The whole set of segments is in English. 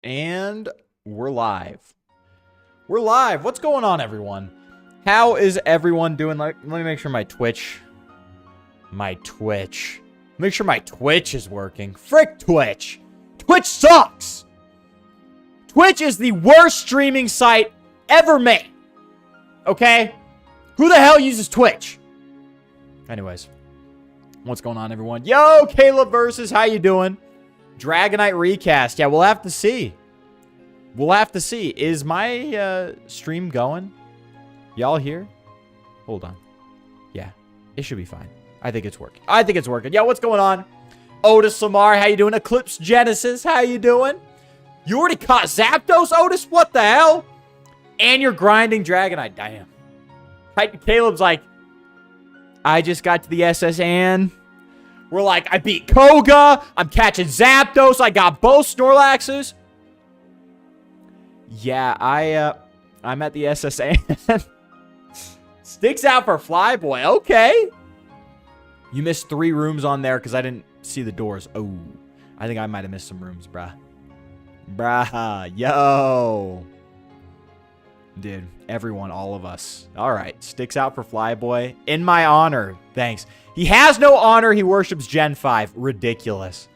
And we're live. We're live. What's going on, everyone? How is everyone doing? Let me make sure my Twitch. Make sure my Twitch is working. Frick Twitch. Twitch sucks. Twitch is the worst streaming site ever made. Okay? Who the hell uses Twitch? Anyways. What's going on, everyone? Yo, Caleb versus. How you doing? Dragonite recast. Yeah, we'll have to see. We'll have to see. Is my stream going? Y'all here? Hold on. Yeah, it should be fine. I think it's working. Yo, what's going on? Otis Lamar, how you doing? Eclipse Genesis, how you doing? You already caught Zapdos, Otis? What the hell? And you're grinding Dragonite. Damn. Caleb's like, I just got to the SS We're like, I beat Koga. I'm catching Zapdos. I got both Snorlaxes. Yeah, I'm at the SS Sticks out for Flyboy. Okay. You missed 3 rooms on there because I didn't see the doors. Oh, I think I might have missed some rooms, bruh. Yo. Dude, everyone, all of us. All right, sticks out for Flyboy. In my honor. Thanks. He has no honor. He worships Gen 5. Ridiculous.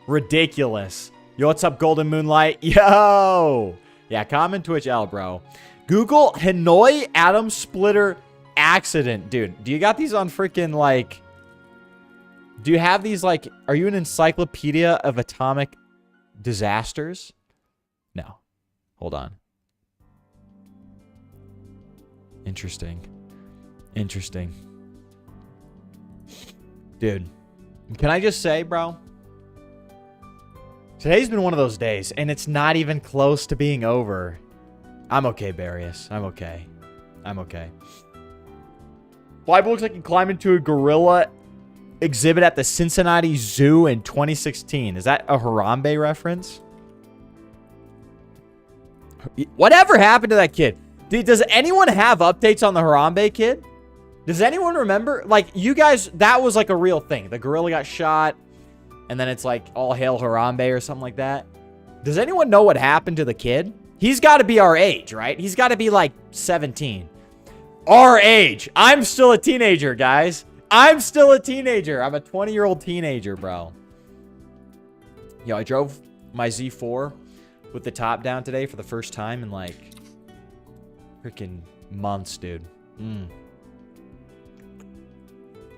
Ridiculous. Yo, what's up, Golden Moonlight? Yo. Yeah, comment Twitch L, bro. Google Hanoi Atom Splitter accident. Dude, do you got these on freaking, like... Do you have these, like... Are you an encyclopedia of atomic disasters? No. Hold on. Interesting. Interesting. Dude, can I just say, bro? Today's been one of those days, and it's not even close to being over. I'm okay, Barius. I'm okay. I'm okay. Flyboy looks like he climbed into a gorilla exhibit at the Cincinnati Zoo in 2016. Is that a Harambe reference? Whatever happened to that kid? Does anyone have updates on the Harambe kid? Does anyone remember? Like, you guys, that was like a real thing. The gorilla got shot, and then it's like all hail Harambe or something like that. Does anyone know what happened to the kid? He's got to be our age, right? He's got to be like 17. Our age. I'm still a teenager, guys. I'm still a teenager. I'm a 20-year-old teenager, bro. Yo, I drove my Z4 with the top down today for the first time in like freaking months, dude.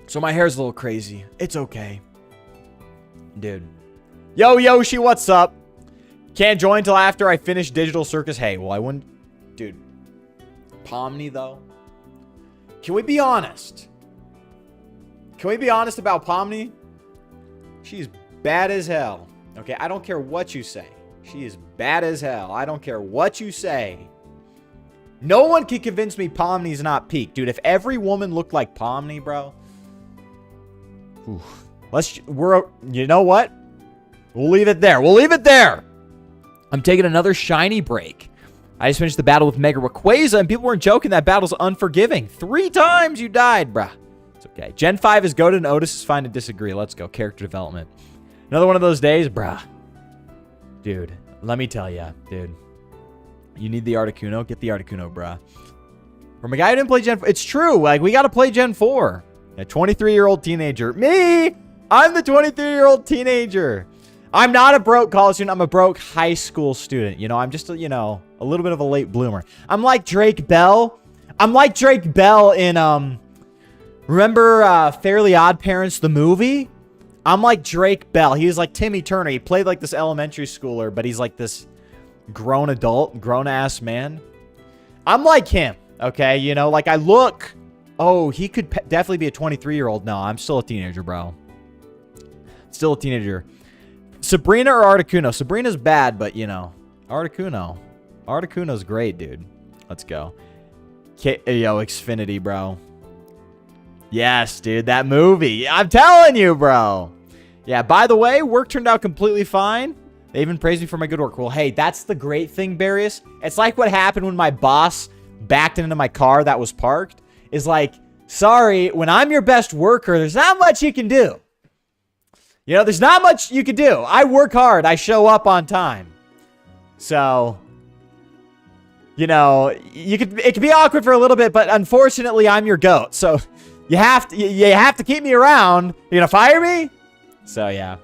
So my hair's a little crazy. It's okay. Dude. Yo, Yoshi, what's up? Can't join till after I finish Digital Circus. Hey, well, I wouldn't... Dude. Pomni, though? Can we be honest? Can we be honest about Pomni? She's bad as hell. Okay, I don't care what you say. She is bad as hell. I don't care what you say. No one can convince me Pomni's not peak. Dude, if every woman looked like Pomni, bro... you know what? We'll leave it there. We'll leave it there. I'm taking another shiny break. I just finished the battle with Mega Rayquaza, and people weren't joking. That battle's unforgiving. 3 times you died, bruh. It's okay. Gen 5 is goated, and Otis is fine to disagree. Let's go. Character development. Another one of those days, bruh. Dude, let me tell ya, dude. You need the Articuno? Get the Articuno, bruh. From a guy who didn't play Gen 4. It's true. Like, we got to play Gen 4. A 23-year-old teenager. Me! I'm the 23-year-old teenager. I'm not a broke college student. I'm a broke high school student. You know, I'm just, you know, a little bit of a late bloomer. I'm like Drake Bell. I'm like Drake Bell in, remember Fairly Odd Parents, the movie? I'm like Drake Bell. He was like Timmy Turner. He played like this elementary schooler, but he's like this grown adult, grown-ass man. I'm like him, okay? You know, like I look... Oh, he could definitely be a 23-year-old. No, I'm still a teenager, bro. Still a teenager. Sabrina or Articuno? Sabrina's bad, but, you know. Articuno. Articuno's great, dude. Let's go. Yo, Xfinity, bro. Yes, dude. That movie. I'm telling you, bro. Yeah, by the way, work turned out completely fine. They even praised me for my good work. Well, hey, that's the great thing, Barius. It's like what happened when my boss backed into my car that was parked. Is like, sorry, when I'm your best worker, there's not much you can do. You know, there's not much you can do. I work hard. I show up on time. So, you know, it could be awkward for a little bit, but unfortunately, I'm your goat. So you have to keep me around. You're gonna fire me? So yeah.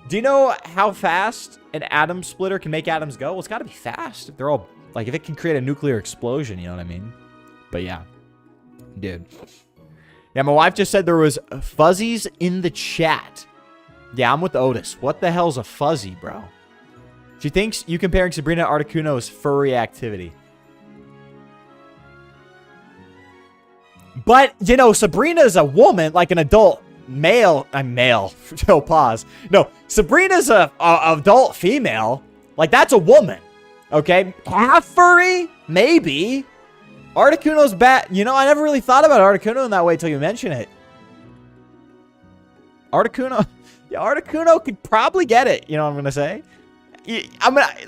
Do you know how fast an atom splitter can make atoms go? Well, it's got to be fast. If they're all like, if it can create a nuclear explosion, you know what I mean? But yeah, dude. Yeah, my wife just said there was fuzzies in the chat. Yeah, I'm with Otis. What the hell's a fuzzy, bro? She thinks you comparing Sabrina to Articuno is furry activity. But, you know, Sabrina's a woman, like an adult male. I'm male. Joe, pause. No, Sabrina's a adult female. Like, that's a woman. Okay? Half furry? Maybe. Articuno's bad. You know, I never really thought about Articuno in that way until you mention it. Articuno. Yeah, Articuno could probably get it. You know what I'm going to say?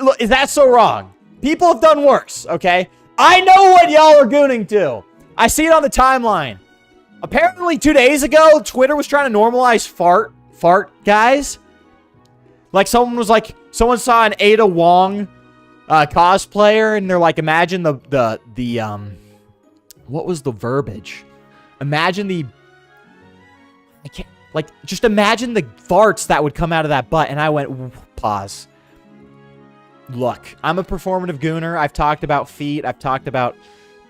Look, is that so wrong? People have done worse, okay? I know what y'all are gooning to. I see it on the timeline. Apparently 2 days ago, Twitter was trying to normalize fart guys. Like someone saw an Ada Wong cosplayer, and they're like, imagine the what was the verbiage? Imagine just imagine the farts that would come out of that butt. And I went, pause. Look, I'm a performative gooner. I've talked about feet. I've talked about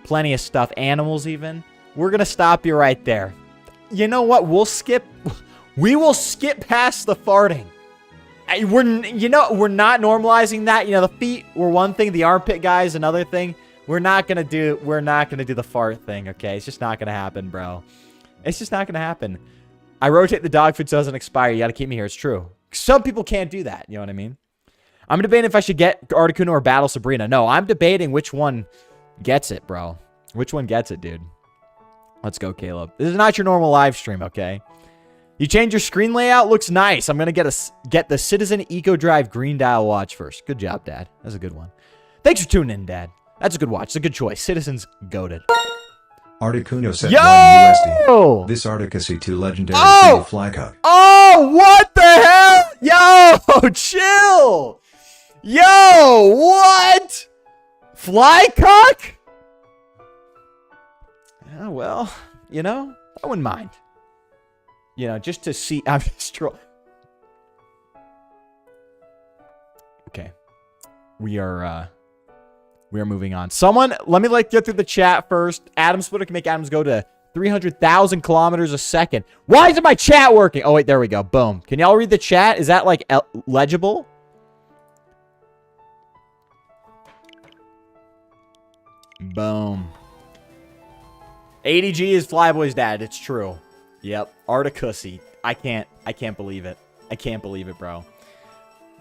plenty of stuff. Animals even. We're going to stop you right there. You know what? We will skip past the farting. We're not normalizing that. You know, the feet were one thing. The armpit guy is another thing. We're not going to do the fart thing, okay? It's just not going to happen, bro. It's just not going to happen. I rotate the dog food so it doesn't expire. You got to keep me here. It's true. Some people can't do that. You know what I mean? I'm debating if I should get Articuno or battle Sabrina. No, I'm debating which one gets it, bro. Which one gets it, dude? Let's go, Caleb. This is not your normal live stream, okay? You change your screen layout. Looks nice. I'm going to get the Citizen Eco Drive green dial watch first. Good job, Dad. That's a good one. Thanks for tuning in, Dad. That's a good watch. It's a good choice. Citizen's goated. Articuno said 1 USD. This Articuno 2 legendary fly cup. Oh, what the hell? Yo, chill. Yo, what? Fly cock? Oh, well, you know, I wouldn't mind. You know, just to see. I'm just trolling. Okay. We are moving on. Someone, let me get through the chat first. Atom Splitter can make atoms go to 300,000 kilometers a second. Why isn't my chat working? Oh, wait, there we go. Boom. Can y'all read the chat? Is that, like, legible? Boom. ADG is Flyboy's dad. It's true. Yep. Articussy. I can't believe it. I can't believe it, bro.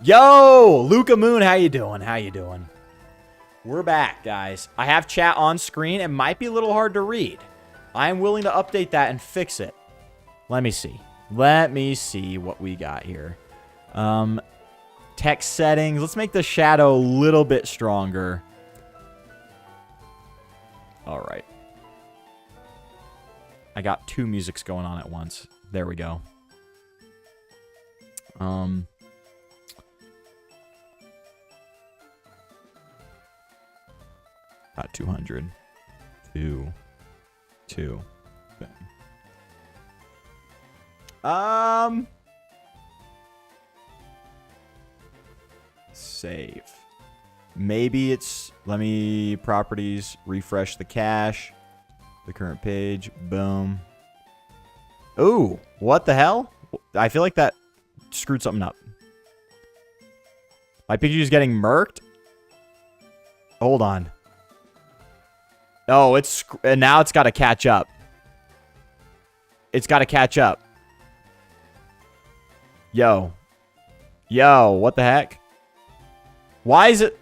Yo, Luca Moon, how you doing? How you doing? We're back, guys. I have chat on screen. It might be a little hard to read. I am willing to update that and fix it. Let me see. Let me see what we got here. Text settings. Let's make the shadow a little bit stronger. All right. I got two musics going on at once. There we go. Got 200. 2. Bang. Save. Maybe it's, let me, properties, refresh the cache, the current page, boom. Ooh, what the hell? I feel like that screwed something up. My picture is getting murked? Hold on. Oh, and now it's got to catch up. It's got to catch up. Yo, what the heck? Why is it?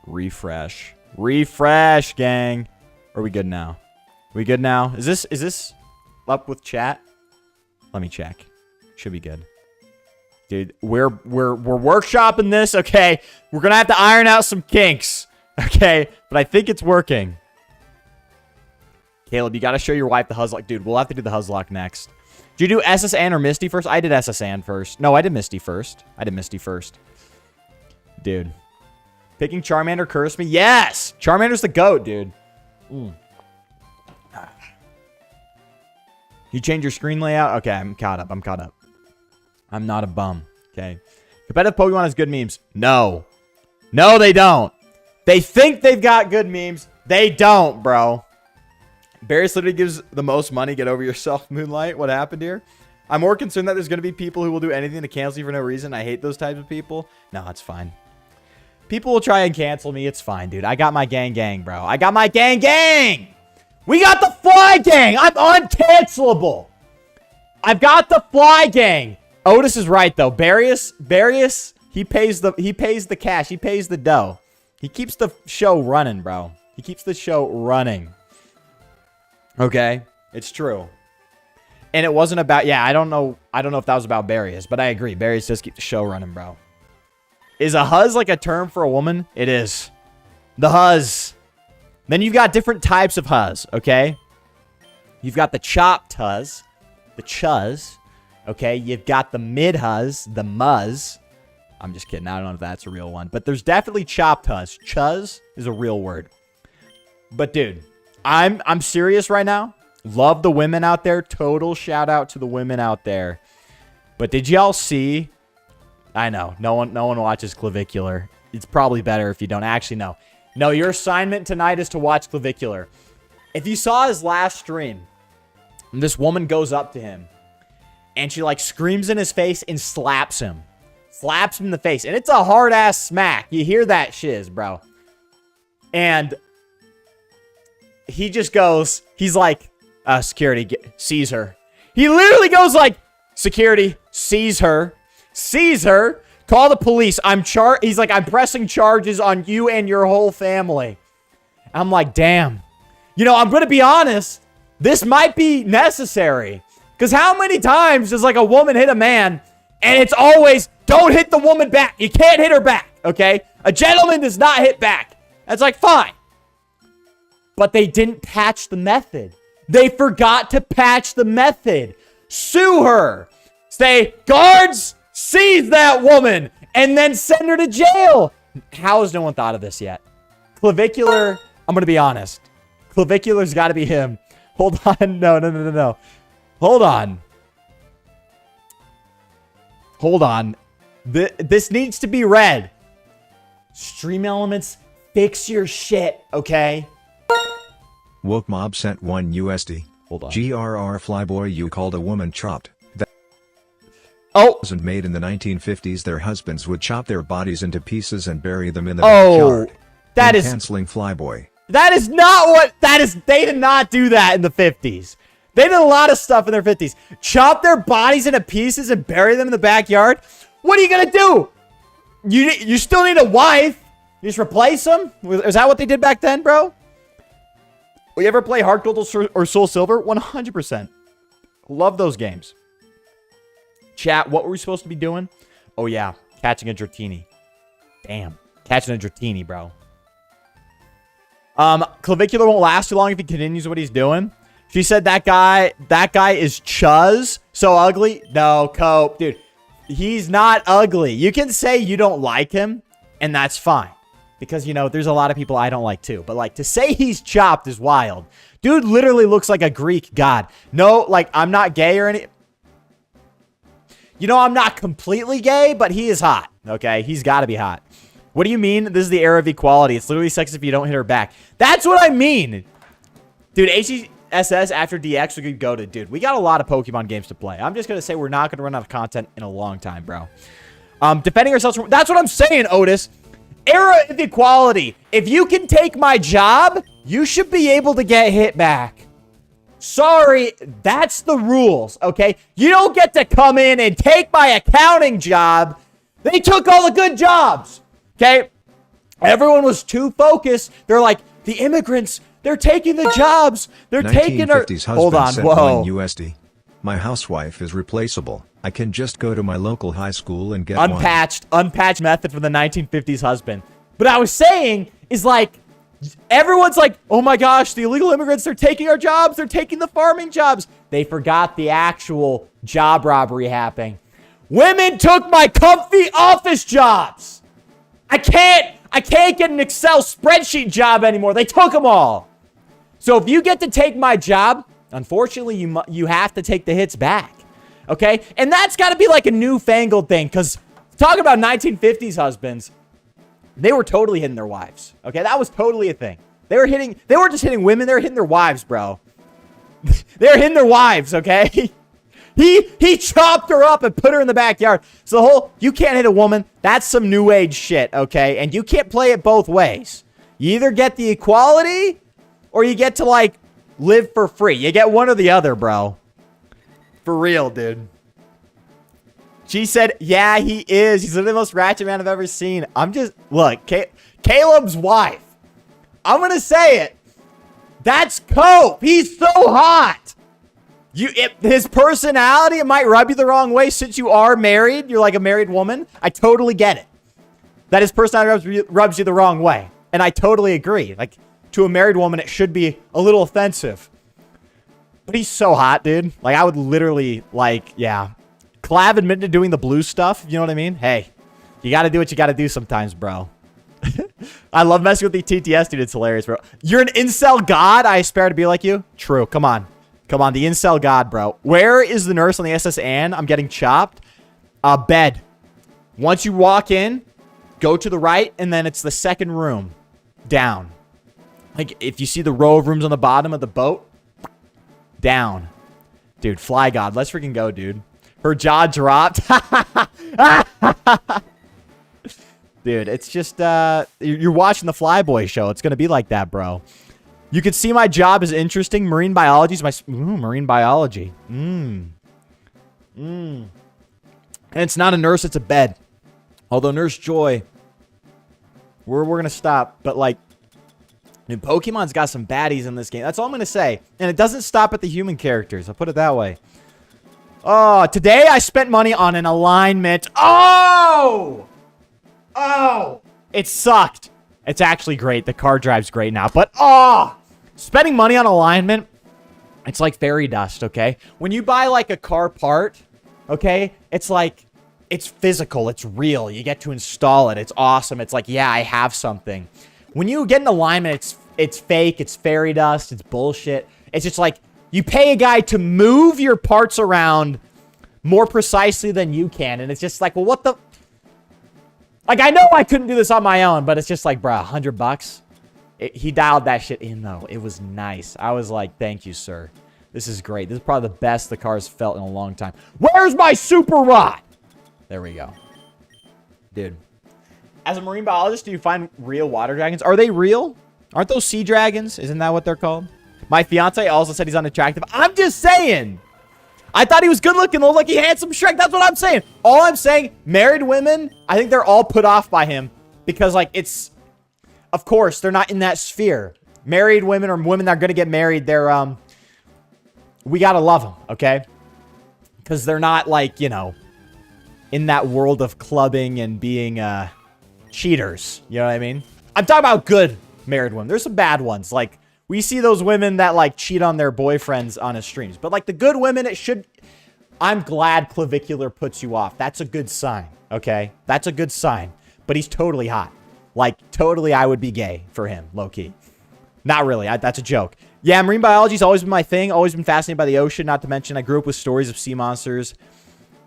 Refresh, gang. Are we good now? We good now? Is this up with chat? Let me check. Should be good. Dude, we're workshopping this, okay? We're gonna have to iron out some kinks, okay? But I think it's working. Caleb, you got to show your wife the Huzlock. Dude, we'll have to do the Huzlock next. Did you do SSN or Misty first? I did SSN first. No, I did Misty first. Dude. Picking Charmander cursed me? Yes! Charmander's the GOAT, dude. You change your screen layout? Okay, I'm caught up. I'm not a bum. Okay. Competitive Pokemon has good memes. No. No, they don't. They think they've got good memes. They don't, bro. Barrius literally gives the most money. Get over yourself, Moonlight. What happened here? I'm more concerned that there's going to be people who will do anything to cancel you for no reason. I hate those types of people. No, it's fine. People will try and cancel me. It's fine, dude. I got my gang, bro. I got my gang. We got the Fly Gang. I'm uncancelable. I've got the Fly Gang. Otis is right, though. Barrius, he pays the cash. He pays the dough. He keeps the show running, bro. He keeps the show running. Okay, it's true. And it wasn't about, yeah, I don't know if that was about Barrius, but I agree. Barrius does keep the show running, bro. Is a huzz like a term for a woman? It is. The huzz. Then you've got different types of huzz, okay? You've got the chopped huzz, the chuzz, okay? You've got the mid huzz, the muzz. I'm just kidding. I don't know if that's a real one, but there's definitely chopped huzz. Chuzz is a real word. But dude, I'm serious right now. Love the women out there. Total shout out to the women out there. But did y'all see? I know no one watches Clavicular. It's probably better if you don't actually know. No, your assignment tonight is to watch Clavicular. If you saw his last stream, this woman goes up to him and she like screams in his face and slaps him. Slaps him in the face. And it's a hard ass smack. You hear that shiz, bro. And he just goes, he's like, security sees her. He literally goes like, security sees her, call the police. He's like, I'm pressing charges on you and your whole family. I'm like, damn. You know, I'm going to be honest. This might be necessary. Because how many times does like a woman hit a man and it's always, don't hit the woman back. You can't hit her back, okay? A gentleman does not hit back. That's like, fine. But they didn't patch the method. They forgot to patch the method. Sue her. Say, guards, seize that woman. And then send her to jail. How has no one thought of this yet? Clavicular, I'm going to be honest. Clavicular's got to be him. Hold on. No. Hold on. This needs to be read. Stream Elements, fix your shit, okay? Woke Mob sent 1 USD. Hold on. GRR Flyboy, you called a woman chopped. That wasn't made in the 1950s. Their husbands would chop their bodies into pieces and bury them in the backyard. That is canceling Flyboy. That is not what they did not do that in the 50s. They did a lot of stuff in their 50s. Chop their bodies into pieces and bury them in the backyard. What are you gonna do? You still need a wife. You just replace them? Is that what they did back then, bro? Will you ever play Heart Gold or Soul Silver? 100%. Love those games. Chat, what were we supposed to be doing? Oh, yeah. Catching a Dratini. Damn. Catching a Dratini, bro. Clavicular won't last too long if he continues what he's doing. She said that guy is Chuzz. So ugly. No, Cope. Dude, he's not ugly. You can say you don't like him, and that's fine. Because, you know, there's a lot of people I don't like too. But, like, to say he's chopped is wild. Dude literally looks like a Greek god. No, like, I'm not gay or any... You know, I'm not completely gay, but he is hot. Okay? He's got to be hot. What do you mean? This is the era of equality. It's literally sex if you don't hit her back. That's what I mean. Dude, HCSS after DX, we could go to... Dude, we got a lot of Pokemon games to play. I'm just going to say we're not going to run out of content in a long time, bro. Defending ourselves from... That's what I'm saying, Otis. Era of equality. If you can take my job, you should be able to get hit back. Sorry, that's the rules, okay? You don't get to come in and take my accounting job. They took all the good jobs, okay? Everyone was too focused. They're like, the immigrants, they're taking the jobs. They're taking our... Hold on, whoa. USD. My housewife is replaceable. I can just go to my local high school and get unpatched method from the 1950s husband. But I was saying is like, Everyone's like, oh my gosh, the illegal immigrants, they're taking our jobs. They're taking the farming jobs. They forgot the actual job robbery happening. Women took my comfy office jobs. I can't get an Excel spreadsheet job anymore. They took them all. So if you get to take my job, unfortunately, you have to take the hits back. Okay? And that's got to be like a newfangled thing, because talk about 1950s husbands. They were totally hitting their wives. Okay? That was totally a thing. They weren't just hitting women, they were hitting their wives, bro. They were hitting their wives, okay? He chopped her up and put her in the backyard. So the whole, you can't hit a woman, that's some new age shit, okay? And you can't play it both ways. You either get the equality or you get to, like, live for free. You get one or the other, bro. For real, dude. She said, yeah, he is. He's literally the most ratchet man I've ever seen. I'm just, look, Caleb's wife. I'm going to say it. That's Cope. He's so hot. His personality, it might rub you the wrong way since you are married. You're like a married woman. I totally get it. That his personality rubs you the wrong way. And I totally agree. Like, to a married woman, it should be a little offensive. But he's so hot, dude. Like, I would literally, like, yeah. Clav admitted to doing the blue stuff. You know what I mean? Hey, you got to do what you got to do sometimes, bro. I love messing with the TTS, dude. It's hilarious, bro. You're an incel god? I aspire to be like you? True. Come on. Come on, the incel god, bro. Where is the nurse on the SS Anne? I'm getting chopped. Bed. Once you walk in, go to the right, and then it's the second room down. Like, if you see the row of rooms on the bottom of the boat, down. Dude, fly god. Let's freaking go, dude. Her jaw dropped. Dude, it's just, you're watching the Flyboy show. It's going to be like that, bro. You could see my job is interesting. Marine biology is my... marine biology. And it's not a nurse, it's a bed. Although Nurse Joy... We're going to stop. But, like... I mean, Pokemon's got some baddies in this game. That's all I'm going to say. And it doesn't stop at the human characters. I'll put it that way. Oh, today I spent money on an alignment. Oh! Oh! It sucked. It's actually great. The car drives great now. But, oh! Spending money on alignment, it's like fairy dust, okay? When you buy, like, a car part, okay? It's like, it's physical. It's real. You get to install it. It's awesome. It's like, yeah, I have something. When you get an alignment, it's fake. It's fairy dust. It's bullshit. It's just like, you pay a guy to move your parts around more precisely than you can. And it's just like, well, what the... Like, I know I couldn't do this on my own, but it's just like, bruh, $100? He dialed that shit in, though. It was nice. I was like, thank you, sir. This is great. This is probably the best the car's felt in a long time. Where's my super rod? There we go. Dude. As a marine biologist, do you find real water dragons? Are they real? Aren't those sea dragons? Isn't that what they're called? My fiance also said he's unattractive. I'm just saying. I thought he was good looking, looked like he handsome Shrek. That's what I'm saying. All I'm saying, married women, I think they're all put off by him because, like, it's... Of course, they're not in that sphere. Married women or women that are going to get married, they're, we got to love them, okay? Because they're not, like, you know, in that world of clubbing and being, cheaters. You know what I mean? I'm talking about good married women. There's some bad ones. Like, we see those women that, like, cheat on their boyfriends on his streams. But, like, the good women, it should... I'm glad clavicular puts you off. That's a good sign, okay? That's a good sign. But he's totally hot. Like, totally, I would be gay for him, low-key. Not really. That's a joke. Yeah, marine biology's always been my thing. Always been fascinated by the ocean. Not to mention, I grew up with stories of sea monsters.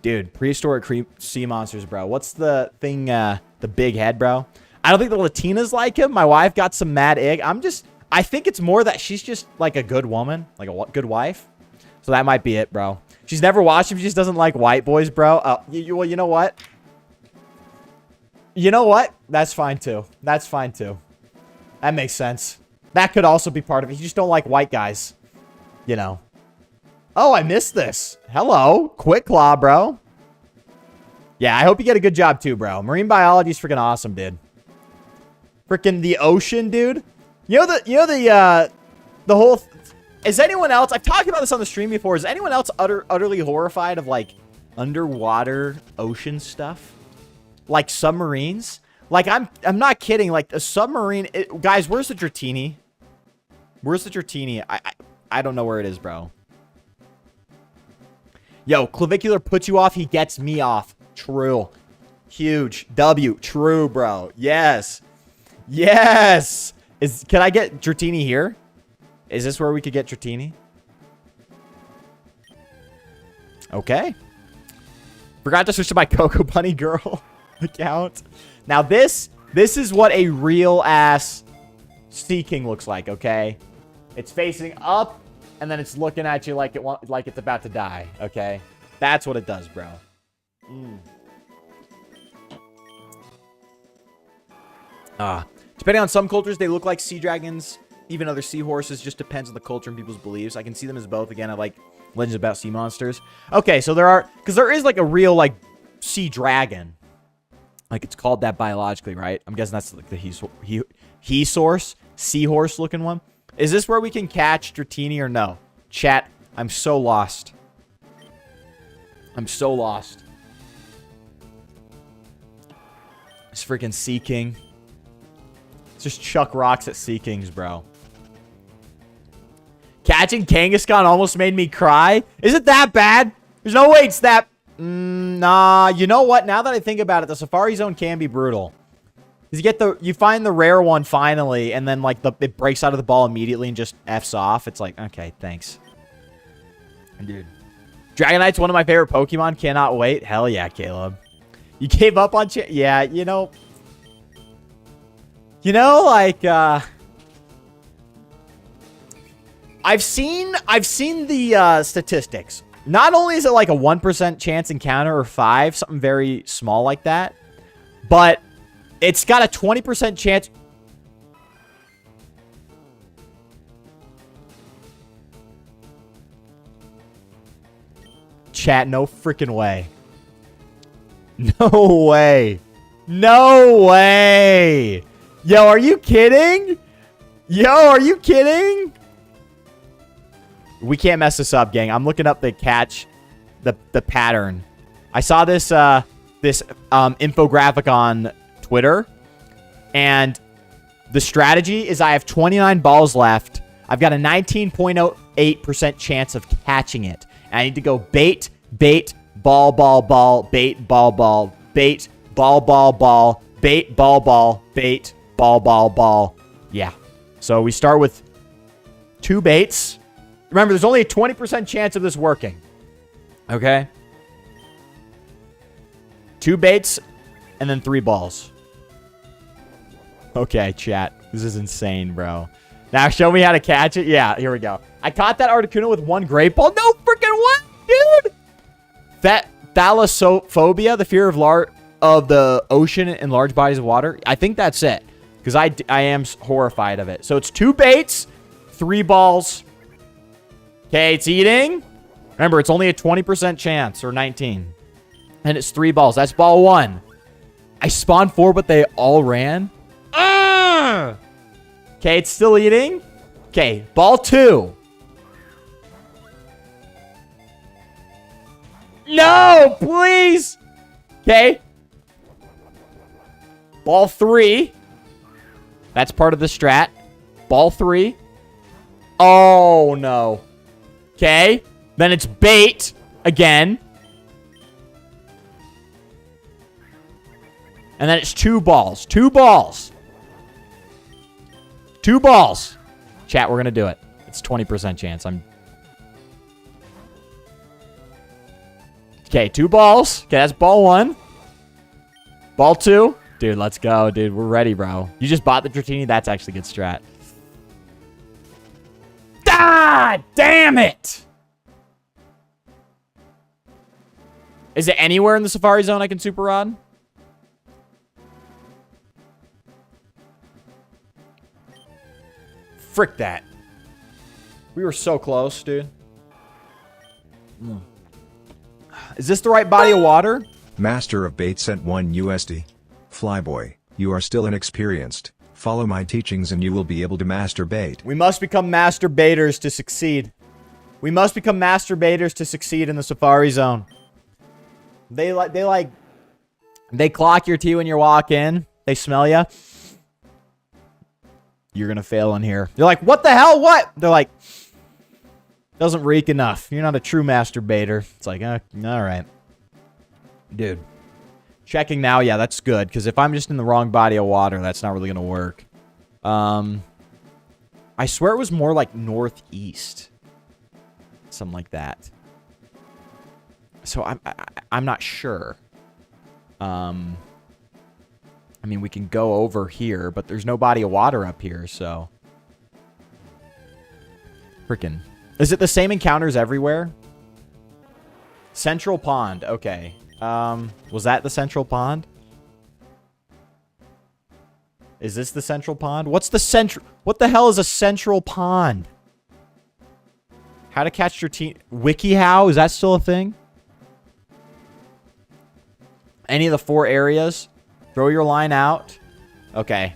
Dude, prehistoric sea monsters, bro. What's the thing, the big head, bro? I don't think the Latinas like him. My wife got some mad egg. I think it's more that she's just, like, a good woman. Like, a good wife. So that might be it, bro. She's never watched him. She just doesn't like white boys, bro. Well, you know what? You know what? That's fine, too. That's fine, too. That makes sense. That could also be part of it. You just don't like white guys. You know. Oh, I missed this. Hello. Quick claw, bro. Yeah, I hope you get a good job, too, bro. Marine biology is freaking awesome, dude. Freaking the ocean, dude. You know the whole... Is anyone else... I've talked about this on the stream before. Is anyone else utterly horrified of, like, underwater ocean stuff? Like submarines? Like, I'm not kidding. Like, a submarine... guys, where's the Dratini? Where's the Dratini? I don't know where it is, bro. Yo, clavicular puts you off. He gets me off. True. Huge. W. True, bro. Yes. Yes. Can I get Dratini here? Is this where we could get Dratini? Okay. Forgot to switch to my Cocoa Bunny Girl account. Now this is what a real ass Sea King looks like, okay? It's facing up and then it's looking at you like it's about to die, okay? That's what it does, bro. Depending on some cultures, they look like sea dragons. Even other seahorses. Just depends on the culture and people's beliefs. I can see them as both. Again, I like legends about sea monsters. Okay, so because there is like a real like sea dragon. Like it's called that biologically, right? I'm guessing that's like the seahorse looking one. Is this where we can catch Dratini or no? Chat, I'm so lost. I'm so lost. This freaking Sea King. Just chuck rocks at Sea Kings, bro. Catching Kangaskhan almost made me cry. Is it that bad? There's no way it's that... nah, you know what? Now that I think about it, the Safari Zone can be brutal. Because you find the rare one finally, and then like it breaks out of the ball immediately and just F's off. It's like, okay, thanks. Dude. Dragonite's one of my favorite Pokemon. Cannot wait. Hell yeah, Caleb. You gave up on... yeah, you know... You know, like, I've seen the statistics. Not only is it like a 1% chance encounter or 5, something very small like that, but it's got a 20% chance. Chat, no freaking way. No way. No way. Yo, are you kidding? Yo, are you kidding? We can't mess this up, gang. I'm looking up the pattern. I saw this infographic on Twitter, and the strategy is I have 29 balls left. I've got a 19.08% chance of catching it. And I need to go bait, bait, ball, ball, ball, bait, ball, ball, bait, ball, ball, ball, bait, ball, ball, bait, ball, ball, ball. Yeah. So we start with 2 baits. Remember, there's only a 20% chance of this working. Okay? 2 baits and then 3 balls. Okay, chat. This is insane, bro. Now show me how to catch it. Yeah, here we go. I caught that Articuno with 1 great ball. No freaking way, dude! That thalassophobia, the fear of the ocean and large bodies of water. I think that's it. Because I am horrified of it. So it's 2 baits, 3 balls. Okay, it's eating. Remember, it's only a 20% chance, or 19. And it's 3 balls. That's ball 1. I spawned 4, but they all ran. Okay, it's still eating. Okay, ball 2. No, please. Okay. Ball 3. That's part of the strat. Ball 3. Oh, no. Okay. Then it's bait again. And then it's 2 balls. 2 balls. 2 balls. Chat, we're going to do it. It's 20% chance. Okay, 2 balls. Okay, that's ball 1. Ball 2. Dude, let's go, dude. We're ready, bro. You just bought the Dratini? That's actually good strat. Ah, damn it! Is it anywhere in the Safari Zone I can Super Rod? Frick that. We were so close, dude. Is this the right body of water? Master of Bait sent 1 USD. Flyboy, you are still inexperienced. Follow my teachings and you will be able to master bait. We must become master baiters to succeed. We must become master baiters to succeed in the Safari Zone. They clock your T when you walk in. They smell you. You're going to fail in here. You're like, what the hell? What? They're like, doesn't reek enough. You're not a true masturbator. It's like, all right. Dude. Checking now. Yeah, that's good. Because if I'm just in the wrong body of water, that's not really going to work. I swear it was more like northeast. Something like that. So I'm not sure. I mean, we can go over here, but there's no body of water up here, so. Freaking. Is it the same encounters everywhere? Central Pond. Okay. Was that the Central Pond? Is this the Central Pond? What's the central? What the hell is a Central Pond? How to catch your team? WikiHow? Is that still a thing? Any of the 4 areas? Throw your line out. Okay.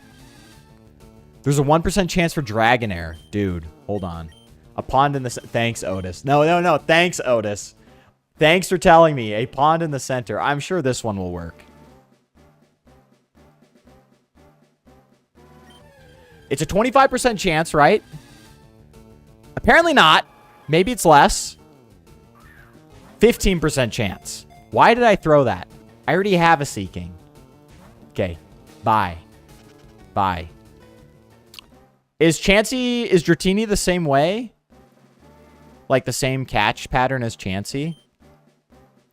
There's a 1% chance for Dragonair. Dude, hold on. A pond in the... Thanks, Otis. No. Thanks, Otis. Thanks for telling me. A pond in the center. I'm sure this one will work. It's a 25% chance, right? Apparently not. Maybe it's less. 15% chance. Why did I throw that? I already have a Seeking. Okay. Bye. Is Dratini the same way? Like the same catch pattern as Chansey?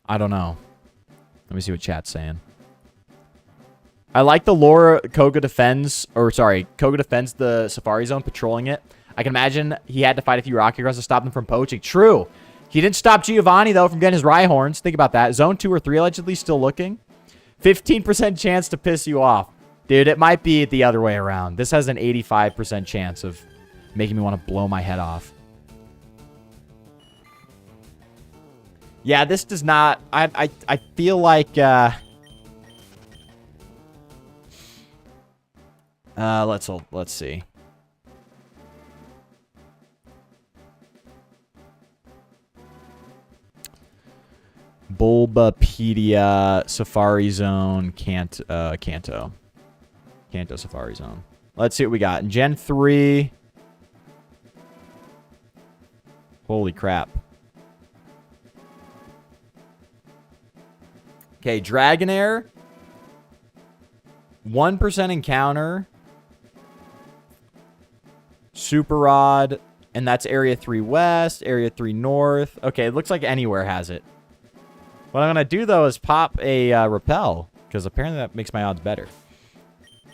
I don't know. Let me see what chat's saying. I like the lore Koga defends the Safari Zone, patrolling it. I can imagine he had to fight a few Rocky Girls to stop them from poaching. True. He didn't stop Giovanni, though, from getting his Rhyhorns. Think about that. Zone 2 or 3 allegedly still looking. 15% chance to piss you off. Dude, it might be the other way around. This has an 85% chance of making me want to blow my head off. Yeah, this does not... I feel like... Let's see. Bulbapedia, Safari Zone, Kanto Safari Zone. Let's see what we got. In Gen 3. Holy crap. Okay, Dragonair. 1% encounter. Super Rod. And that's Area 3 West, Area 3 North. Okay, it looks like anywhere has it. What I'm going to do, though, is pop a Repel. Because apparently that makes my odds better.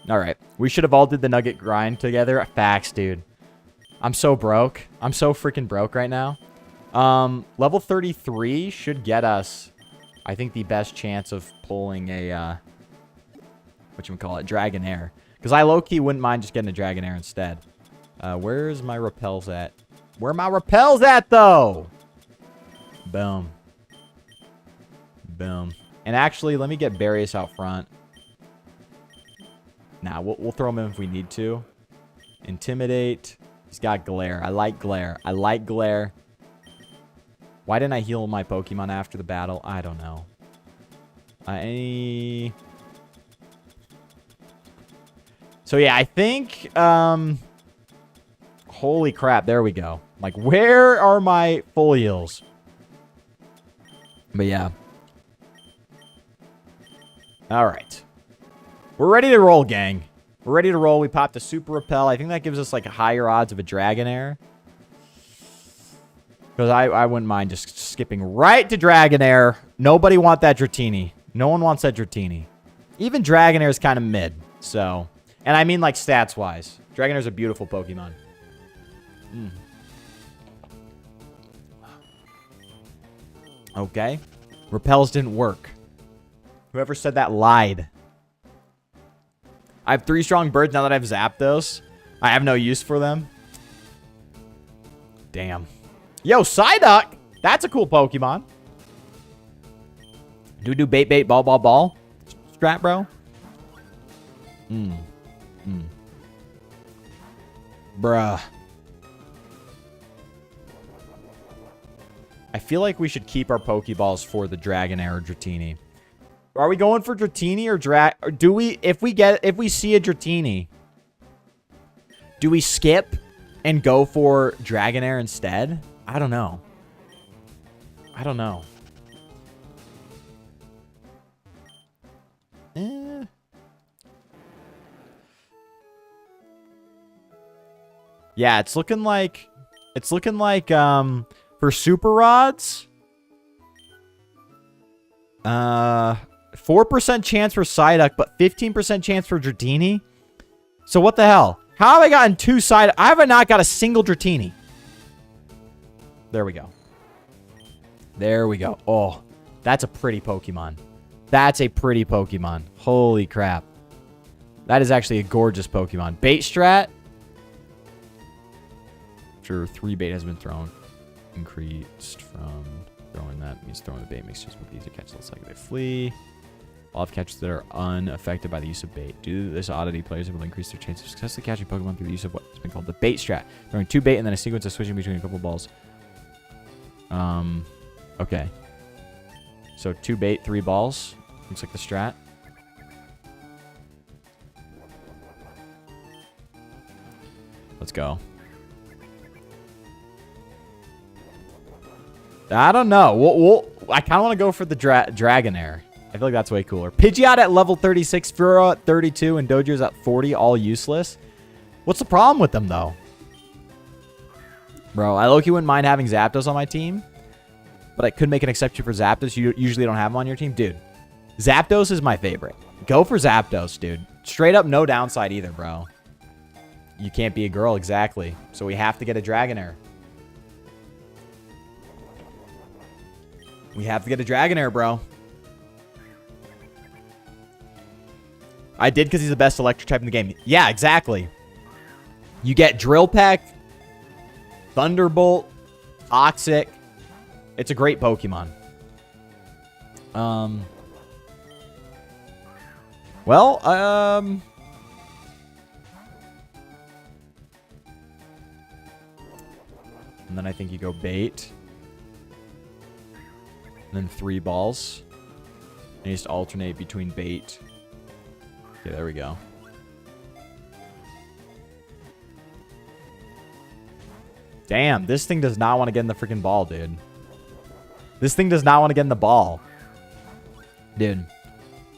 Alright. We should have all did the Nugget grind together. Facts, dude. I'm so broke. I'm so freaking broke right now. Level 33 should get us, I think, the best chance of pulling a, whatchamacallit, Dragonair. Because I low-key wouldn't mind just getting a Dragonair instead. Where's my Repels at? Where are my Repels at, though? Boom. Boom. And actually, let me get Barrios out front. Nah, we'll throw him in if we need to. Intimidate. He's got Glare. I like Glare. I like Glare. Why didn't I heal my Pokemon after the battle? I don't know. So, yeah, I think... Holy crap. There we go. Like, where are my full heals? But, yeah. All right. We're ready to roll, gang. We're ready to roll. We popped a Super Repel. I think that gives us, like, higher odds of a Dragonair. Because I wouldn't mind just skipping right to Dragonair. Nobody want that Dratini. No one wants that Dratini. Even Dragonair is kind of mid. So, and I mean, like, stats-wise. Dragonair is a beautiful Pokemon. Okay. Repels didn't work. Whoever said that lied. I have 3 strong birds now that I've Zapdos. I have no use for them. Damn. Yo, Psyduck! That's a cool Pokemon. Do bait, ball. Strat, bro. Bruh. I feel like we should keep our Pokeballs for the Dragonair or Dratini. Are we going for Dratini or Drag? Or do we, if we see a Dratini, do we skip and go for Dragonair instead? I don't know. I don't know. Yeah, it's looking like for Super Rods, 4% chance for Psyduck, but 15% chance for Dratini. So what the hell? How have I gotten 2 Psyduck? I have not got a single Dratini. There we go. There we go. Oh, that's a pretty Pokemon. That's a pretty Pokemon. Holy crap. That is actually a gorgeous Pokemon. Bait strat. Sure, 3 bait has been thrown. Increased from throwing that. Means throwing the bait makes it easier to catch. Looks like they flee. All of catches that are unaffected by the use of bait. Due to this oddity, players are able to increase their chance of successfully catching Pokemon through the use of what's been called the bait strat. Throwing 2 bait and then a sequence of switching between a couple balls. Okay. So 2 bait, 3 balls. Looks like the strat. Let's go. I don't know. I kind of want to go for the Dragonair. I feel like that's way cooler. Pidgeot at level 36, Furo at 32, and Dojo's at 40, all useless. What's the problem with them, though? Bro, I low-key wouldn't mind having Zapdos on my team, but I could make an exception for Zapdos. You usually don't have them on your team. Dude, Zapdos is my favorite. Go for Zapdos, dude. Straight up, no downside either, bro. You can't be a girl, exactly. So we have to get a Dragonair. We have to get a Dragonair, bro. I did because he's the best electric type in the game. Yeah, exactly. You get Drill Peck, Thunderbolt, Toxic. It's a great Pokemon. Well, and then I think you go bait. And then 3 balls. And you just alternate between bait. Okay, there we go. Damn, this thing does not want to get in the freaking ball, dude. This thing does not want to get in the ball. Dude.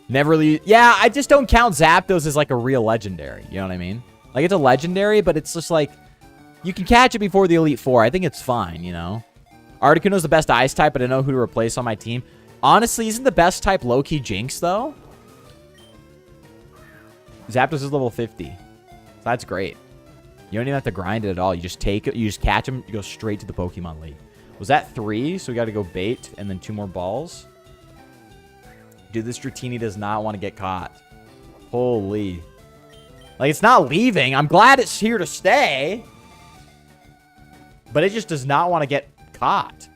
Never leave. Yeah, I just don't count Zapdos as like a real legendary. You know what I mean? Like, it's a legendary, but it's just like, you can catch it before the Elite Four. I think it's fine, you know? Articuno's the best ice type, but I don't know who to replace on my team. Honestly, isn't the best type low-key Jinx, though? Zapdos is level 50. So that's great. You don't even have to grind it at all. You just take it, you just catch them, you go straight to the Pokemon League. Was that 3? So we got to go bait and then 2 more balls. Dude, this Dratini does not want to get caught. Holy. Like, it's not leaving. I'm glad it's here to stay. But it just does not want to get caught.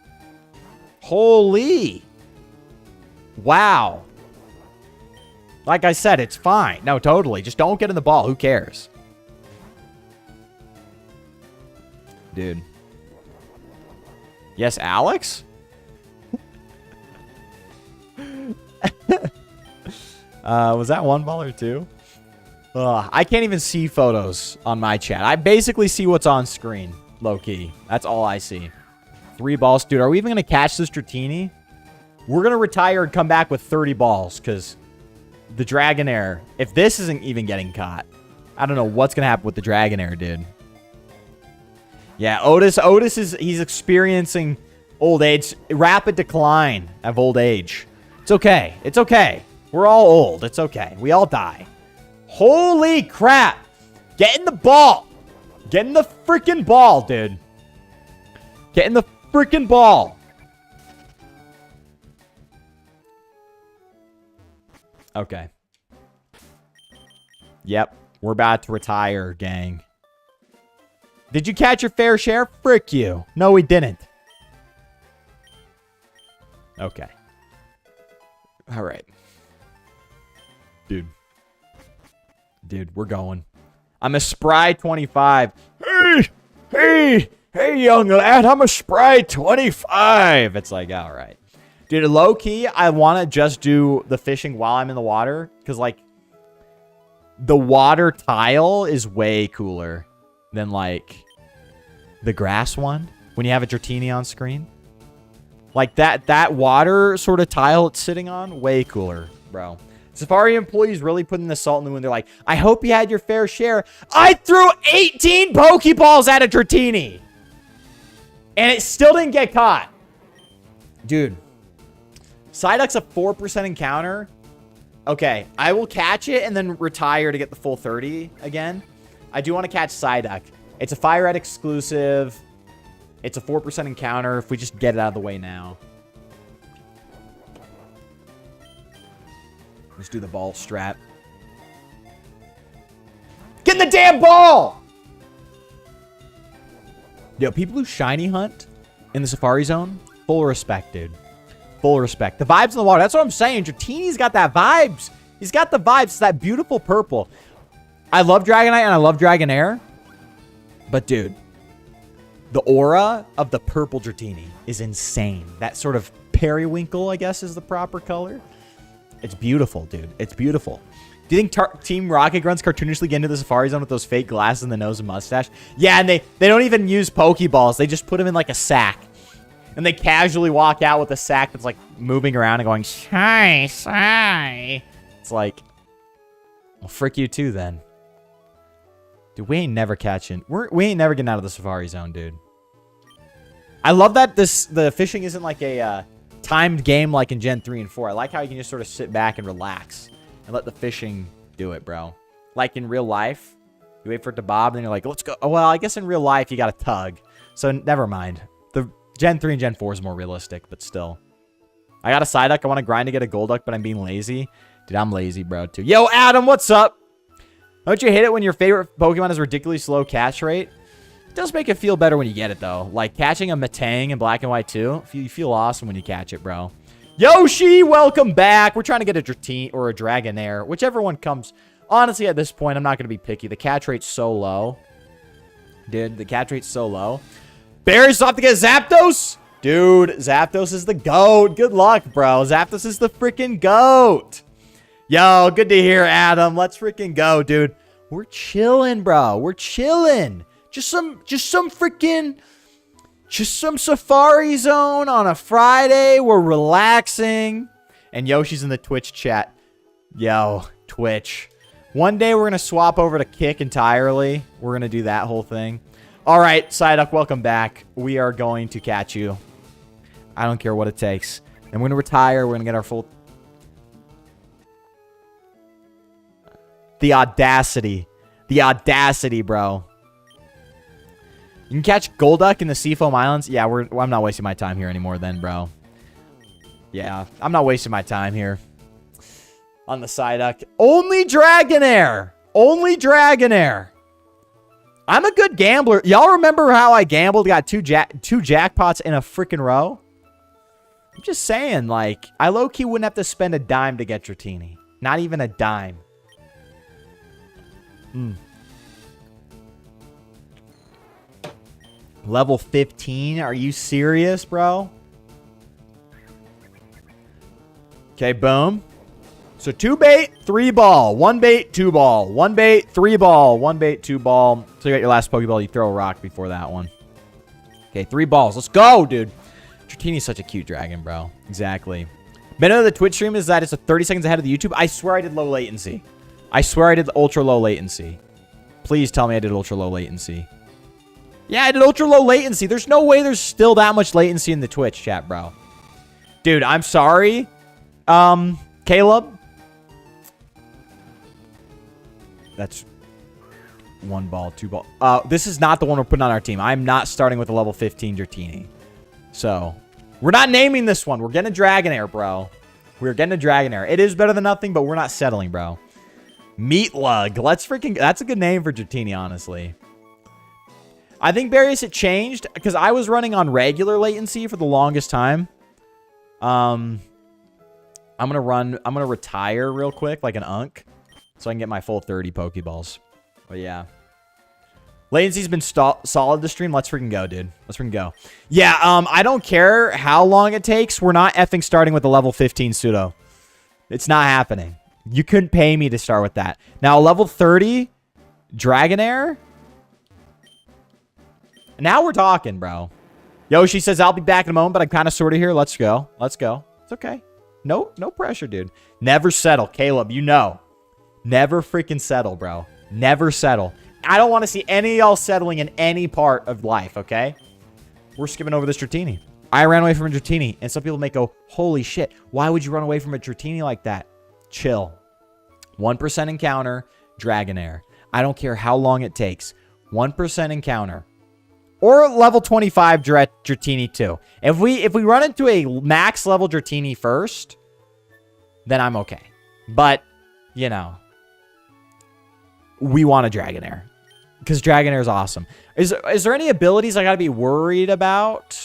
Holy. Wow. Like I said, it's fine. No, totally. Just don't get in the ball. Who cares? Dude. Yes, Alex? Was that 1 ball or 2? I can't even see photos on my chat. I basically see what's on screen. Low-key. That's all I see. 3 balls. Dude, are we even going to catch this Dratini? We're going to retire and come back with 30 balls because the Dragonair, if this isn't even getting caught, I don't know what's going to happen with the Dragonair, dude. Yeah, Otis he's experiencing old age, rapid decline of old age. It's okay. It's okay. We're all old. It's okay. We all die. Holy crap. Get in the ball. Get in the freaking ball, dude. Get in the freaking ball. Okay. Yep. We're about to retire, gang. Did you catch your fair share? Frick you. No, we didn't. Okay. All right. Dude, we're going. I'm a spry 25. Hey, young lad, I'm a spry 25. It's like, all right. Dude, low key, I want to just do the fishing while I'm in the water. Because, like, the water tile is way cooler than, like, the grass one. When you have a Dratini on screen. Like, that water sort of tile it's sitting on, way cooler, bro. Safari employees really putting the salt in the wound. They're like, I hope you had your fair share. I threw 18 Pokeballs at a Dratini. And it still didn't get caught. Dude. Psyduck's a 4% encounter. Okay, I will catch it and then retire to get the full 30 again. I do want to catch Psyduck. It's a FireRed exclusive. It's a 4% encounter if we just get it out of the way now. Let's do the ball strat. Get in the damn ball! Yo, people who shiny hunt in the Safari Zone, full respect, dude. Full respect. The vibes in the water. That's what I'm saying. Dratini's got that vibes. He's got the vibes. It's that beautiful purple. I love Dragonite and I love Dragonair. But, dude, the aura of the purple Dratini is insane. That sort of periwinkle, I guess, is the proper color. It's beautiful, dude. It's beautiful. Do you think Team Rocket Grunts cartoonishly get into the Safari Zone with those fake glasses and the nose and mustache? Yeah, and they don't even use Pokeballs. They just put them in like a sack. And they casually walk out with a sack that's like moving around and going, shy, shy. It's like, well, frick you too then. Dude, we ain't never catching. We ain't never getting out of the Safari Zone, dude. I love that the fishing isn't like a timed game like in Gen 3 and 4. I like how you can just sort of sit back and relax and let the fishing do it, bro. Like in real life, you wait for it to bob, and then you're like, let's go. Oh, well, I guess in real life, you got to tug. So never mind. The Gen 3 and Gen 4 is more realistic, but still. I got a Psyduck. I want to grind to get a Golduck, but I'm being lazy. Dude, I'm lazy, bro, too. Yo, Adam, what's up? Don't you hate it when your favorite Pokemon has a ridiculously low catch rate? It does make it feel better when you get it, though. Like, catching a Metang in Black and White, too. You feel awesome when you catch it, bro. Yoshi, welcome back. We're trying to get a Dratini or a Dragonair. Whichever one comes. Honestly, at this point, I'm not going to be picky. The catch rate's so low. Dude, the catch rate's so low. Barry's off to get Zapdos? Dude, Zapdos is the GOAT. Good luck, bro. Zapdos is the freaking GOAT. Yo, good to hear, Adam. Let's freaking go, dude. We're chilling, bro. We're chilling. Just some Safari Zone on a Friday. We're relaxing. And Yoshi's in the Twitch chat. Yo, Twitch. One day we're going to swap over to Kick entirely. We're going to do that whole thing. All right, Psyduck, welcome back. We are going to catch you. I don't care what it takes. And we're going to retire. We're going to get our full... The audacity. The audacity, bro. You can catch Golduck in the Seafoam Islands. Yeah, I'm not wasting my time here anymore then, bro. Yeah, I'm not wasting my time here. On the Psyduck. Only Dragonair. Only Dragonair. I'm a good gambler. Y'all remember how I gambled, got two jackpots in a freaking row? I'm just saying, like, I low-key wouldn't have to spend a dime to get Dratini. Not even a dime. Level 15? Are you serious, bro? Okay, boom. So 2 bait, 3 ball. 1 bait, 2 ball. 1 bait, 3 ball. 1 bait, 2 ball. So you got your last Pokeball. You throw a rock before that one. Okay, 3 balls. Let's go, dude. Dratini's such a cute dragon, bro. Exactly. Benefit of the Twitch stream is that it's 30 seconds ahead of the YouTube. I swear I did low latency. I swear I did ultra low latency. Please tell me I did ultra low latency. Yeah, I did ultra low latency. There's no way there's still that much latency in the Twitch chat, bro. Dude, I'm sorry. Caleb. That's 1 ball, 2 ball. This is not the one we're putting on our team. I'm not starting with a level 15 Dratini. So, we're not naming this one. We're getting a Dragonair, bro. We're getting a Dragonair. It is better than nothing, but we're not settling, bro. Meatlug. Let's freaking... That's a good name for Dratini, honestly. I think, Barrius, it changed because I was running on regular latency for the longest time. I'm gonna retire real quick like an unk so I can get my full 30 Pokeballs. But yeah. Latency's been solid this stream. Let's freaking go, dude. Let's freaking go. Yeah, I don't care how long it takes. We're not effing starting with a level 15 pseudo. It's not happening. You couldn't pay me to start with that. Now, level 30 Dragonair. Now we're talking, bro. Yoshi says, I'll be back in a moment, but I'm kind of sort of here. Let's go. Let's go. It's okay. No pressure, dude. Never settle. Caleb, you know. Never freaking settle, bro. Never settle. I don't want to see any of y'all settling in any part of life, okay? We're skipping over this Dratini. I ran away from a Dratini, and some people may go, holy shit, why would you run away from a Dratini like that? Chill. 1% encounter, Dragonair. I don't care how long it takes. 1% encounter. Or level 25 Dratini too. If we run into a max level Dratini first, then I'm okay. But, you know, we want a Dragonair. Because Dragonair is awesome. Is there any abilities I got to be worried about?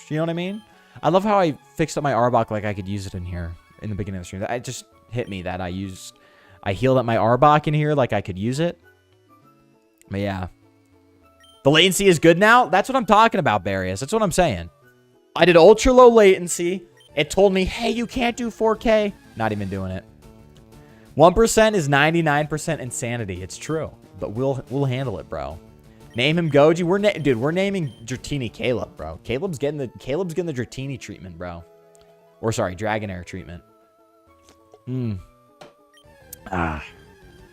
You know what I mean? I love how I fixed up my Arbok like I could use it in here in the beginning of the stream. It just hit me that I healed up my Arbok in here like I could use it. But yeah. The latency is good now? That's what I'm talking about, Barius. That's what I'm saying. I did ultra low latency. It told me, hey, you can't do 4K. Not even doing it. 1% is 99% insanity. It's true. But we'll handle it, bro. Name him Goji. Dude, we're naming Dratini Caleb, bro. Caleb's getting the Dratini treatment, bro. Or sorry, Dragonair treatment. We're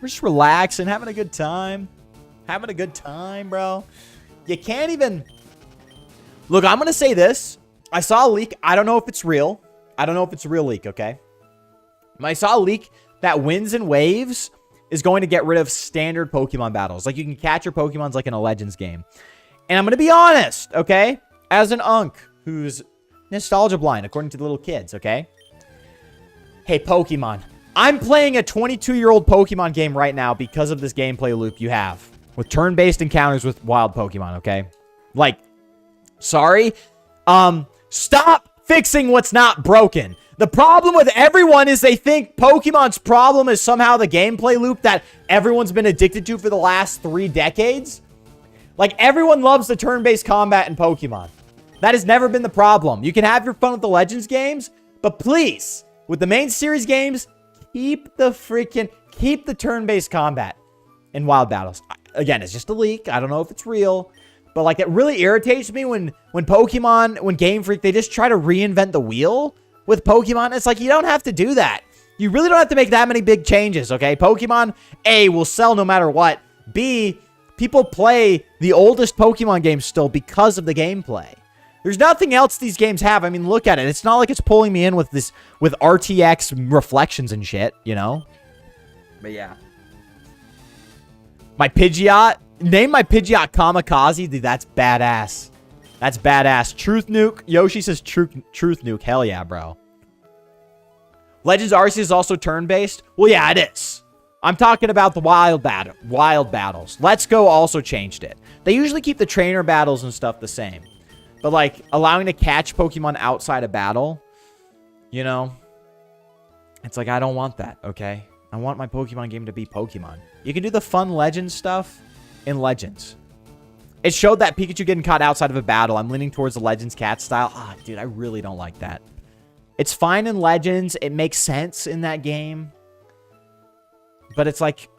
just relaxing, having a good time. Having a good time, bro. You can't even... Look, I'm going to say this. I saw a leak. I don't know if it's real. I don't know if it's a real leak, okay? I saw a leak that Winds and Waves is going to get rid of standard Pokemon battles. Like, you can catch your Pokemons like in a Legends game. And I'm going to be honest, okay? As an Unk who's nostalgia blind, according to the little kids, okay? Hey, Pokemon. I'm playing a 22-year-old Pokemon game right now because of this gameplay loop you have. With turn-based encounters with wild Pokemon, okay? Like, sorry. Stop fixing what's not broken. The problem with everyone is they think Pokemon's problem is somehow the gameplay loop that everyone's been addicted to for the last 3 decades. Like, everyone loves the turn-based combat in Pokemon. That has never been the problem. You can have your fun with the Legends games, but please, with the main series games, keep the turn-based combat in wild battles. Again, it's just a leak. I don't know if it's real. But, like, it really irritates me when Game Freak, they just try to reinvent the wheel with Pokemon. It's like, you don't have to do that. You really don't have to make that many big changes, okay? Pokemon, A, will sell no matter what. B, people play the oldest Pokemon games still because of the gameplay. There's nothing else these games have. I mean, look at it. It's not like it's pulling me in with RTX reflections and shit, you know? But yeah. My Pidgeot. Name my Pidgeot Kamikaze. Dude, that's badass. That's badass. Truth Nuke. Yoshi says Truth Nuke. Hell yeah, bro. Legends Arceus is also turn-based. Well, yeah, it is. I'm talking about the wild battles. Let's Go also changed it. They usually keep the trainer battles and stuff the same. But, like, allowing to catch Pokemon outside a battle, you know, it's like, I don't want that, okay? I want my Pokemon game to be Pokemon. You can do the fun Legends stuff in Legends. It showed that Pikachu getting caught outside of a battle. I'm leaning towards the Legends cat style. Ah, dude, I really don't like that. It's fine in Legends. It makes sense in that game. But it's like,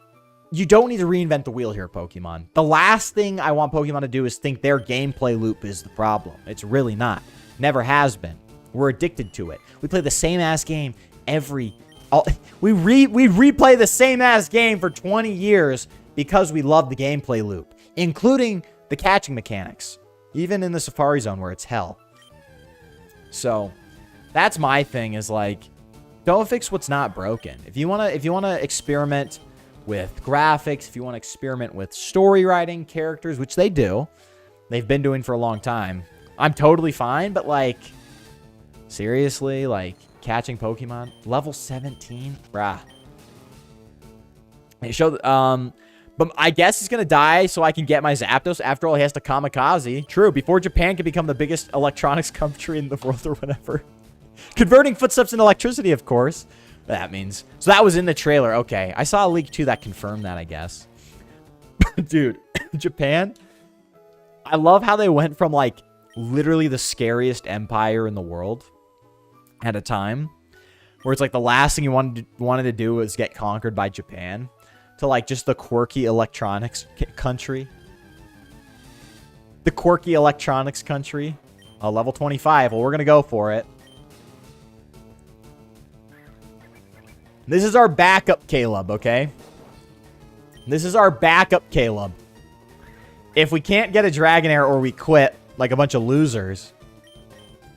you don't need to reinvent the wheel here, Pokemon. The last thing I want Pokemon to do is think their gameplay loop is the problem. It's really not. Never has been. We're addicted to it. We play the same ass game we replay the same ass game for 20 years because we love the gameplay loop, including the catching mechanics, even in the Safari Zone where it's hell. So that's my thing, is like, don't fix what's not broken. If you want to experiment with graphics, if you want to experiment with story writing, characters, which they've been doing for a long time, I'm totally fine. But, like, seriously, like, catching Pokemon level 17, brah. It showed, but I guess he's gonna die so I can get my Zapdos. After all, he has to Kamikaze. True, before Japan can become the biggest electronics country in the world or whatever. Converting footsteps into electricity, of course. That means. So that was in the trailer. Okay, I saw a leak too that confirmed that, I guess. Dude, Japan. I love how they went from like literally the scariest empire in the world at a time, where it's like the last thing you wanted to do was get conquered by Japan, to like just the quirky electronics country. The quirky electronics country. Level 25. Well, we're going to go for it. This is our backup Caleb, okay? This is our backup Caleb. If we can't get a Dragonair or we quit like a bunch of losers,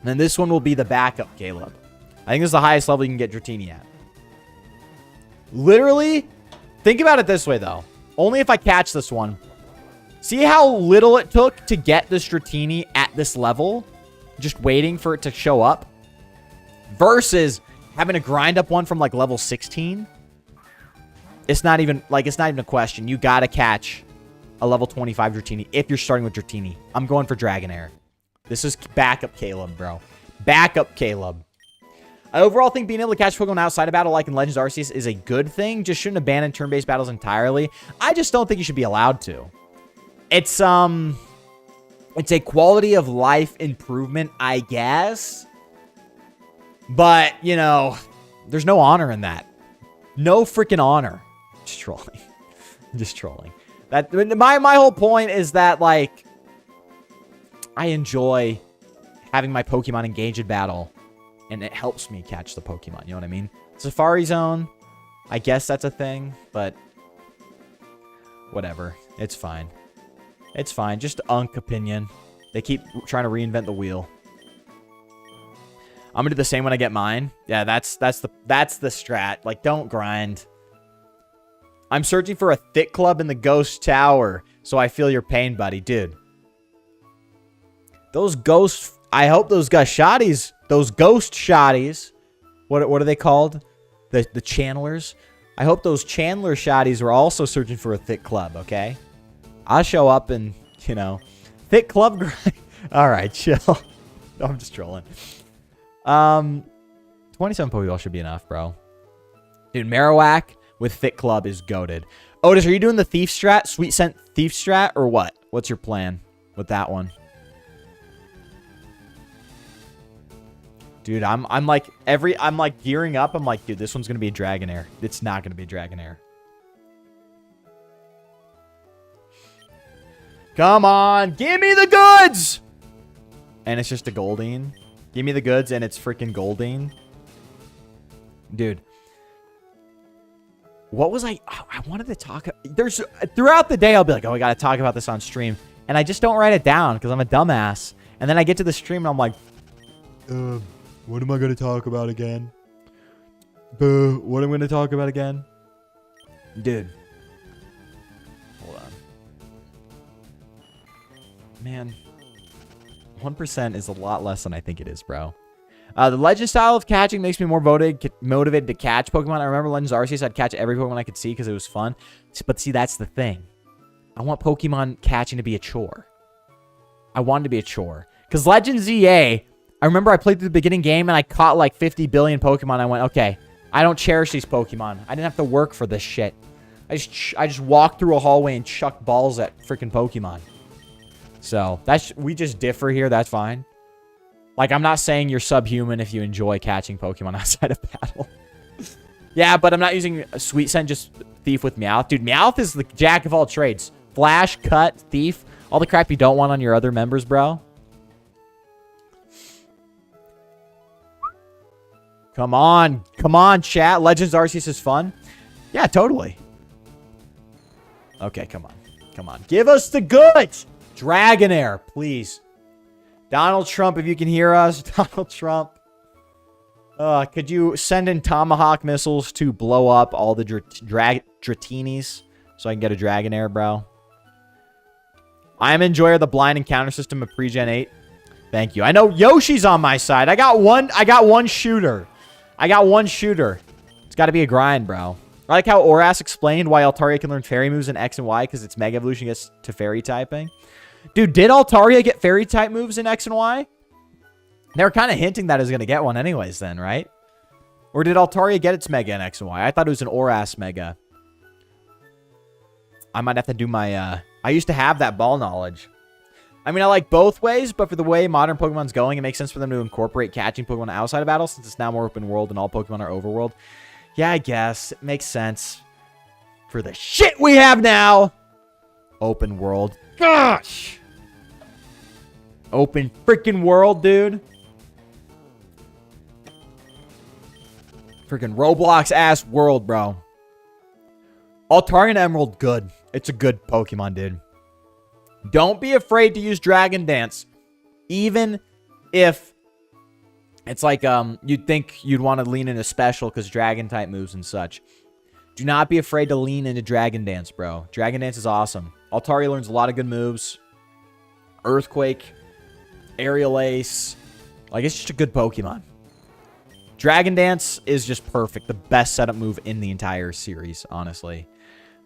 then this one will be the backup Caleb. I think this is the highest level you can get Dratini at. Literally, think about it this way, though. Only if I catch this one. See how little it took to get this Dratini at this level? Just waiting for it to show up? Versus having to grind up one from, like, level 16? It's not even a question. You gotta catch a level 25 Dratini if you're starting with Dratini. I'm going for Dragonair. This is backup Caleb, bro. Backup Caleb. I overall think being able to catch Pokemon outside of battle, like in Legends Arceus, is a good thing. Just shouldn't abandon turn-based battles entirely. I just don't think you should be allowed to. It's a quality of life improvement, I guess. But, you know, there's no honor in that. No freaking honor. Just trolling. Just trolling. My whole point is that, like, I enjoy having my Pokemon engage in battle, and it helps me catch the Pokemon. You know what I mean? Safari Zone, I guess that's a thing, but whatever. It's fine. It's fine. Just unk opinion. They keep trying to reinvent the wheel. I'm gonna do the same when I get mine. Yeah, that's the strat. Like, don't grind. I'm searching for a thick club in the ghost tower, so I feel your pain, buddy. Dude. Those ghosts, I hope those shotties, those ghost shotties, what are they called? The channelers? I hope those Chandler shotties were also searching for a thick club, okay? I'll show up and, you know, thick club grind. All right, chill. I'm just trolling. 27 Pokeball should be enough, bro. Dude, Marowak with thick club is goated. Otis, are you doing the thief strat, sweet scent thief strat, or what? What's your plan with that one? Dude, I'm like gearing up. I'm like, dude, this one's gonna be a Dragonair. It's not gonna be a Dragonair. Come on, give me the goods! And it's just a Goldeen. Give me the goods, and it's freaking Goldeen. Dude. What was I wanted to talk... Throughout the day, I'll be like, oh, I gotta talk about this on stream. And I just don't write it down, because I'm a dumbass. And then I get to the stream, and I'm like... what am I gonna talk about again? What am I gonna talk about again? Dude. Hold on. Man, 1% is a lot less than I think it is, bro. The Legend style of catching makes me more motivated to catch Pokemon. I remember Legends Arceus, I'd catch every Pokemon I could see because it was fun. But see, that's the thing. I want Pokemon catching to be a chore. I want it to be a chore. Because Legends EA, I remember I played through the beginning game and I caught like 50 billion Pokemon. I went, okay, I don't cherish these Pokemon. I didn't have to work for this shit. I just walked through a hallway and chucked balls at freaking Pokemon. So, we just differ here. That's fine. Like, I'm not saying you're subhuman if you enjoy catching Pokemon outside of battle. Yeah, but I'm not using a Sweet Scent, just Thief with Meowth. Dude, Meowth is the jack of all trades. Flash, Cut, Thief. All the crap you don't want on your other members, bro. Come on. Come on, chat. Legends Arceus is fun. Yeah, totally. Okay, come on. Come on. Give us the goods. Dragonair, please. Donald Trump, if you can hear us. Donald Trump. Could you send in Tomahawk missiles to blow up all the Dratinis so I can get a Dragonair, bro? I am enjoyer of the blind encounter system of pre-gen 8. Thank you. I know Yoshi's on my side. I got one shooter. I got one shooter. It's got to be a grind, bro. I like how Oras explained why Altaria can learn fairy moves in X and Y because its Mega Evolution gets to fairy typing. Dude, did Altaria get fairy type moves in X and Y? They were kind of hinting that it was going to get one anyways then, right? Or did Altaria get its Mega in X and Y? I thought it was an Oras Mega. I might have to do my, I used to have that ball knowledge. I mean, I like both ways, but for the way modern Pokemon's going, it makes sense for them to incorporate catching Pokemon outside of battle since it's now more open world and all Pokemon are overworld. Yeah, I guess. It makes sense for the shit we have now. Open world. Gosh. Open freaking world, dude. Freaking Roblox-ass world, bro. Altarian Emerald, good. It's a good Pokemon, dude. Don't be afraid to use Dragon Dance. Even if it's like, you'd think you'd want to lean into Special because Dragon-type moves and such. Do not be afraid to lean into Dragon Dance, bro. Dragon Dance is awesome. Altaria learns a lot of good moves. Earthquake. Aerial Ace. Like, it's just a good Pokemon. Dragon Dance is just perfect. The best setup move in the entire series, honestly.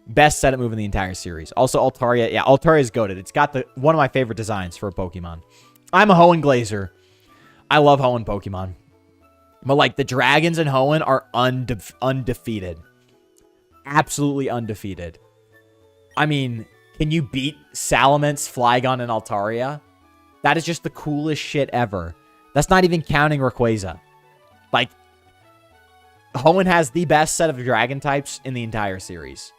Best setup move in the entire series. Also, Altaria. Yeah, Altaria is goated. It's got one of my favorite designs for a Pokemon. I'm a Hoenn Glazer. I love Hoenn Pokemon. But, like, the dragons in Hoenn are undefeated. Absolutely undefeated. I mean, can you beat Salamence, Flygon, and Altaria? That is just the coolest shit ever. That's not even counting Rayquaza. Like, Hoenn has the best set of dragon types in the entire series.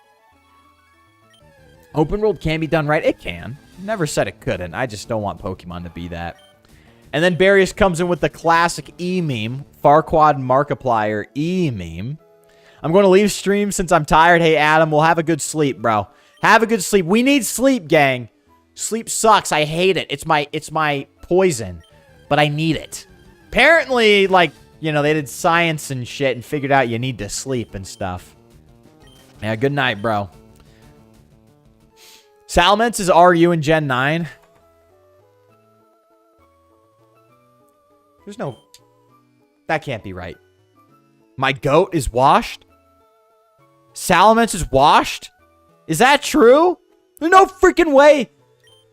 Open world can be done right. It can. Never said it couldn't. I just don't want Pokemon to be that. And then Barrios comes in with the classic E-meme. Farquaad Markiplier E-meme. I'm going to leave stream since I'm tired. Hey, Adam, we'll have a good sleep, bro. Have a good sleep. We need sleep, gang. Sleep sucks. I hate it. It's my poison. But I need it. Apparently, like, you know, they did science and shit and figured out you need to sleep and stuff. Yeah, good night, bro. Salamence is RU in Gen 9. There's no... That can't be right. My goat is washed? Salamence is washed? Is that true? There's no freaking way.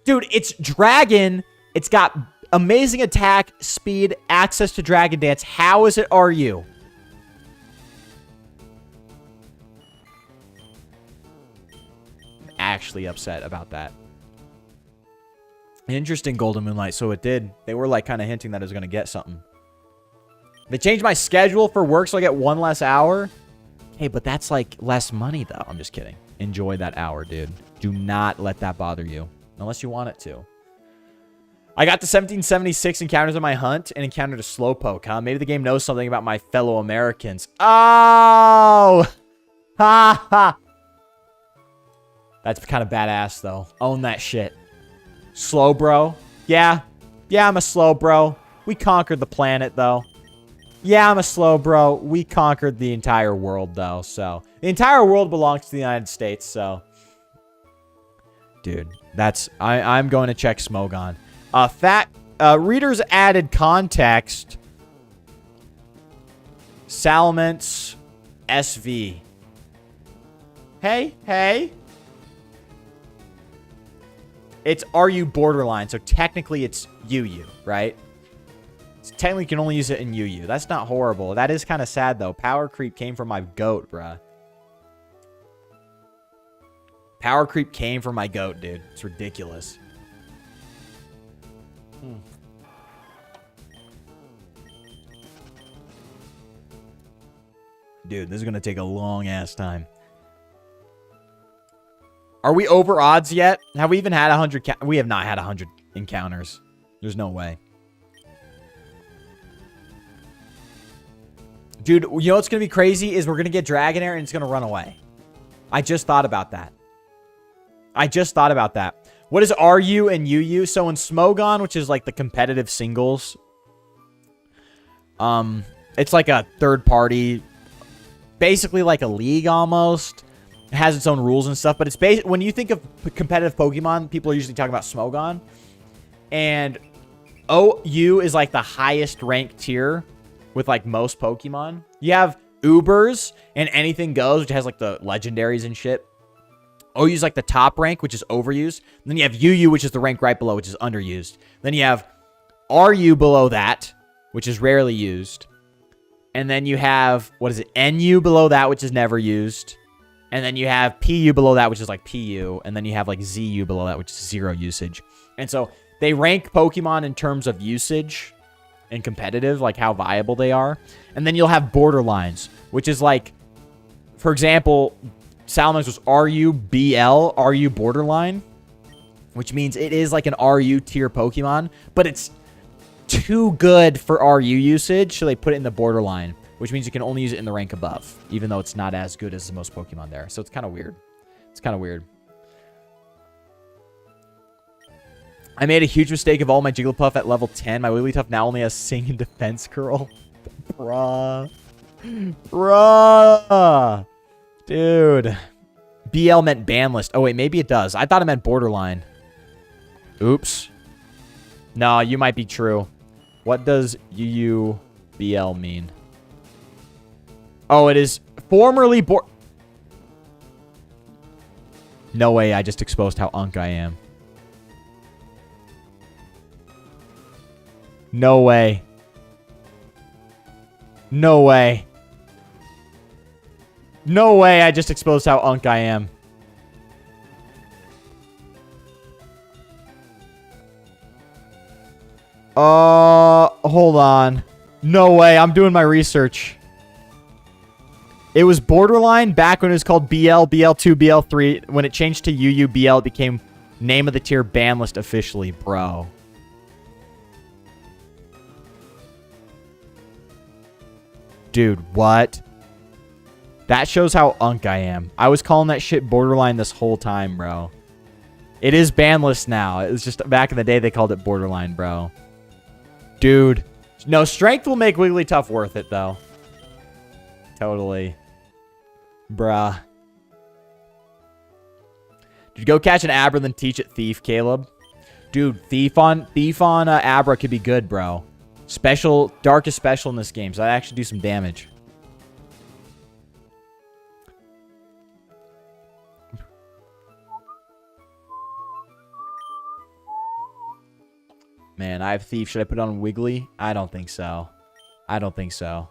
Dude, it's dragon. It's got amazing attack, speed, access to Dragon Dance. How is it RU? I'm actually upset about that. Interesting, Golden Moonlight. So it did. They were like kind of hinting that it was going to get something. They changed my schedule for work so I get one less hour. Hey, but that's like less money though. I'm just kidding. Enjoy that hour, dude. Do not let that bother you. Unless you want it to. I got the 1776 encounters on my hunt and encountered a Slowpoke, huh? Maybe the game knows something about my fellow Americans. Oh! Ha ha! That's kind of badass, though. Own that shit. Slow, bro. Yeah. Yeah, I'm a slow, bro. We conquered the planet, though. Yeah, I'm a slow, bro. We conquered the entire world, though, so. The entire world belongs to the United States, so. Dude, that's... I'm going to check Smogon. Readers added context. Salamence SV. Hey. It's RU borderline, so technically it's UU, right? So technically you can only use it in UU. That's not horrible. That is kind of sad, though. Power creep came from my goat, bruh. Power creep came from my goat, dude. It's ridiculous. Dude, this is going to take a long-ass time. Are we over odds yet? Have we even had 100? We have not had 100 encounters. There's no way. Dude, you know what's going to be crazy is we're going to get Dragonair and it's going to run away. I just thought about that. What is RU and UU? So in Smogon, which is like the competitive singles, it's like a third party, basically like a league almost. It has its own rules and stuff, but it's when you think of competitive Pokemon, people are usually talking about Smogon. And OU is like the highest ranked tier with like most Pokemon. You have Ubers and Anything Goes, which has like the legendaries and shit. OU is like the top rank, which is overused. And then you have UU, which is the rank right below, which is underused. Then you have RU below that, which is rarely used. And then you have, what is it, NU below that, which is never used. And then you have PU below that, which is like PU. And then you have like ZU below that, which is 0 usage. And so they rank Pokemon in terms of usage and competitive, like how viable they are. And then you'll have borderlines, which is like, for example, Salamence was RU BL, RU borderline, which means it is like an RU tier Pokemon, but it's too good for RU usage, so they put it in the borderline, which means you can only use it in the rank above, even though it's not as good as most Pokemon there. So it's kind of weird. It's kind of weird. I made a huge mistake of all my Jigglypuff at level 10. My Wigglytuff now only has Sing and Defense Curl. Bruh. Bruh. Dude. BL meant ban list. Oh, wait, maybe it does. I thought it meant borderline. Oops. No, you might be true. What does UUBL mean? Oh, it is formerly No way, I just exposed how unk I am. No way. No way. No way, I just exposed how unk I am. Hold on. No way, I'm doing my research. It was borderline back when it was called BL, BL2, BL3. When it changed to UUBL, it became name of the tier ban list officially, bro. Dude, what? That shows how unk I am. I was calling that shit borderline this whole time, bro. It is ban list now. It was just back in the day they called it borderline, bro. Dude. No, strength will make Wigglytuff worth it, though. Totally. Bruh. Did you go catch an Abra then teach it Thief, Caleb? Dude, Thief on Abra could be good, bro. Special, Dark is special in this game, so I actually do some damage. Man, I have Thief. Should I put it on Wiggly? I don't think so. I don't think so.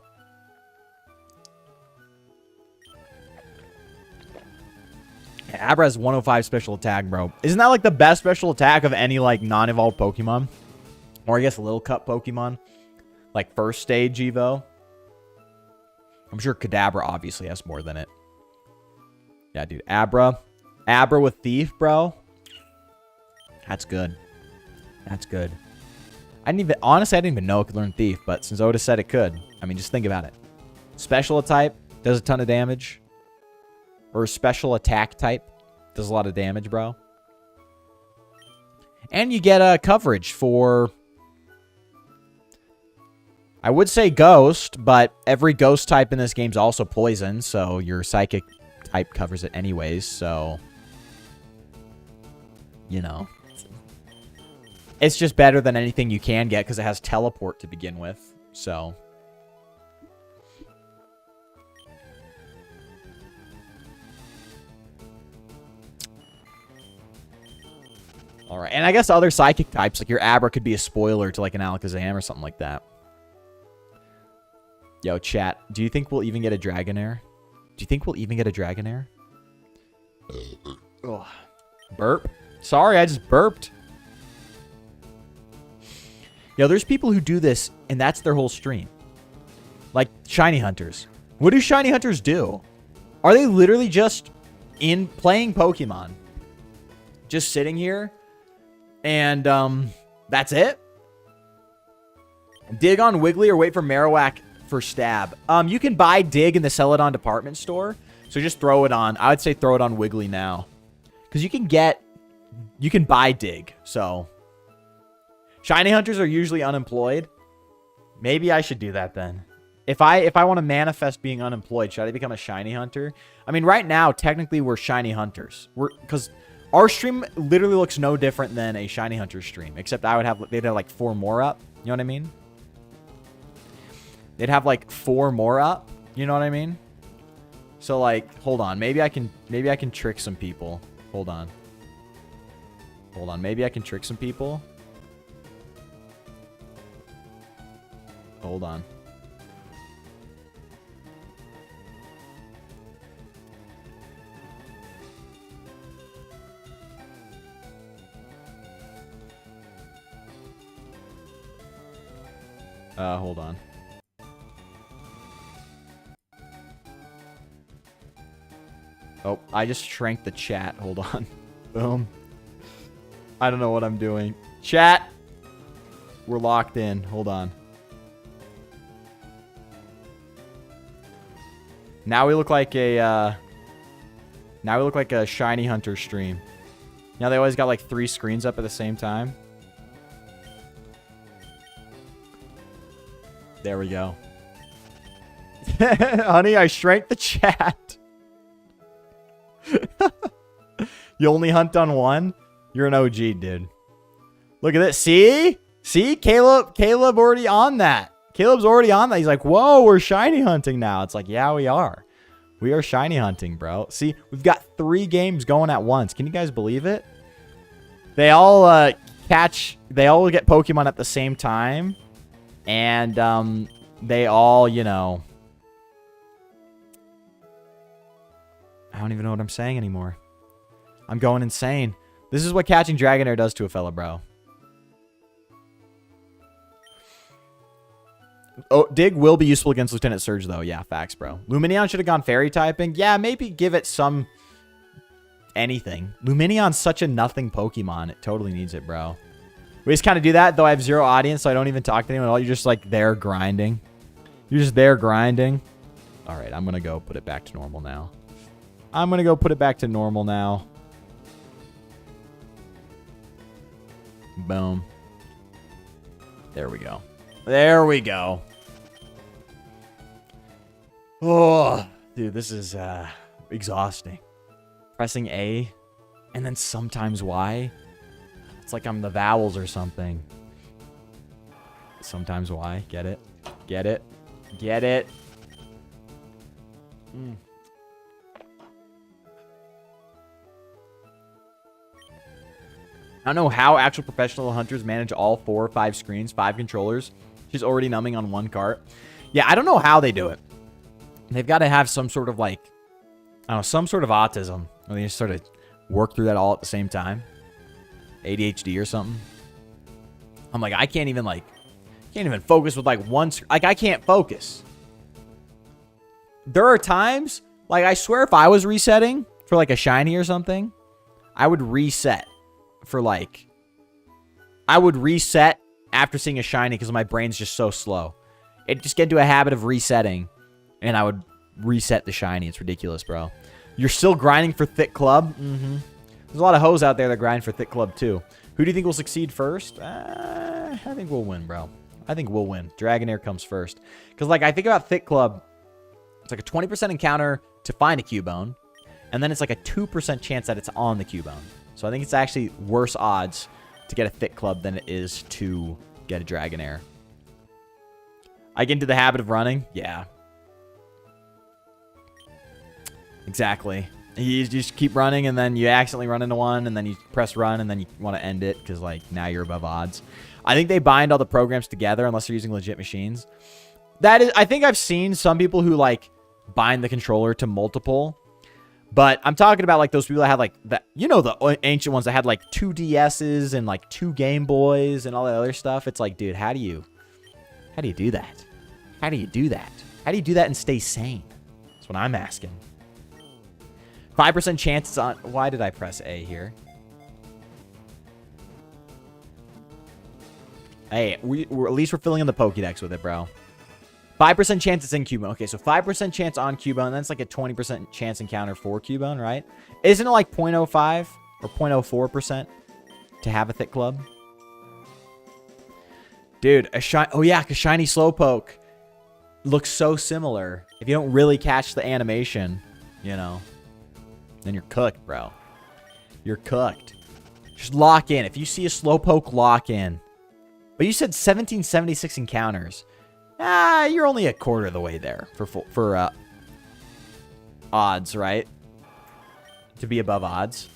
Yeah, Abra has 105 special attack, bro. Isn't that like the best special attack of any like non-evolved Pokemon? Or I guess Little Cup Pokemon? Like first stage Evo? I'm sure Kadabra obviously has more than it. Yeah, dude. Abra with Thief, bro. That's good. That's good. Honestly, I didn't even know it could learn Thief, but since Otis said it could, I mean, just think about it. Special type does a ton of damage. Or special attack type does a lot of damage, bro. And you get a coverage for, I would say Ghost, but every Ghost type in this game is also Poison, so your Psychic type covers it anyways, so, you know. It's just better than anything you can get because it has Teleport to begin with, so. Alright, and I guess other Psychic types, like your Abra could be a spoiler to like an Alakazam or something like that. Yo, chat, do you think we'll even get a Dragonair? Do you think we'll even get a Dragonair? Ugh. Burp? Sorry, I just burped. Yo, there's people who do this, and that's their whole stream. Like, Shiny Hunters. What do Shiny Hunters do? Are they literally just playing Pokemon? Just sitting here? And, that's it? Dig on Wiggly or wait for Marowak for Stab. You can buy Dig in the Celadon department store. So just throw it on. I would say throw it on Wiggly now. Because you can buy Dig, so... Shiny Hunters are usually unemployed. Maybe I should do that then. If I want to manifest being unemployed, should I become a Shiny Hunter? I mean, right now, technically, we're Shiny Hunters. Because our stream literally looks no different than a Shiny Hunter stream. Except they'd have like 4 more up. You know what I mean? They'd have like 4 more up. You know what I mean? So like, hold on. Maybe I can trick some people. Hold on. Hold on. Maybe I can trick some people. Hold on. Hold on. Oh, I just shrank the chat. Hold on. Boom. I don't know what I'm doing. Chat. We're locked in. Hold on. Now we look like a Shiny Hunter stream. Now they always got like 3 screens up at the same time. There we go. Honey, I shrank the chat. You only hunt on one? You're an OG, dude. Look at this. See? See? Caleb already on that. Caleb's already on that. He's like, whoa, we're shiny hunting now. It's like, yeah, we are. We are shiny hunting, bro. See, we've got 3 games going at once. Can you guys believe it? They all they all get Pokemon at the same time. And they all, you know, I don't even know what I'm saying anymore. I'm going insane. This is what catching Dragonair does to a fella, bro. Oh, Dig will be useful against Lieutenant Surge, though. Yeah, facts, bro. Lumineon should have gone fairy typing. Yeah, maybe give it some anything. Lumineon's such a nothing Pokemon. It totally needs it, bro. We just kind of do that, though I have 0 audience, so I don't even talk to anyone at all. You're just, like, there grinding. You're just there grinding. All right, I'm going to go put it back to normal now. I'm going to go put it back to normal now. Boom. There we go. There we go. Oh, dude, this is exhausting. Pressing A and then sometimes Y. It's like I'm the vowels or something. Sometimes Y. Get it? Get it? Get it? I don't know how actual professional hunters manage all 4 or 5 screens, 5 controllers. She's already numbing on 1 cart. Yeah, I don't know how they do it. They've got to have some sort of like, I don't know, some sort of autism. Or they just sort of work through that all at the same time. ADHD or something. I'm like, I can't even focus with like one, like I can't focus. There are times, like I swear if I was resetting for like a shiny or something, I would reset for like, I would reset after seeing a shiny because my brain's just so slow. It just get into a habit of resetting and I would reset the shiny. It's ridiculous, bro. You're still grinding for Thick Club? Mm-hmm. There's a lot of hoes out there that grind for Thick Club too. Who do you think will succeed first? I think we'll win, bro. I think we'll win. Dragonair comes first. Because like I think about Thick Club, it's like a 20% encounter to find a Cubone. And then it's like a 2% chance that it's on the Cubone. So I think it's actually worse odds to get a Thick Club than it is to get a Dragonair. I get into the habit of running? Yeah. Exactly. You just keep running, and then you accidentally run into one, and then you press run, and then you want to end it, because, like, now you're above odds. I think they bind all the programs together, unless they're using legit machines. That is, I think I've seen some people who, like, bind the controller to multiple. But I'm talking about, like, those people that had, like, that, you know, the ancient ones that had, like, 2 DSs and, like, 2 Game Boys and all that other stuff. It's like, dude, how do you do that? How do you do that? How do you do that and stay sane? That's what I'm asking. 5% chances on... Why did I press A here? Hey, we're at least we're filling in the Pokédex with it, bro. 5% chance it's in Cubone. Okay, so 5% chance on Cubone. That's like a 20% chance encounter for Cubone, right? Isn't it like 0.05 or 0.04% to have a Thick Club? Dude, oh yeah, because Shiny Slowpoke looks so similar. If you don't really catch the animation, you know... Then you're cooked, bro. You're cooked. Just lock in. If you see a Slowpoke, lock in. But you said 1776 encounters. You're only a quarter of the way there for odds, right? To be above odds.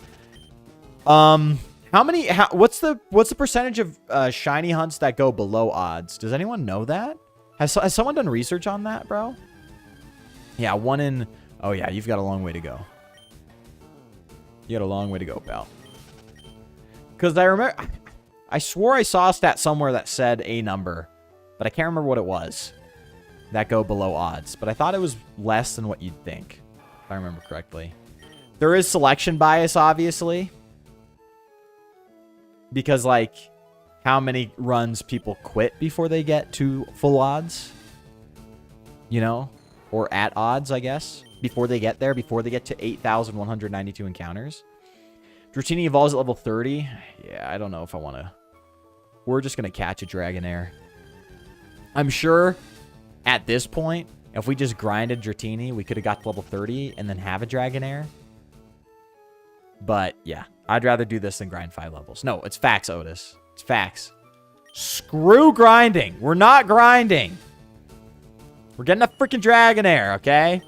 What's the percentage of shiny hunts that go below odds? Does anyone know that? Has someone done research on that, bro? Yeah, 1 in... Oh yeah, you've got a long way to go. You got a long way to go, pal. Because I remember... I swore I saw a stat somewhere that said a number. but I can't remember what it was that go below odds. But I thought it was less than what you'd think, if I remember correctly. There is selection bias, obviously, because, like, how many runs people quit before they get to full odds, you know, or at odds, I guess, before they get there, before they get to 8,192 encounters. Dratini evolves at level 30. Yeah, I don't know if I want to. We're just going to catch a Dragonair. I'm sure at this point, if we just grinded Dratini, we could have got to level 30 and then have a Dragonair. But, yeah, I'd rather do this than grind 5 levels. No, it's facts, Otis. It's facts. Screw grinding. We're not grinding. We're getting a freaking Dragonair, okay?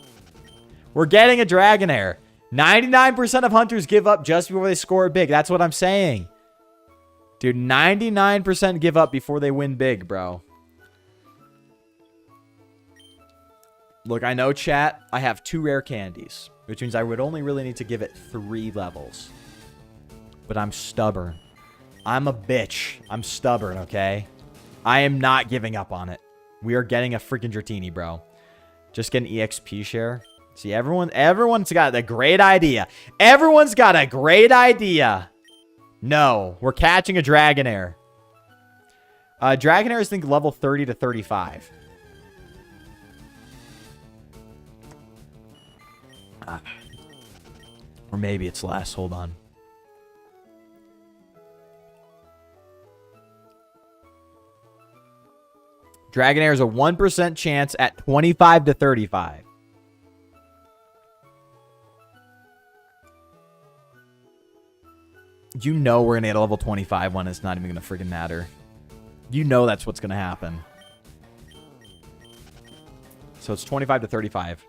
We're getting a Dragonair. 99% of hunters give up just before they score big. That's what I'm saying. Dude, 99% give up before they win big, bro. Look, I know, chat, I have 2 rare candies, which means I would only really need to give it 3 levels. But I'm stubborn. I'm a bitch. I'm stubborn, okay? I am not giving up on it. We are getting a freaking Dratini, bro. Just get an EXP share. See, everyone's got a great idea. Everyone's got a great idea. No, we're catching a Dragonair. Dragonair is, I think, level 30 to 35. Or maybe it's less. Hold on. Dragonair is a 1% chance at 25 to 35. You know we're going to get a level 25 one. It's not even going to freaking matter. You know that's what's going to happen. So it's 25 to 35.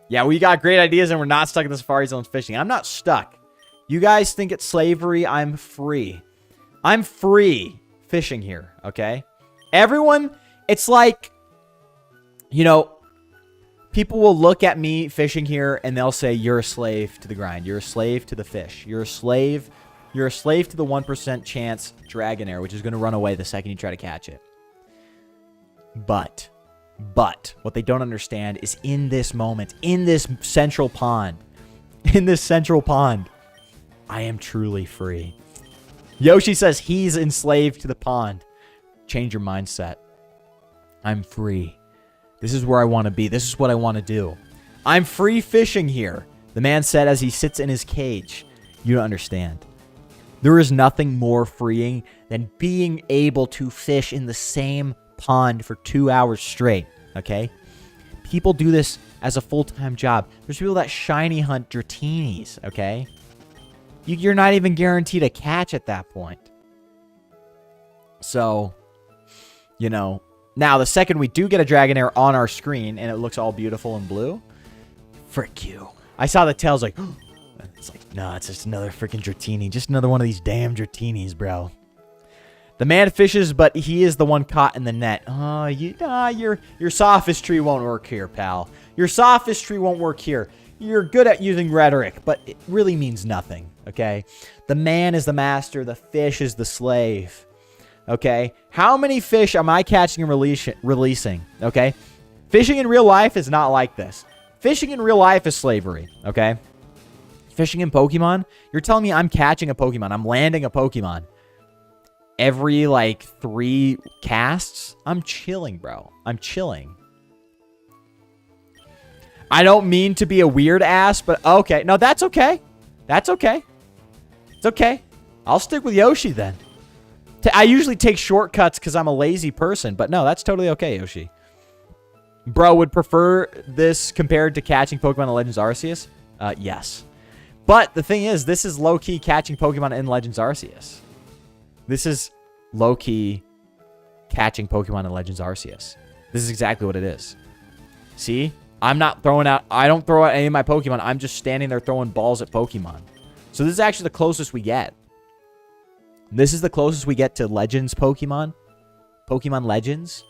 Yeah, we got great ideas and we're not stuck in the Safari Zones fishing. I'm not stuck. You guys think it's slavery. I'm free. I'm free fishing here, okay? Everyone, it's like, you know, people will look at me fishing here and they'll say, you're a slave to the grind. You're a slave to the fish. You're a slave. You're a slave to the 1% chance Dragonair, which is going to run away the second you try to catch it. But what they don't understand is in this moment, in this central pond, I am truly free. Yoshi says he's enslaved to the pond. Change your mindset. I'm free. This is where I want to be. This is what I want to do. I'm free fishing here, the man said as he sits in his cage. You don't understand. There is nothing more freeing than being able to fish in the same pond for 2 hours straight, okay? People do this as a full-time job. There's people that shiny hunt Dratinis, okay? You're not even guaranteed a catch at that point. So, you know, now the second we do get a Dragonair on our screen and it looks all beautiful and blue, frick you. I saw the tails like, it's like, no, it's just another freaking Dratini. Just another one of these damn Dratinis, bro. The man fishes, but he is the one caught in the net. Oh, your sophistry won't work here, pal. Your sophistry won't work here. You're good at using rhetoric, but it really means nothing, okay? The man is the master. The fish is the slave, okay? How many fish am I catching and releasing, okay? Fishing in real life is not like this. Fishing in real life is slavery, okay? Fishing in Pokemon, you're telling me I'm catching a Pokemon. I'm landing a Pokemon. Every, like, 3 casts, I'm chilling, bro. I'm chilling. I don't mean to be a weird ass, but okay. No, that's okay. That's okay. It's okay. I'll stick with Yoshi then. I usually take shortcuts because I'm a lazy person, but no, that's totally okay, Yoshi. Bro, would prefer this compared to catching Pokemon in Legends Arceus? Yes. But the thing is, this is low-key catching Pokemon in Legends Arceus. This is low-key catching Pokemon in Legends Arceus. This is exactly what it is. See? I'm not throwing out... I don't throw out any of my Pokemon. I'm just standing there throwing balls at Pokemon. So this is actually the closest we get. This is the closest we get to Legends Pokemon. Pokemon Legends.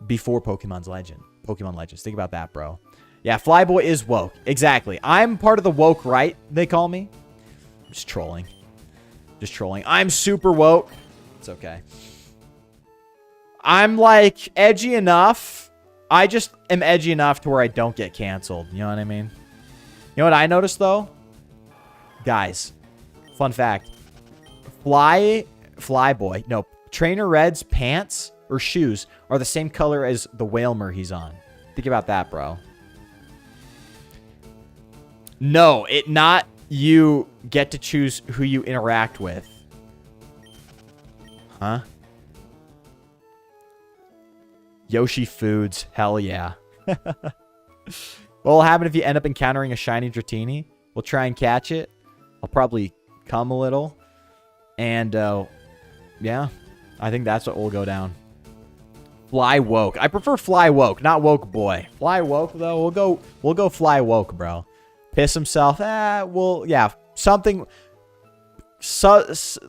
Before Pokemon Legends. Think about that, bro. Yeah, Flyboy is woke. Exactly. I'm part of the woke right, they call me. I'm just trolling. Just trolling. I'm super woke. It's okay. I'm like edgy enough. I just am edgy enough to where I don't get canceled. You know what I mean? You know what I noticed though? Guys, fun fact. Flyboy, no, Trainer Red's pants or shoes are the same color as the Whalmer he's on. Think about that, bro. No, it not you get to choose who you interact with. Huh? Yoshi Foods. Hell yeah. What will happen if you end up encountering a shiny Dratini? We'll try and catch it. I'll probably come a little. And, yeah. I think that's what will go down. Fly woke. I prefer fly woke, not woke boy. Fly woke, though. We'll go fly woke, bro. Piss himself. Well, yeah. Something...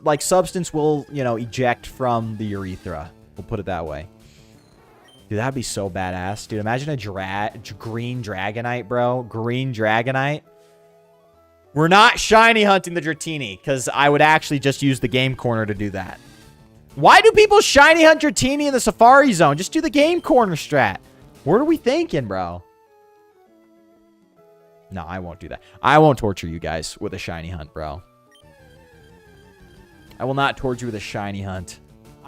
like substance will, you know, eject from the urethra. We'll put it that way. Dude, that'd be so badass. Dude, imagine a green Dragonite, bro. Green Dragonite. We're not shiny hunting the Dratini, because I would actually just use the game corner to do that. Why do people shiny hunt Dratini in the Safari Zone? Just do the game corner strat. What are we thinking, bro? No, I won't do that. I won't torture you guys with a shiny hunt, bro. I will not torture you with a shiny hunt.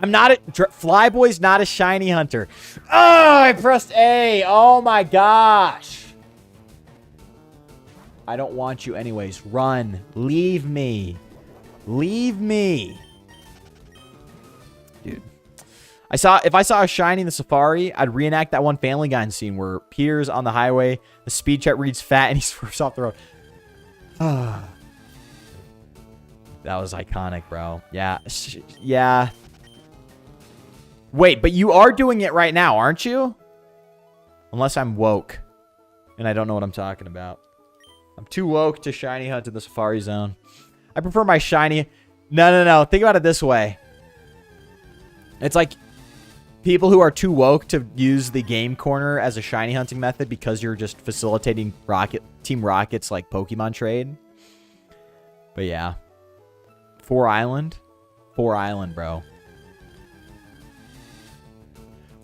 I'm not a... Flyboy's not a shiny hunter. Oh, I pressed A. Oh, my gosh. I don't want you anyways. Run. Leave me. Leave me. Dude. If I saw a shiny in the Safari, I'd reenact that one Family Guy scene where Peter's on the highway, the speed check reads fat, and he swerves off the road. That was iconic, bro. Yeah. Yeah. Wait, but you are doing it right now, aren't you? Unless I'm woke. And I don't know what I'm talking about. I'm too woke to shiny hunt in the Safari Zone. I prefer my shiny... No. Think about it this way. It's like people who are too woke to use the game corner as a shiny hunting method because you're just facilitating Team Rocket's like Pokemon trade. But yeah. 4 Island, bro.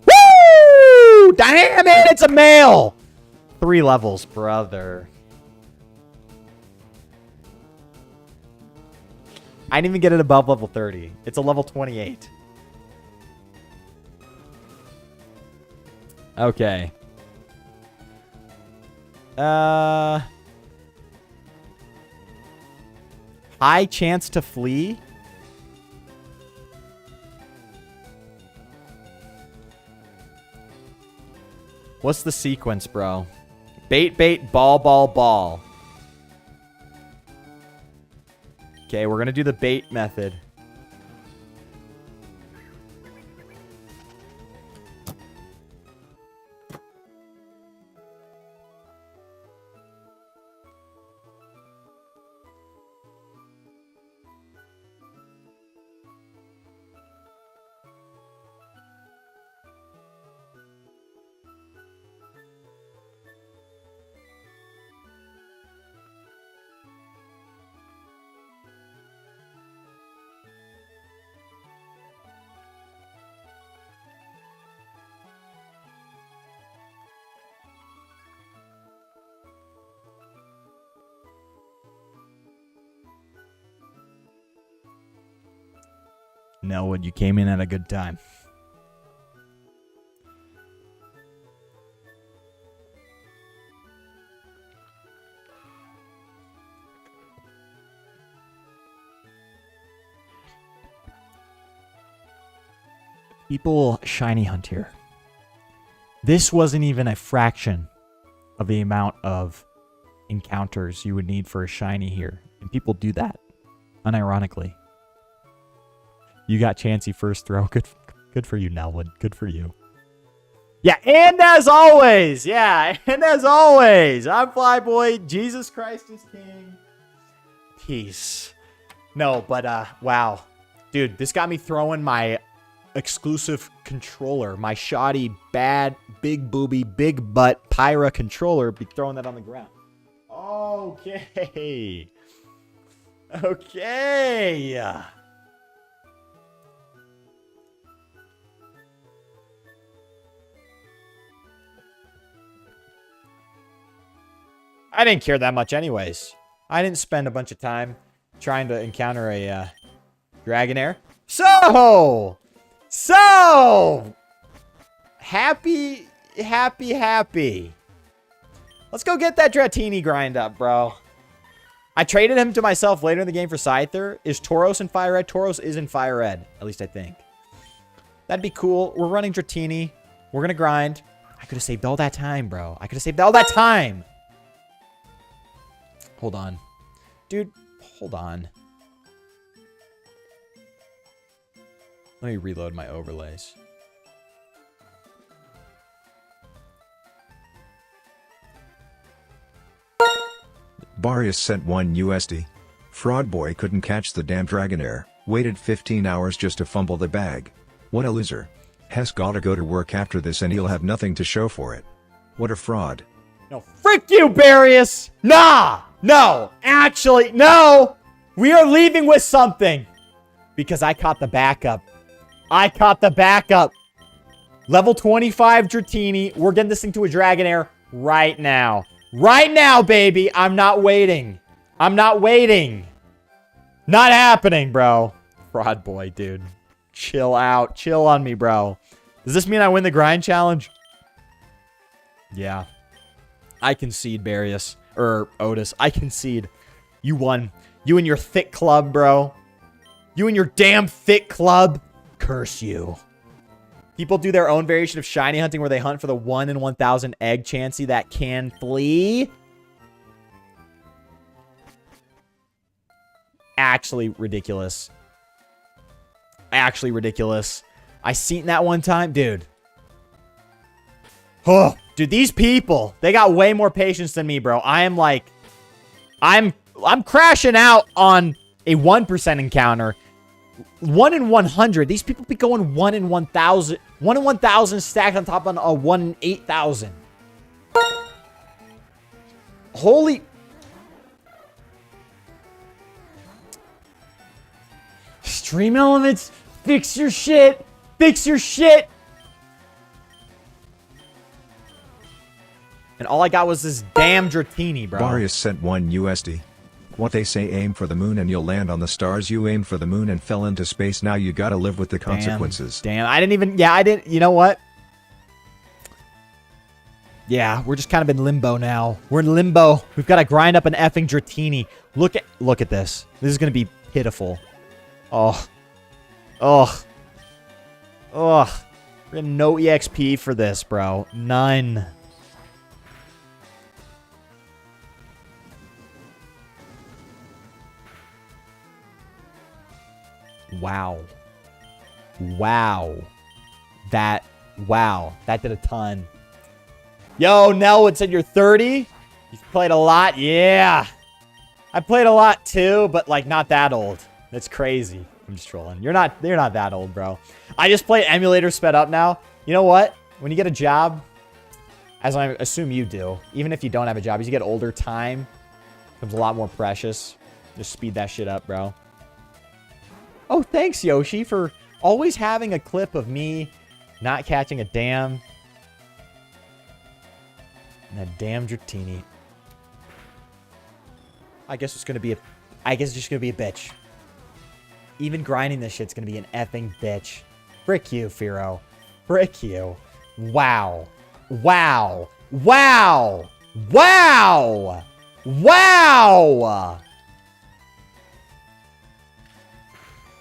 Woo! Damn it, it's a male! 3 levels, brother. I didn't even get it above level 30. It's a level 28. Okay. High chance to flee. What's the sequence, bro? Bait, ball, ball, ball. Okay, we're gonna do the bait method. Nelwood, you came in at a good time. People shiny hunt here. This wasn't even a fraction of the amount of encounters you would need for a shiny here. And people do that, unironically. You got Chansey first throw. Good for you, Nelwood. Good for you. Yeah, and as always, I'm Flyboy. Jesus Christ is King. Peace. No, but, wow. Dude, this got me throwing my exclusive controller. My shoddy, bad, big booby, big butt Pyra controller. Be throwing that on the ground. Okay. Okay. I didn't care that much anyways. I didn't spend a bunch of time trying to encounter a Dragonair. So! Happy. Let's go get that Dratini grind up, bro. I traded him to myself later in the game for Scyther. Is Tauros in FireRed? Tauros is in FireRed. At least I think. That'd be cool. We're running Dratini. We're going to grind. I could have saved all that time, bro. I could have saved all that time. Hold on. Dude, hold on. Let me reload my overlays. Barius sent 1 USD. Fraud boy couldn't catch the damn Dragonair, waited 15 hours just to fumble the bag. What a loser. Has gotta go to work after this and he'll have nothing to show for it. What a fraud. No, frick you, Barius! Nah! No! Actually, no! We are leaving with something! Because I caught the backup. Level 25 Dratini. We're getting this thing to a Dragonair right now. Right now, baby! I'm not waiting. Not happening, bro. Fraud boy, dude. Chill out. Chill on me, bro. Does this mean I win the grind challenge? Yeah. I concede, Barius. Or Otis. I concede. You won. You and your thick club, bro. You and your damn thick club. Curse you. People do their own variation of shiny hunting where they hunt for the 1 in 1,000 egg Chansey that can flee. Actually ridiculous. I seen that one time. Dude. Oh, dude, these people, they got way more patience than me, bro. I am like, I'm crashing out on a 1% encounter. 1 in 100. These people be going 1 in 1,000. 1 in 1,000 stacked on top of a 1 in 8,000. Holy. Stream elements. Fix your shit. And all I got was this damn Dratini, bro. Barius sent 1 USD. What they say, aim for the moon and you'll land on the stars. You aimed for the moon and fell into space. Now you gotta live with the consequences. Damn. I didn't. You know what? Yeah, we're just kind of in limbo now. We're in limbo. We've got to grind up an effing Dratini. Look at this. This is going to be pitiful. Oh. We're getting no EXP for this, bro. None. Wow. That did a ton. Yo, Nelwood said you're 30? You've played a lot? Yeah. I played a lot too, but like not that old. That's crazy. I'm just trolling. You're not that old, bro. I just play emulator sped up now. You know what? When you get a job, as I assume you do, even if you don't have a job, as you get older, time becomes a lot more precious. Just speed that shit up, bro. Oh, thanks, Yoshi, for always having a clip of me not catching a damn... that damn Dratini. I guess it's just gonna be a bitch. Even grinding this shit's gonna be an effing bitch. Frick you, Firo. Frick you. Wow.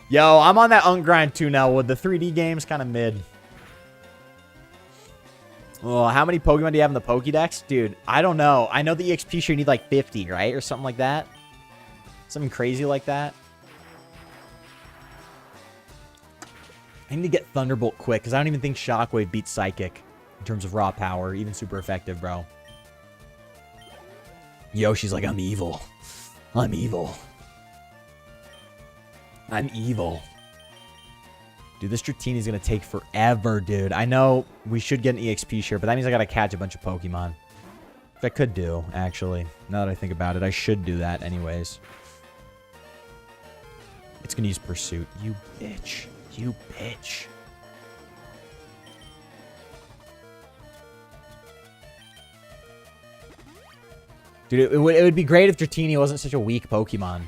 Yo, I'm on that ungrind too now. With the 3D games kind of mid. Oh, how many Pokemon do you have in the Pokédex? Dude, I don't know. I know the EXP share you need like 50, right? Or something like that. Something crazy like that. I need to get Thunderbolt quick, because I don't even think Shockwave beats Psychic in terms of raw power. Even super effective, bro. Yoshi's like, I'm evil. Dude, this Dratini's going to take forever, dude. I know we should get an EXP share, but that means I got to catch a bunch of Pokemon. Which I could do, actually. Now that I think about it, I should do that anyways. It's going to use Pursuit. You bitch. Dude, it would be great if Dratini wasn't such a weak Pokemon.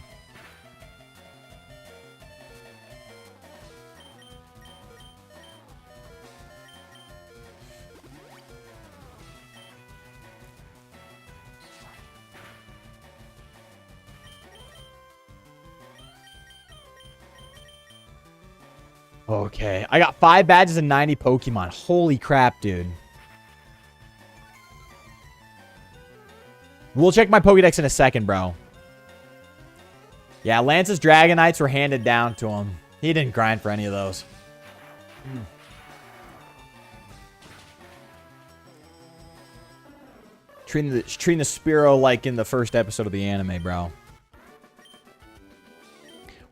Okay, I got 5 badges and 90 Pokemon. Holy crap, dude. We'll check my Pokédex in a second, bro. Yeah, Lance's Dragonites were handed down to him. He didn't grind for any of those. Treating the Spearow like in the first episode of the anime, bro.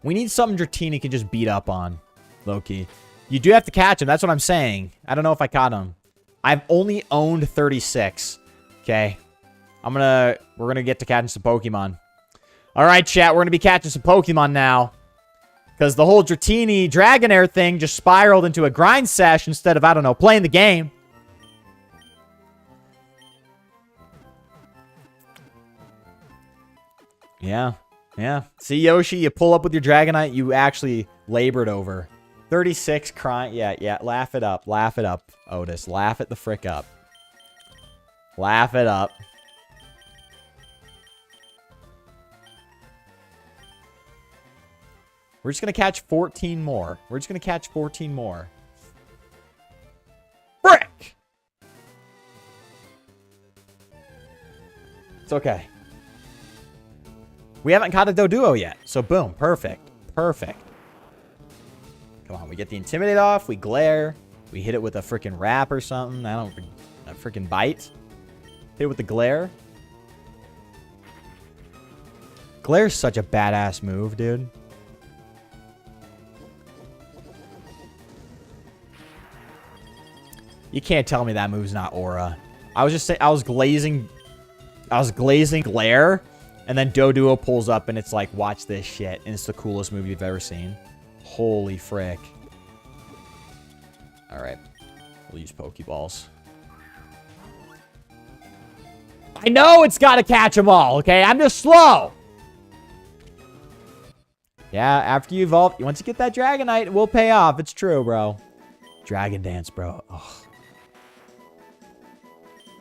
We need something Dratini can just beat up on. Low-key. You do have to catch him. That's what I'm saying. I don't know if I caught him. I've only owned 36. Okay. We're gonna get to catching some Pokemon. Alright, chat. We're gonna be catching some Pokemon now. Because the whole Dratini Dragonair thing just spiraled into a grind sesh instead of, I don't know, playing the game. Yeah. Yeah. See, Yoshi, you pull up with your Dragonite you actually labored over. 36 crying. Yeah. Laugh it up. Laugh it up, Otis. Laugh it the frick up. Laugh it up. We're just going to catch 14 more. We're just going to catch 14 more. Frick! It's okay. We haven't caught a Doduo yet. So, boom. Perfect. Perfect. Come on, we get the Intimidate off, we glare, we hit it with a freaking wrap or something. A freaking bite. Hit it with the glare. Glare's such a badass move, dude. You can't tell me that move's not Aura. I was just saying, I was glazing glare, and then Doduo pulls up and it's like, watch this shit. And it's the coolest move you've ever seen. Holy frick. Alright. We'll use Pokeballs. I know it's got to catch them all, okay? I'm just slow. Yeah, after you evolve, once you get that Dragonite, it will pay off. It's true, bro. Dragon Dance, bro. Oh.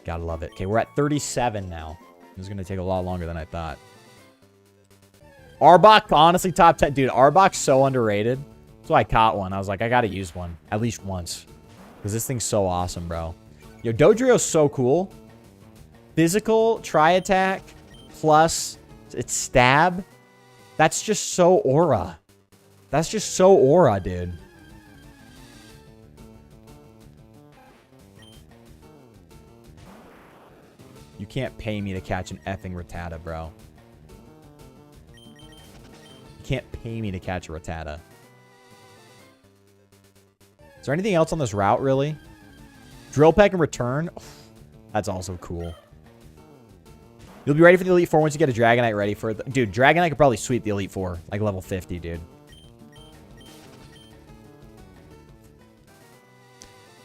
Gotta love it. Okay, we're at 37 now. This is going to take a lot longer than I thought. Arbok, honestly, top 10. Dude, Arbok's so underrated. That's why I caught one. I was like, I gotta use one. At least once. Because this thing's so awesome, bro. Yo, Dodrio's so cool. Physical, tri-attack, plus its stab. That's just so aura. That's just so aura, dude. You can't pay me to catch an effing Rattata, bro. You can't pay me to catch a Rattata. Is there anything else on this route, really? Drill Peck and Return? Oh, that's also cool. You'll be ready for the Elite Four once you get a Dragonite ready for it. Dude, Dragonite could probably sweep the Elite Four. Like level 50, dude.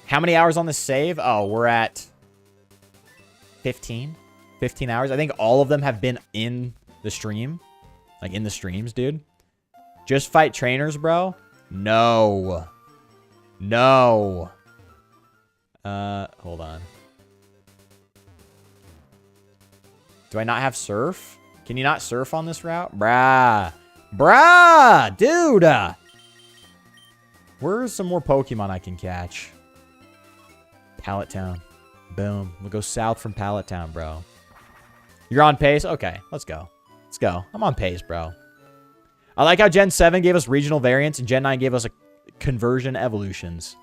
How many hours on this save? Oh, we're at 15. 15 hours. I think all of them have been in the stream. Like in the streams, dude. Just fight trainers, bro? No. No. Hold on. Do I not have surf? Can you not surf on this route? Bruh. Bruh! Dude! Where's some more Pokemon I can catch? Pallet Town. Boom. We'll go south from Pallet Town, bro. You're on pace? Okay, let's go. Let's go. I'm on pace, bro. I like how Gen 7 gave us regional variants and Gen 9 gave us a conversion evolutions.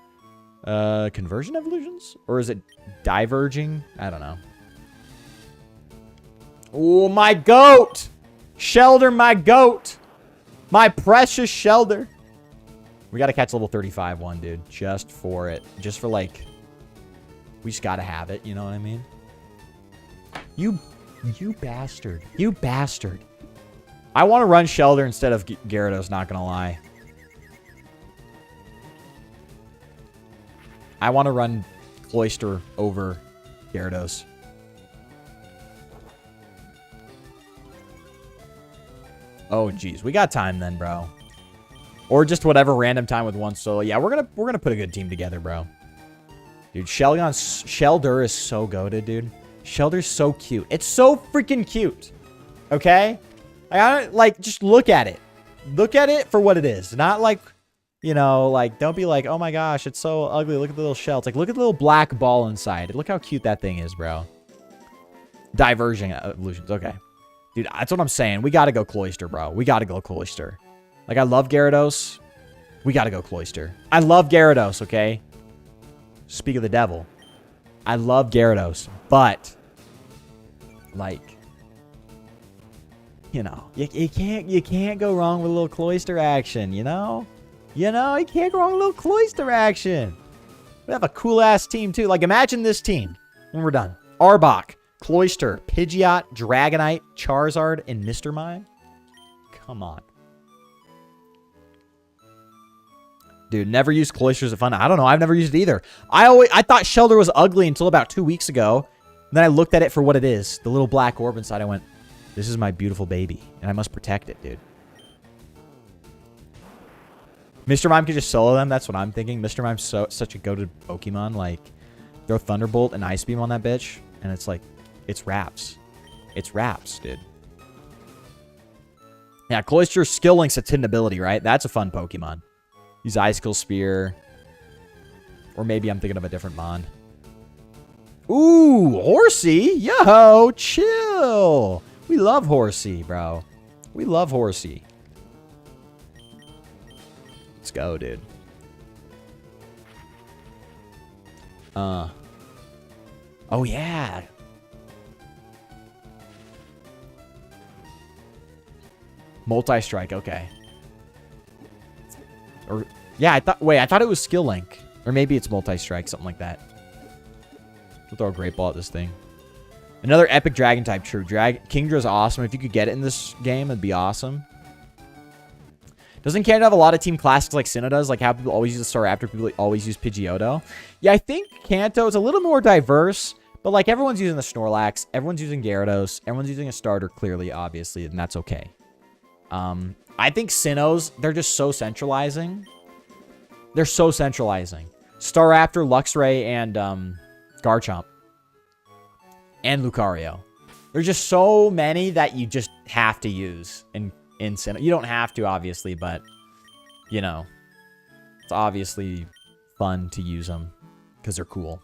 Conversion evolutions? Or is it diverging? I don't know. Oh, my goat! Shelder, my goat! My precious Shelder. We gotta catch level 35 one, dude. Just for it. Just for, like... We just gotta have it, you know what I mean? You bastard. You bastard. I want to run Shelder instead of Gyarados, not gonna lie. I want to run Cloyster over Gyarados. Oh, geez. We got time then, bro. Or just whatever random time with one solo. Yeah, we're gonna put a good team together, bro. Dude, Shelder is so goated, dude. Shelder's so cute. It's so freaking cute. Okay? Like, just look at it. Look at it for what it is. Not like, you know, like, don't be like, oh my gosh, it's so ugly. Look at the little shell. It's like, look at the little black ball inside. Look how cute that thing is, bro. Diverging evolutions. Okay. Dude, that's what I'm saying. We gotta go Cloyster, bro. We gotta go Cloyster. Like, I love Gyarados. We gotta go Cloyster. I love Gyarados, okay? Speak of the devil. I love Gyarados, but like, you know, you can't go wrong with a little Cloyster action, you know? You can't go wrong with a little Cloyster action. We have a cool ass team too. Like, imagine this team when we're done. Arbok, Cloyster, Pidgeot, Dragonite, Charizard, and Mr. Mime. Come on. Dude, never used Cloyster as a fun. I don't know. I've never used it either. I thought Shelder was ugly until about 2 weeks ago. And then I looked at it for what it is. The little black orb inside. I went, this is my beautiful baby. And I must protect it, dude. Mr. Mime could just solo them. That's what I'm thinking. Mr. Mime's such a goated Pokemon. Like, throw Thunderbolt and Ice Beam on that bitch. And it's like, it's wraps. It's wraps, dude. Yeah, Cloyster's skill links attend ability, right? That's a fun Pokemon. Use Icicle Spear. Or maybe I'm thinking of a different Mon. Ooh, Horsey. Yo, chill. We love Horsey, bro. We love Horsey. Let's go, dude. Oh, yeah. Multi-strike, okay. Or, yeah, I thought it was skill link. Or maybe it's multi-strike, something like that. We'll throw a great ball at this thing. Another epic dragon type, true. Kingdra's awesome. If you could get it in this game, it'd be awesome. Doesn't Canada have a lot of team classics like Sinnoh does? Like how people always use the Staraptor, people always use Pidgeotto? Yeah, I think Kanto is a little more diverse. But like everyone's using the Snorlax. Everyone's using Gyarados. Everyone's using a starter, clearly, obviously. And that's okay. I think Sinnohs, they're just so centralizing. They're so centralizing. Staraptor, Luxray, and Garchomp. And Lucario. There's just so many that you just have to use in Sinnoh. You don't have to, obviously, but, you know, it's obviously fun to use them because they're cool.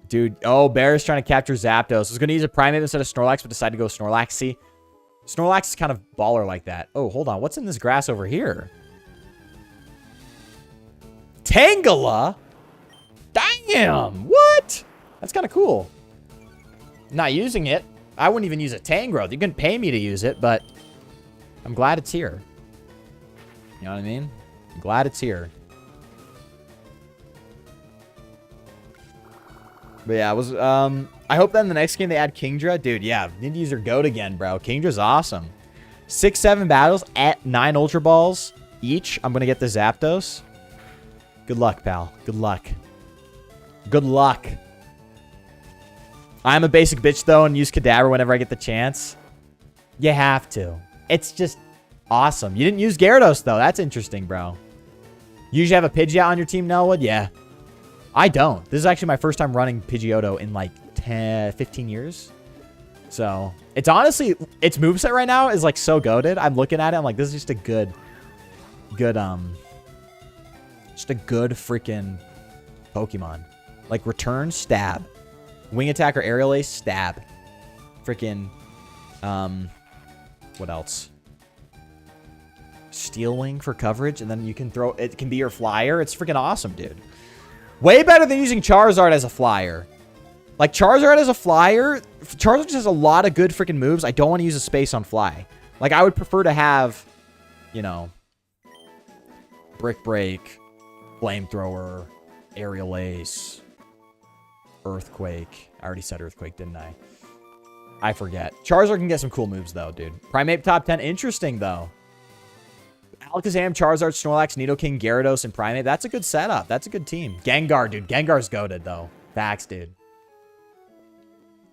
Dude, oh, Bear is trying to capture Zapdos. I was going to use a Primeape instead of Snorlax, but decided to go Snorlax. See, Snorlax is kind of baller like that. Oh, hold on. What's in this grass over here? Tangela? Damn! What? That's kind of cool. Not using it. I wouldn't even use a Tangrowth. You can pay me to use it, but I'm glad it's here. You know what I mean? I'm glad it's here. But yeah, it was, I hope that in the next game they add Kingdra. Dude, yeah, need to use your goat again, bro. Kingdra's awesome. 6-7 battles at 9 Ultra Balls each. I'm going to get the Zapdos. Good luck, pal. Good luck. Good luck. I'm a basic bitch, though, and use Kadabra whenever I get the chance. You have to. It's just awesome. You didn't use Gyarados, though. That's interesting, bro. You usually have a Pidgeot on your team, Nelwood? Yeah. I don't. This is actually my first time running Pidgeotto in like 10, 15 years. So, it's honestly, its moveset right now is like so goated. I'm looking at it, I'm like, this is just a good freaking Pokemon. Like return, stab. Wing attack or aerial ace, stab. Freaking, what else? Steel Wing for coverage, and then you can throw, it can be your flyer. It's freaking awesome, dude. Way better than using Charizard as a flyer. Like, Charizard as a flyer, Charizard just has a lot of good freaking moves. I don't want to use a space on fly. Like, I would prefer to have, you know, Brick Break, Flamethrower, Aerial Ace, Earthquake. I already said Earthquake, didn't I? I forget. Charizard can get some cool moves, though, dude. Primeape top 10. Interesting, though. Alakazam, Charizard, Snorlax, Nidoking, Gyarados, and Primeape. That's a good setup. That's a good team. Gengar, dude. Gengar's goated, though. Facts, dude.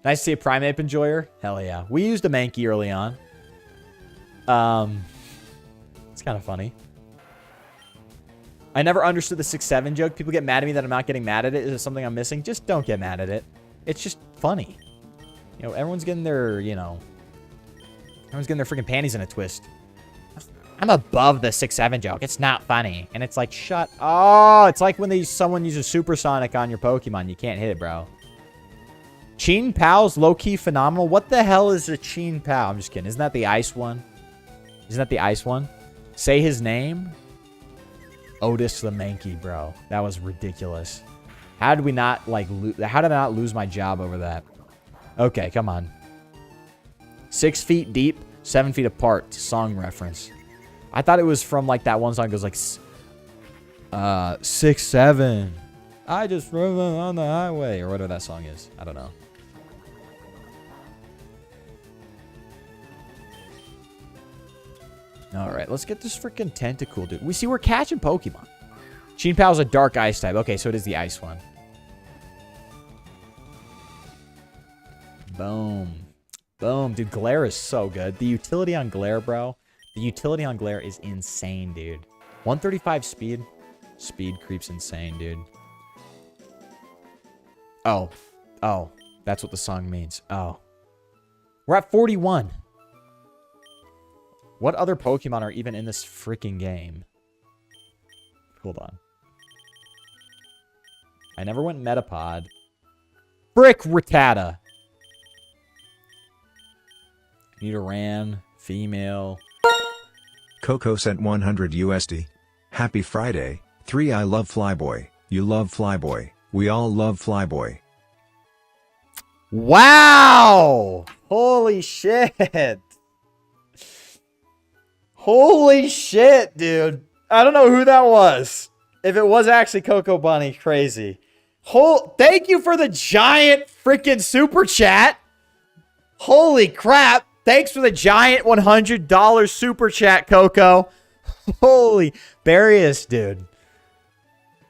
Nice to see a Primeape enjoyer. Hell yeah. We used a Mankey early on. It's kind of funny. I never understood the 6-7 joke. People get mad at me that I'm not getting mad at it. Is it something I'm missing? Just don't get mad at it. It's just funny. You know, everyone's getting their, everyone's getting their freaking panties in a twist. I'm above the 6-7 joke. It's not funny. And it's like, shut. Oh, it's like when someone uses Supersonic on your Pokemon. You can't hit it, bro. Cheen Pow's low-key phenomenal. What the hell is a Cheen Pow? I'm just kidding. Isn't that the ice one? Isn't that the ice one? Say his name. Otis the Mankey, bro. That was ridiculous. How did we not, like, how did I not lose my job over that? Okay, come on. 6 feet deep, 7 feet apart. Song reference. I thought it was from, like, that one song that goes, like, 6-7. I just rode on the highway. Or whatever that song is. I don't know. Alright, let's get this freaking Tentacool, dude. We see we're catching Pokemon. Cheen Pow's a dark ice type. Okay, so it is the ice one. Boom. Boom. Dude, Glare is so good. The utility on Glare, bro. The utility on Glare is insane, dude. 135 speed. Speed creeps insane, dude. Oh. Oh. That's what the song means. Oh. We're at 41. What other Pokemon are even in this freaking game? Hold on. I never went Metapod. Brick Rattata. Nidoran. Female. Coco sent 100 USD. Happy Friday. 3 I love Flyboy. You love Flyboy. We all love Flyboy. Wow! Holy shit. Holy shit, dude. I don't know who that was. If it was actually Coco Bunny, crazy. Thank you for the giant freaking super chat. Holy crap. Thanks for the giant $100 super chat, Coco. Holy. Barius, dude.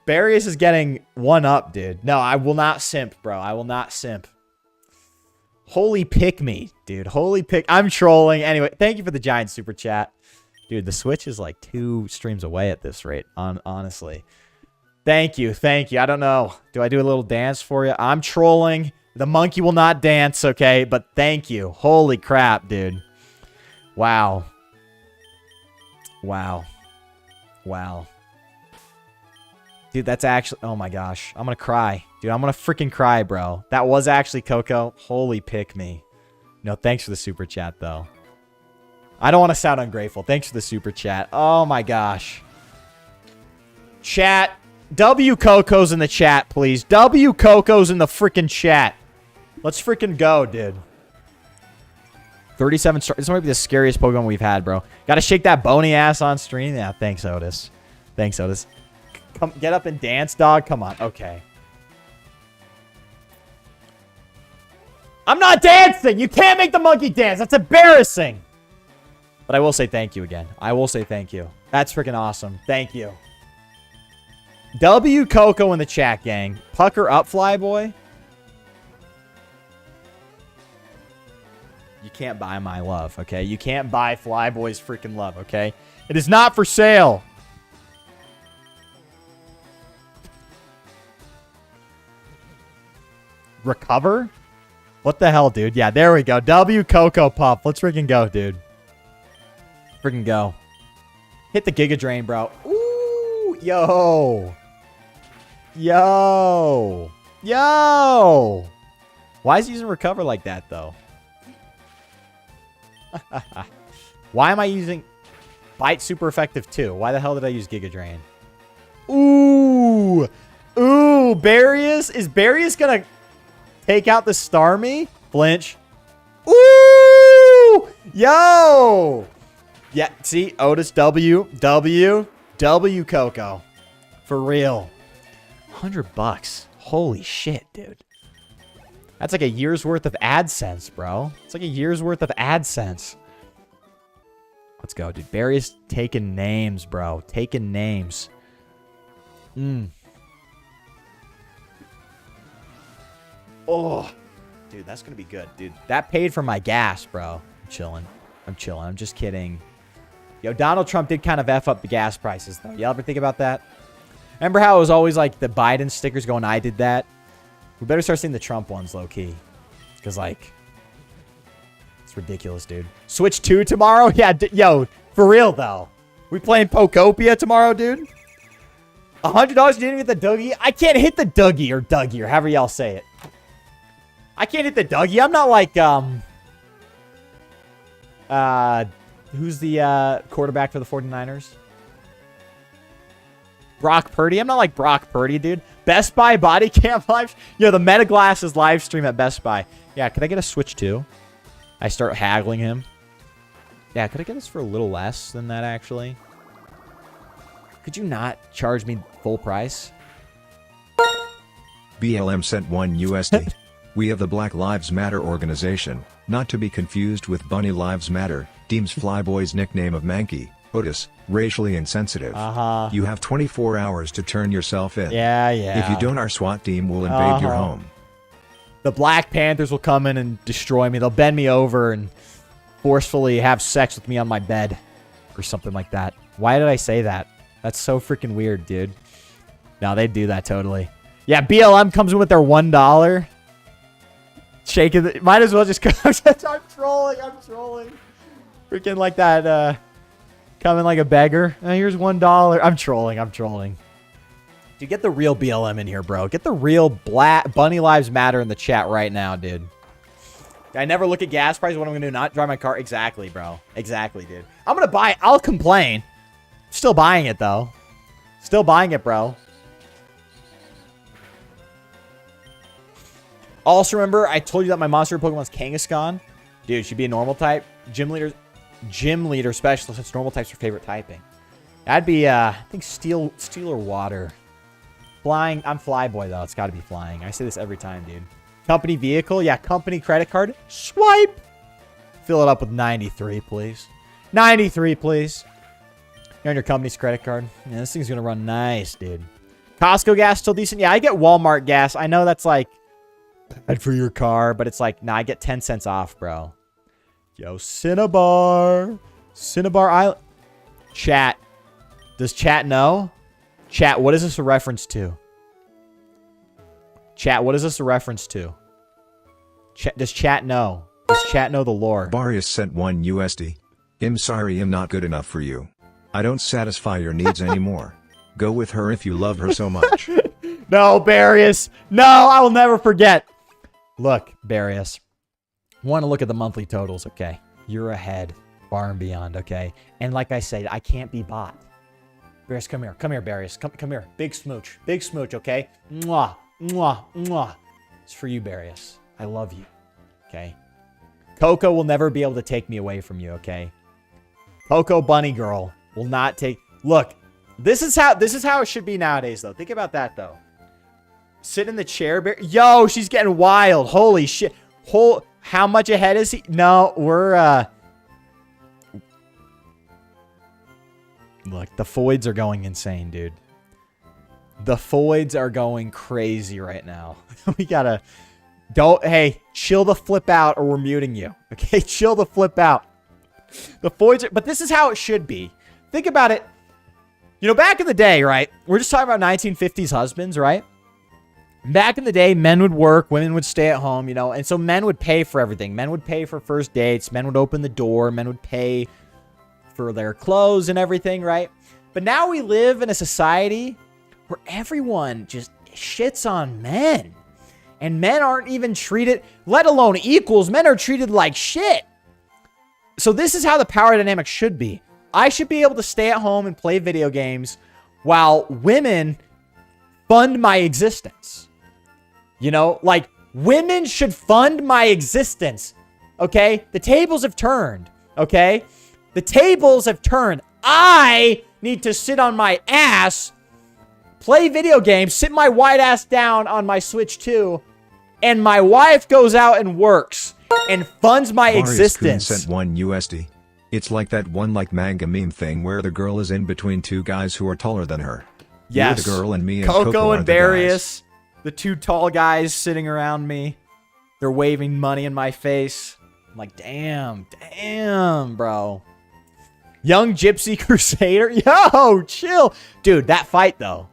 Barius is getting one up, dude. No, I will not simp, bro. I will not simp. Holy pick me, dude. Holy pick. I'm trolling. Anyway, thank you for the giant super chat. Dude, the Switch is like 2 streams away at this rate, honestly. Thank you. Thank you. I don't know. Do I do a little dance for you? I'm trolling. The monkey will not dance, okay? But thank you. Holy crap, dude. Wow. Wow. Wow. Dude, that's actually... Oh my gosh. I'm gonna cry. Dude, I'm gonna freaking cry, bro. That was actually Coco. Holy pick me. No, thanks for the super chat, though. I don't want to sound ungrateful. Thanks for the super chat. Oh my gosh. Chat. W Coco's in the chat, please. W Coco's in the freaking chat. Let's freaking go, dude. 37 stars. This might be the scariest Pokemon we've had, bro. Gotta shake that bony ass on stream. Yeah, thanks, Otis. Thanks, Otis. Come, get up and dance, dog. Come on. Okay. I'm not dancing. You can't make the monkey dance. That's embarrassing. But I will say thank you again. I will say thank you. That's freaking awesome. Thank you. W Coco in the chat, gang. Pucker up, Flyboy. You can't buy my love, okay? You can't buy Flyboy's freaking love, okay? It is not for sale. Recover? What the hell, dude? Yeah, there we go. W Coco Pup. Let's freaking go, dude. Freaking go. Hit the Giga Drain, bro. Ooh, yo. Yo. Yo. Why is he using Recover like that, though? Why am I using Bite super effective, too? Why the hell did I use Giga Drain? Ooh. Ooh, Barius. Is Barius going to take out the Starmie? Flinch. Ooh. Yo. Yeah, see, Otis W Coco. For real. $100. Holy shit, dude. That's like a year's worth of AdSense, bro. It's like a year's worth of AdSense. Let's go, dude. Barry's taking names, bro. Taking names. Oh. Dude, that's gonna be good, dude. That paid for my gas, bro. I'm chilling. I'm chilling. I'm just kidding. Yo, Donald Trump did kind of F up the gas prices, though. Y'all ever think about that? Remember how it was always like the Biden stickers going, I did that? We better start seeing the Trump ones low-key. Because, like, it's ridiculous, dude. Switch 2 tomorrow? Yeah, yo, for real, though. We playing Pokopia tomorrow, dude? $100 you didn't get the Dougie? I can't hit the Dougie or however y'all say it. I can't hit the Dougie. I'm not like, who's the quarterback for the 49ers? Brock Purdy. I'm not like Brock Purdy, dude. Best Buy body cam live. Yo, the Meta Glasses live stream at Best Buy. Yeah, could I get a Switch 2? I start haggling him. Yeah, could I get this for a little less than that, actually? Could you not charge me full price? BLM sent 1 USD. We of the Black Lives Matter organization, not to be confused with Bunny Lives Matter, deems Flyboy's nickname of Mankey, Otis, racially insensitive. You have 24 hours to turn yourself in. Yeah. If you don't, our SWAT team will invade your home. The Black Panthers will come in and destroy me. They'll bend me over and forcefully have sex with me on my bed. Or something like that. Why did I say that? That's so freaking weird, dude. No, they'd do that totally. Yeah, BLM comes in with their $1. Shaking the... Might as well just come... I'm trolling. Freaking like that, coming like a beggar. Oh, here's $1. I'm trolling. Dude, get the real BLM in here, bro. Get the real Black Bunny Lives Matter in the chat right now, dude. I never look at gas prices. What am I gonna do? Not drive my car? Exactly, bro. Exactly, dude. I'm gonna buy it. I'll complain. Still buying it, though. Still buying it, bro. Also, remember, I told you that my monster Pokemon's Kangaskhan. Dude, she'd be a normal type. Gym leader specialist. It's normal types for favorite typing. That'd be, I think, steel or water. Flying. I'm Flyboy, though. It's got to be flying. I say this every time, dude. Company vehicle. Yeah, company credit card. Swipe. Fill it up with 93, please. 93, please. You're on your company's credit card. Yeah, this thing's going to run nice, dude. Costco gas still decent. Yeah, I get Walmart gas. I know that's like bad for your car, but it's like, nah, I get 10 cents off, bro. Yo, Cinnabar Island. Chat. Does chat know? Chat, what is this a reference to? Chat, what is this a reference to? Does chat know? Does chat know the lore? Barius sent 1 USD. I'm sorry, I'm not good enough for you. I don't satisfy your needs anymore. Go with her if you love her so much. No, Barius. No, I will never forget. Look, Barius. Want to look at the monthly totals, okay? You're ahead, far and beyond, okay? And like I said, I can't be bought. Barius, come here. Come here, Barius. Come here. Big smooch. Big smooch, okay? Mwah. Mwah. Mwah. It's for you, Barius. I love you, okay? Coco will never be able to take me away from you, okay? Coco Bunny Girl will not take... Look, this is how it should be nowadays, though. Think about that, though. Sit in the chair. Yo, she's getting wild. Holy shit. How much ahead is he? No, we're... Look, the Foids are going insane, dude. The Foids are going crazy right now. We gotta... Hey, chill the flip out or we're muting you. Okay, chill the flip out. The Foids are... But this is how it should be. Think about it. You know, back in the day, right? We're just talking about 1950s husbands, right? Back in the day, men would work, women would stay at home, you know, and so men would pay for everything. Men would pay for first dates, men would open the door, men would pay for their clothes and everything, right? But now we live in a society where everyone just shits on men. And men aren't even treated, let alone equals, men are treated like shit. So this is how the power dynamic should be. I should be able to stay at home and play video games while women fund my existence. You know, like, women should fund my existence, okay? The tables have turned, okay? The tables have turned. I need to sit on my ass, play video games, sit my white ass down on my Switch 2, and my wife goes out and works and funds my existence. Sent 1 USD. It's like that one like manga meme thing where the girl is in between two guys who are taller than her. Yes. You're the girl and me and Coco and are the Various. The two tall guys sitting around me. They're waving money in my face. I'm like, damn, bro. Young Gypsy Crusader. Yo, chill. Dude, that fight, though.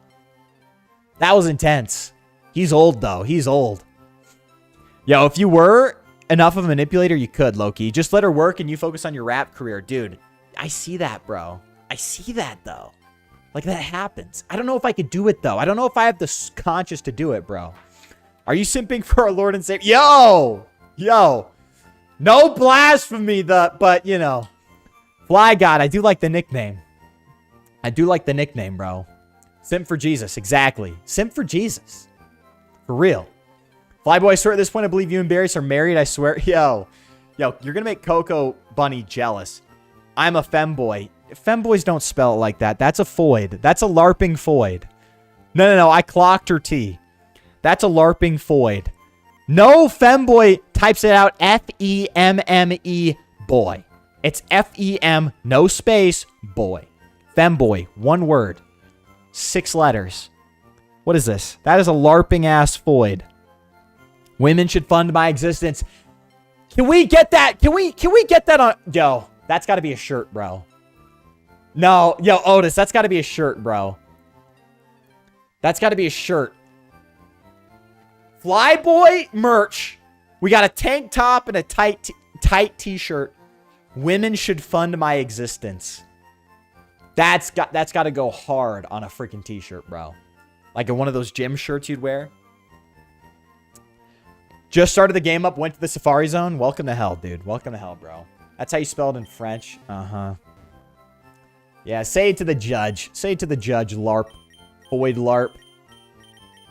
That was intense. He's old, though. He's old. Yo, if you were enough of a manipulator, you could, Loki. Just let her work and you focus on your rap career. Dude, I see that, bro. I see that, though. Like, that happens. I don't know if I could do it, though. I don't know if I have the conscience to do it, bro. Are you simping for our Lord and Savior? Yo. No blasphemy, but, you know. Fly God, I do like the nickname. I do like the nickname, bro. Simp for Jesus, exactly. Simp for Jesus. For real. Flyboy, I swear at this point, I believe you and Barris are married, I swear. Yo, you're going to make Coco Bunny jealous. I'm a femboy. Femboys don't spell it like that. That's a foid. That's a LARPing foid. No. I clocked her T. That's a LARPing foid. No femboy types it out F-E-M-M-E boy. It's F-E-M, no space, boy. Femboy, one word. 6 letters. What is this? That is a LARPing ass foid. Women should fund my existence. Can we get that? Can we get that on? Yo, that's got to be a shirt, bro. No, yo, Otis, that's got to be a shirt, bro. That's got to be a shirt. Flyboy merch. We got a tank top and a tight t-shirt. Women should fund my existence. That's got to go hard on a freaking t-shirt, bro. Like one of those gym shirts you'd wear. Just started the game up, went to the Safari Zone. Welcome to hell, dude. Welcome to hell, bro. That's how you spell it in French. Uh-huh. Yeah, say it to the judge. Say it to the judge, LARP. Foid LARP.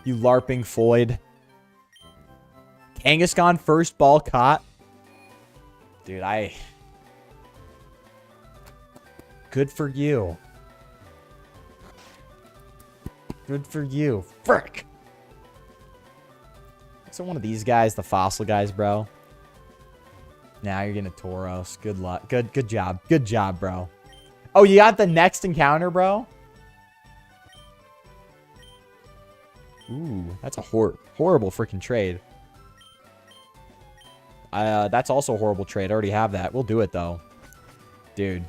You LARPing foid. Kangaskhan first ball caught. Dude, good for you. Good for you. Frick. So one of these guys, the fossil guys, bro. Now you're getting a Tauros. Good luck. Good job. Good job, bro. Oh, you got the next encounter, bro? Ooh, that's a horrible freaking trade. That's also a horrible trade. I already have that. We'll do it, though. Dude.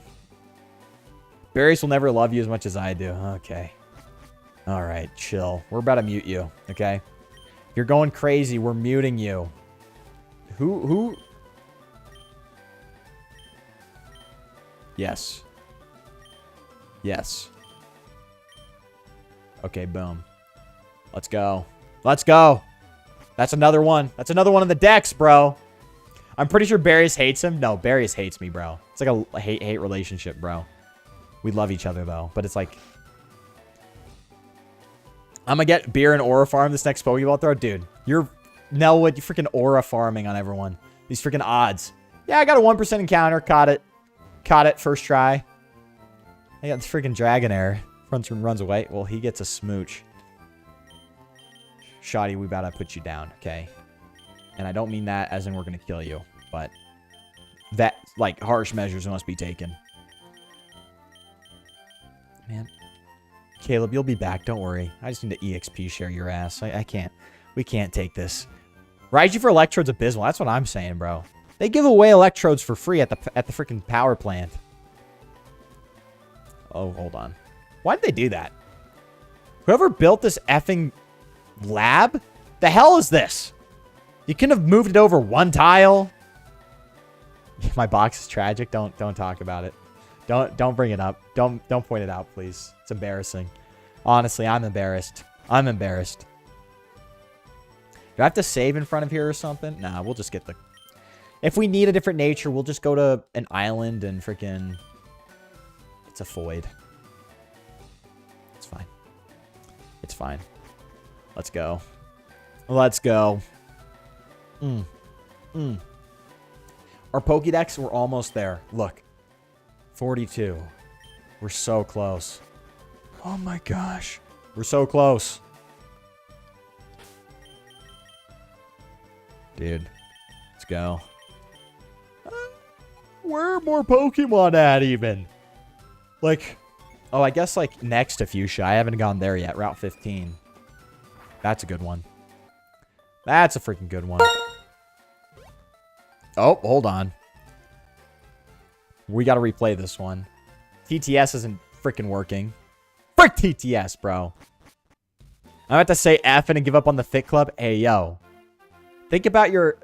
Barris will never love you as much as I do. Okay. All right, chill. We're about to mute you, okay? You're going crazy. We're muting you. Who? Yes. Yes. Okay, boom. Let's go. Let's go. That's another one. That's another one of the decks, bro. I'm pretty sure Barris hates him. No, Barris hates me, bro. It's like a hate-hate relationship, bro. We love each other, though. But it's like... I'm gonna get beer and aura farm this next Pokeball throw. Dude, you're... Nelwood, you're freaking aura farming on everyone. These freaking odds. Yeah, I got a 1% encounter. Caught it. Caught it first try. I got the freaking Dragonair. Runs away. Well, he gets a smooch. Shoddy, we about to put you down, okay? And I don't mean that as in we're going to kill you. But that, like, harsh measures must be taken. Man. Caleb, you'll be back. Don't worry. I just need to EXP share your ass. I can't. We can't take this. Raiju for Electrode's abysmal. That's what I'm saying, bro. They give away Electrodes for free at the freaking power plant. Oh, hold on. Why did they do that? Whoever built this effing lab? The hell is this? You couldn't have moved it over one tile? My box is tragic. Don't talk about it. Don't bring it up. Don't point it out, please. It's embarrassing. Honestly, I'm embarrassed. I'm embarrassed. Do I have to save in front of here or something? Nah, we'll just get the... If we need a different nature, we'll just go to an island and freaking... It's a void. It's fine. It's fine. Let's go. Let's go. Our Pokédex, we're almost there. Look. 42. We're so close. Oh my gosh. We're so close. Dude. Let's go. Where are more Pokemon at even? Like, oh, I guess like next to Fuchsia. I haven't gone there yet. Route 15. That's a good one. That's a freaking good one. Oh, hold on. We got to replay this one. TTS isn't freaking working. Frick TTS, bro. I'm about to say F and give up on the Fit Club. Hey, yo. Think about your...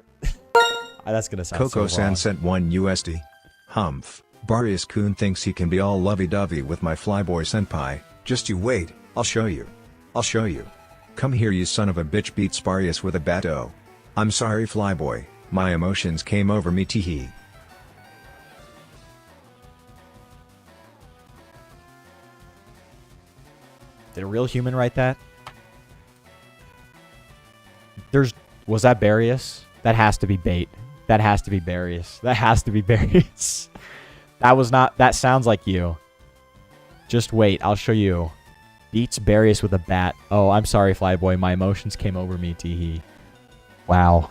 That's going to sound Coco so San wrong. sent 1 USD. Humph. Barius-kun thinks he can be all lovey-dovey with my flyboy senpai. Just you wait, I'll show you. I'll show you. Come here, you son of a bitch, beat Sparius with a bat-o. I'm sorry, flyboy. My emotions came over me, teehee. Did a real human write that? Was that Barius? That has to be bait. That has to be Barius. That has to be Barius. That sounds like you. Just wait, I'll show you. Beats Barius with a bat. Oh, I'm sorry, Flyboy. My emotions came over me, teehee. Wow.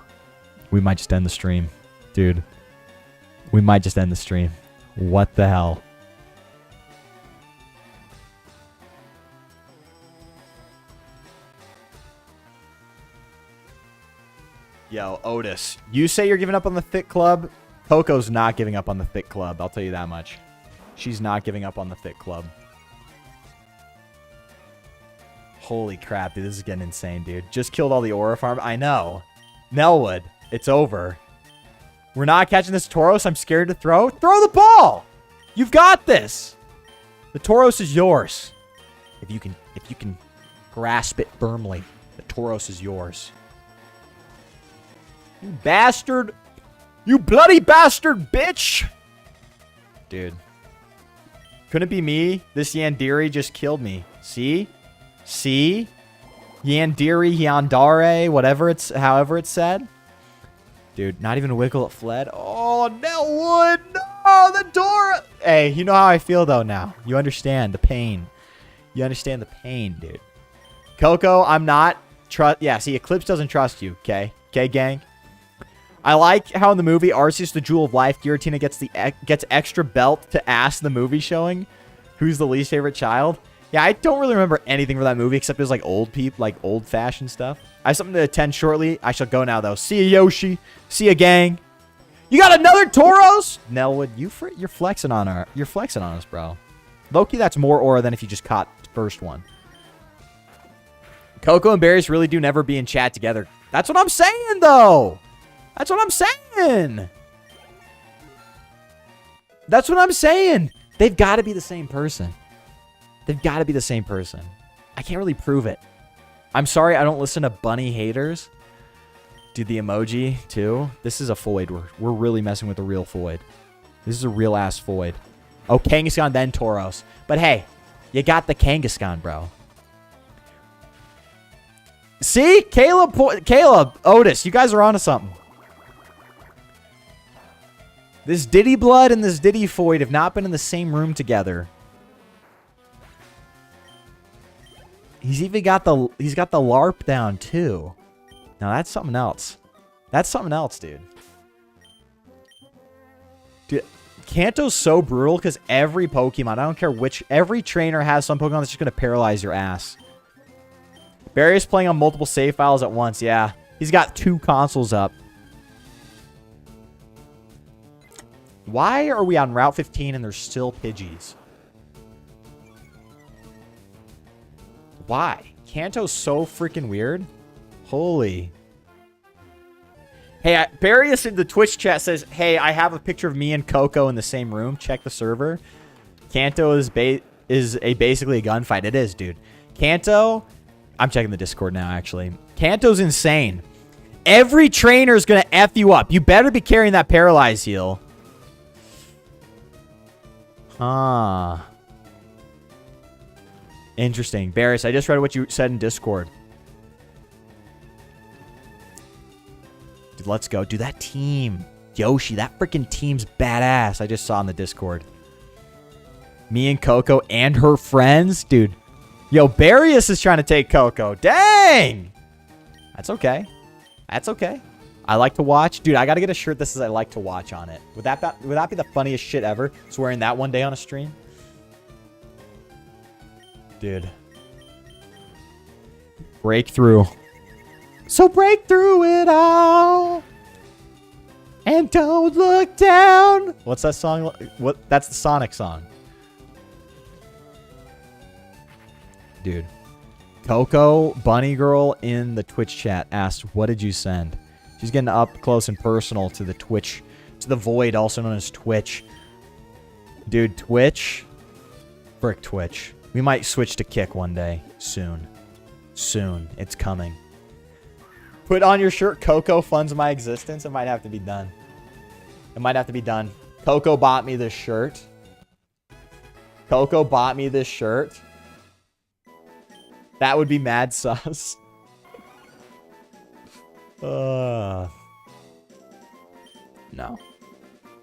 We might just end the stream. Dude. We might just end the stream. What the hell? Yo, Otis. You say you're giving up on the Fit Club? Coco's not giving up on the Fit Club. I'll tell you that much. She's not giving up on the Fit Club. Holy crap, dude. This is getting insane, dude. Just killed all the Aura farm. I know. Nellwood. It's over. We're not catching this Tauros. I'm scared to throw. Throw the ball! You've got this. The Tauros is yours. If you can grasp it firmly, the Tauros is yours. You bastard. You bloody bastard, bitch. Dude. Couldn't it be me? This Yandere just killed me. See? See? Yandere, Yandere, however it's said. Dude, not even a wiggle, it fled. Oh, Nellwood. No, the door. Hey, you know how I feel, though, now. You understand the pain. You understand the pain, dude. Coco, I'm not. Yeah, see, Eclipse doesn't trust you, okay? Okay, gang? I like how in the movie, Arceus, the Jewel of Life, Giratina gets extra belt to ask the movie showing who's the least favorite child. Yeah, I don't really remember anything from that movie except it was like old-fashioned stuff. I have something to attend shortly. I shall go now, though. See ya, Yoshi. See ya, gang. You got another Tauros? Nellwood, you're flexing on us, bro. Loki, that's more aura than if you just caught the first one. Coco and Barius really do never be in chat together. That's what I'm saying, though. That's what I'm saying. That's what I'm saying. They've got to be the same person. They've got to be the same person. I can't really prove it. I'm sorry I don't listen to bunny haters. Dude, the emoji, too. This is a Foid. We're really messing with a real Foid. This is a real-ass Foid. Oh, Kangaskhan, then Tauros. But hey, you got the Kangaskhan, bro. See? Caleb, Otis, you guys are onto something. This Diddy Blood and this Diddy Foid have not been in the same room together. He's got the LARP down too. Now that's something else. That's something else, dude. Dude, Kanto's so brutal because every Pokemon, I don't care which, every trainer has some Pokemon that's just gonna paralyze your ass. Barry's playing on multiple save files at once, yeah. He's got 2 consoles up. Why are we on Route 15 and there's still Pidgeys? Why? Kanto's so freaking weird. Holy. Hey, Barius in the Twitch chat says, hey, I have a picture of me and Coco in the same room. Check the server. Kanto is basically a gunfight. It is, dude. Kanto, I'm checking the Discord now, actually. Kanto's insane. Every trainer is going to F you up. You better be carrying that Paralyze heal. Huh. Interesting. Barris, I just read what you said in Discord. Dude, let's go. Dude, that team. Yoshi, that freaking team's badass. I just saw in the Discord. Me and Coco and her friends. Dude. Yo, Barrius is trying to take Coco. Dang! That's okay. That's okay. I like to watch. Dude, I got to get a shirt that says I like to watch on it. Would that be the funniest shit ever? Just wearing that one day on a stream? Dude. Breakthrough. So break through it all. And Don't look down. What's that song? What? That's the Sonic song. Dude. Coco, Bunny Girl in the Twitch chat asked, what did you send? She's getting up close and personal to the Twitch, to the void, also known as Twitch. Dude, Twitch. Frick Twitch. We might switch to Kick one day. Soon. Soon. It's coming. Put on your shirt, Coco funds my existence. It might have to be done. It might have to be done. Coco bought me this shirt. Coco bought me this shirt. That would be mad sus. No.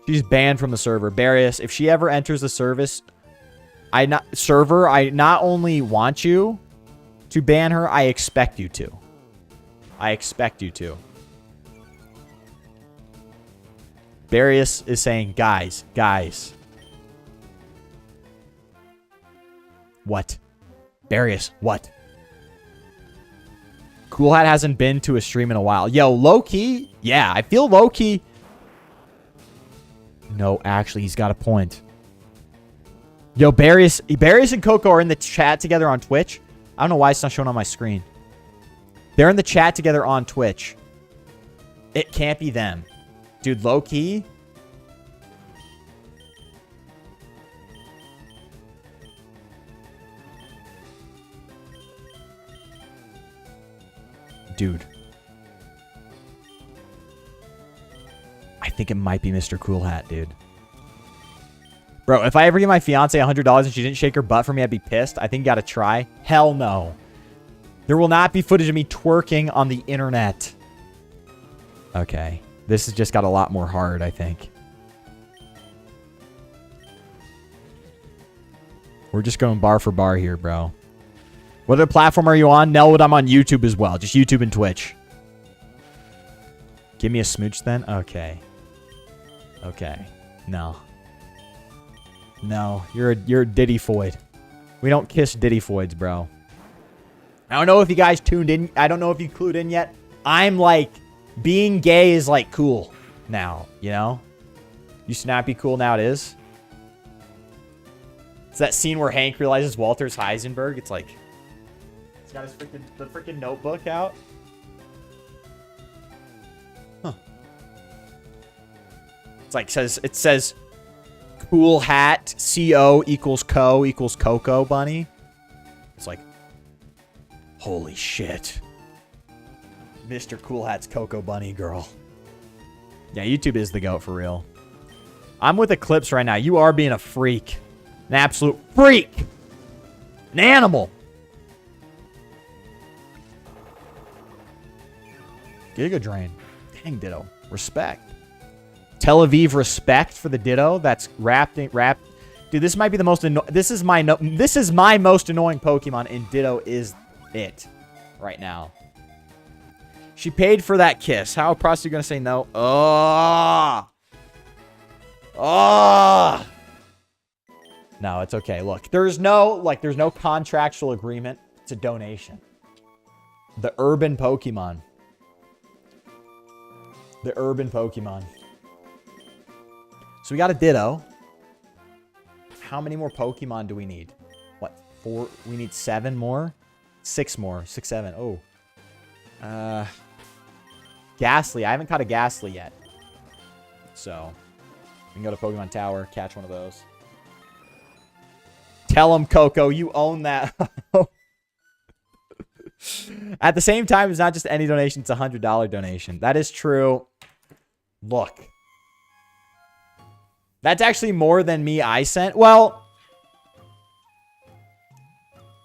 She's banned from the server. Barius, if she ever enters the service, I not only want you to ban her, I expect you to. I expect you to. Barius is saying, guys. What? Barius, what? Cool Hat hasn't been to a stream in a while. Yo, low-key? Yeah, I feel low-key. No, actually, he's got a point. Yo, Barius and Coco are in the chat together on Twitch. I don't know why it's not showing on my screen. They're in the chat together on Twitch. It can't be them. Dude, low-key. Dude. I think it might be Mr. Cool Hat, dude. Bro, if I ever give my fiance $100 and she didn't shake her butt for me, I'd be pissed. I think you gotta try. Hell no. There will not be footage of me twerking on the internet. Okay. This has just got a lot more hard, I think. We're just going bar for bar here, bro. What other platform are you on? Nelwood, I'm on YouTube as well. Just YouTube and Twitch. Give me a smooch then? Okay. Okay. No. No. You're a Diddy Foid. We don't kiss Diddy Foids, bro. I don't know if you guys tuned in. I don't know if you clued in yet. I'm like, being gay is like cool now, you know? Used to not be cool, now it is. It's that scene where Hank realizes Walter's Heisenberg. It's like, he's got his freaking notebook out. Huh. It's like, it says Cool Hat, CO equals Co equals Coco Bunny. It's like, holy shit. Mr. Cool Hat's Coco Bunny girl. Yeah, YouTube is the goat for real. I'm with Eclipse right now. You are being a freak. An absolute freak. An animal. Giga Drain. Dang, Ditto. Respect. Tel Aviv respect for the Ditto. That's wrapped. Dude, this might be the most this is my most annoying Pokemon, and Ditto is it right now. She paid for that kiss. How are you gonna say no? Oh. Oh. No, it's okay. Look, there's no contractual agreement. It's a donation. The urban Pokemon. The urban Pokemon. So we got a Ditto. How many more Pokemon do we need? What? 4? We need 7 more? 6 more. 6, 7. Oh. Ghastly. I haven't caught a Ghastly yet. So, we can go to Pokemon Tower, catch one of those. Tell him, Coco, you own that. At the same time, it's not just any donation, it's a $100 donation. That is true. Look. That's actually more than I sent. Well,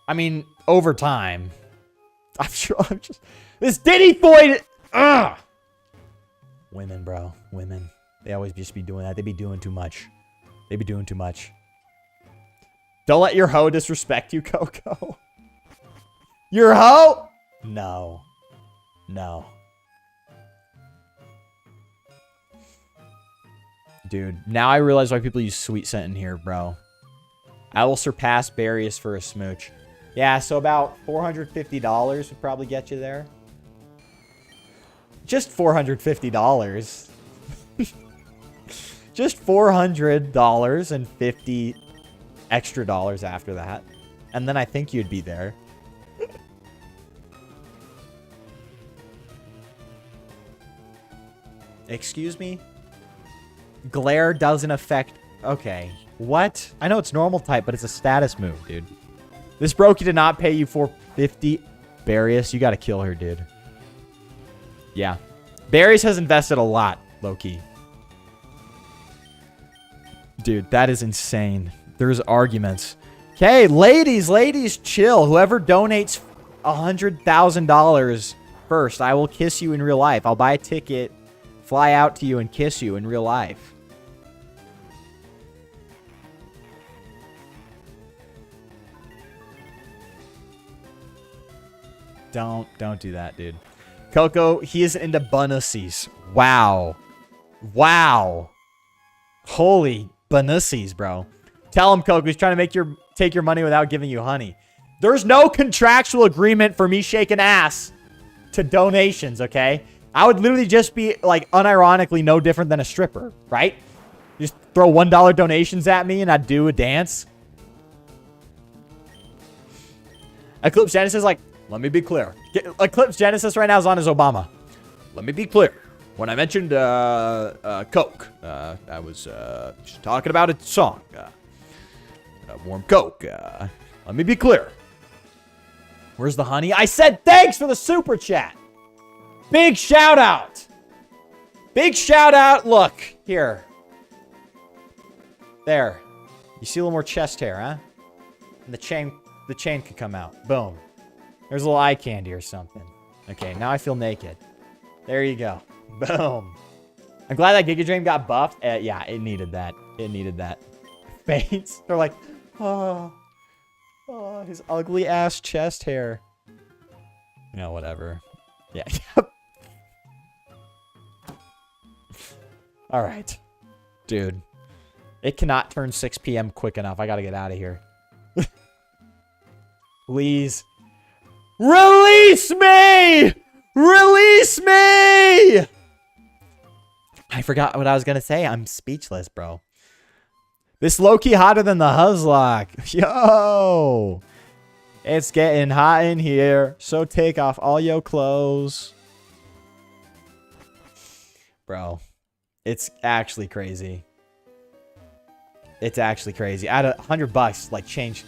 I mean, over time. I'm sure I'm just... This Diddy Foid! Ugh! Women, bro. Women. They always just be doing that. They be doing too much. They be doing too much. Don't let your hoe disrespect you, Coco. Your hoe? No. No. Dude, now I realize why people use Sweet Scent in here, bro. I will surpass Barius for a smooch. Yeah, so about $450 would probably get you there. Just $450. Just $400 and 50 extra dollars after that. And then I think you'd be there. Excuse me? Glare doesn't affect... Okay. What? I know it's normal type, but it's a status move, dude. This Brokey did not pay you $450. Barius, you gotta kill her, dude. Yeah. Barius has invested a lot, low-key. Dude, that is insane. There's arguments. Okay, ladies, chill. Whoever donates $100,000 first, I will kiss you in real life. I'll buy a ticket, fly out to you, and kiss you in real life. Don't do that, dude. Coco, he is into bonussies. Wow. Wow. Holy bonussies, bro. Tell him, Coco, he's trying to take your money without giving you honey. There's no contractual agreement for me shaking ass to donations, okay? I would literally just be, like, unironically no different than a stripper, right? Just throw $1 donations at me and I'd do a dance. Eclipse Genesis is like, let me be clear. Eclipse Genesis right now is on his Obama. Let me be clear. When I mentioned Coke, I was just talking about a song. Warm Coke. Let me be clear. Where's the honey? I said thanks for the super chat. Big shout out. Big shout out. Look, here. There. You see a little more chest hair, huh? And the chain could come out. Boom. There's a little eye candy or something. Okay, now I feel naked. There you go. Boom. I'm glad that Giga Dream got buffed. Yeah, it needed that. It needed that. Fates. They're like, oh, his ugly ass chest hair. You know, whatever. Yeah. All right. Dude. It cannot turn 6 p.m. quick enough. I gotta get out of here. Please. Release me! Release me! I forgot what I was gonna say. I'm speechless, bro. This low-key hotter than the Huzlock. Yo! It's getting hot in here, so take off all your clothes. Bro, it's actually crazy. It's actually crazy. I had $100, like, change.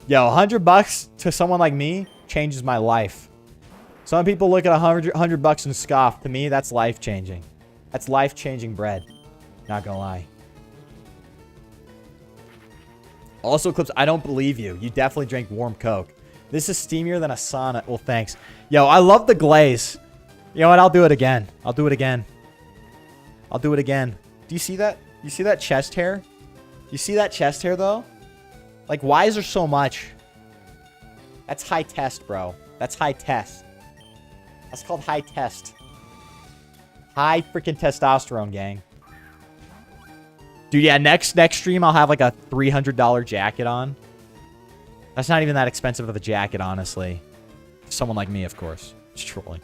Yo, $100 to someone like me changes my life. Some people look at $100 and scoff. To me, that's life-changing. That's life-changing bread. Not gonna lie. Also, Clips, I don't believe you. You definitely drank warm Coke. This is steamier than a sauna. Well, thanks. Yo, I love the glaze. You know what? I'll do it again. I'll do it again. I'll do it again. Do you see that? You see that chest hair? You see that chest hair, though? Like, why is there so much? That's high test, bro. That's high test. That's called high test. High freaking testosterone, gang. Dude, yeah, next stream I'll have like a $300 jacket on. That's not even that expensive of a jacket, honestly. Someone like me, of course. Just trolling.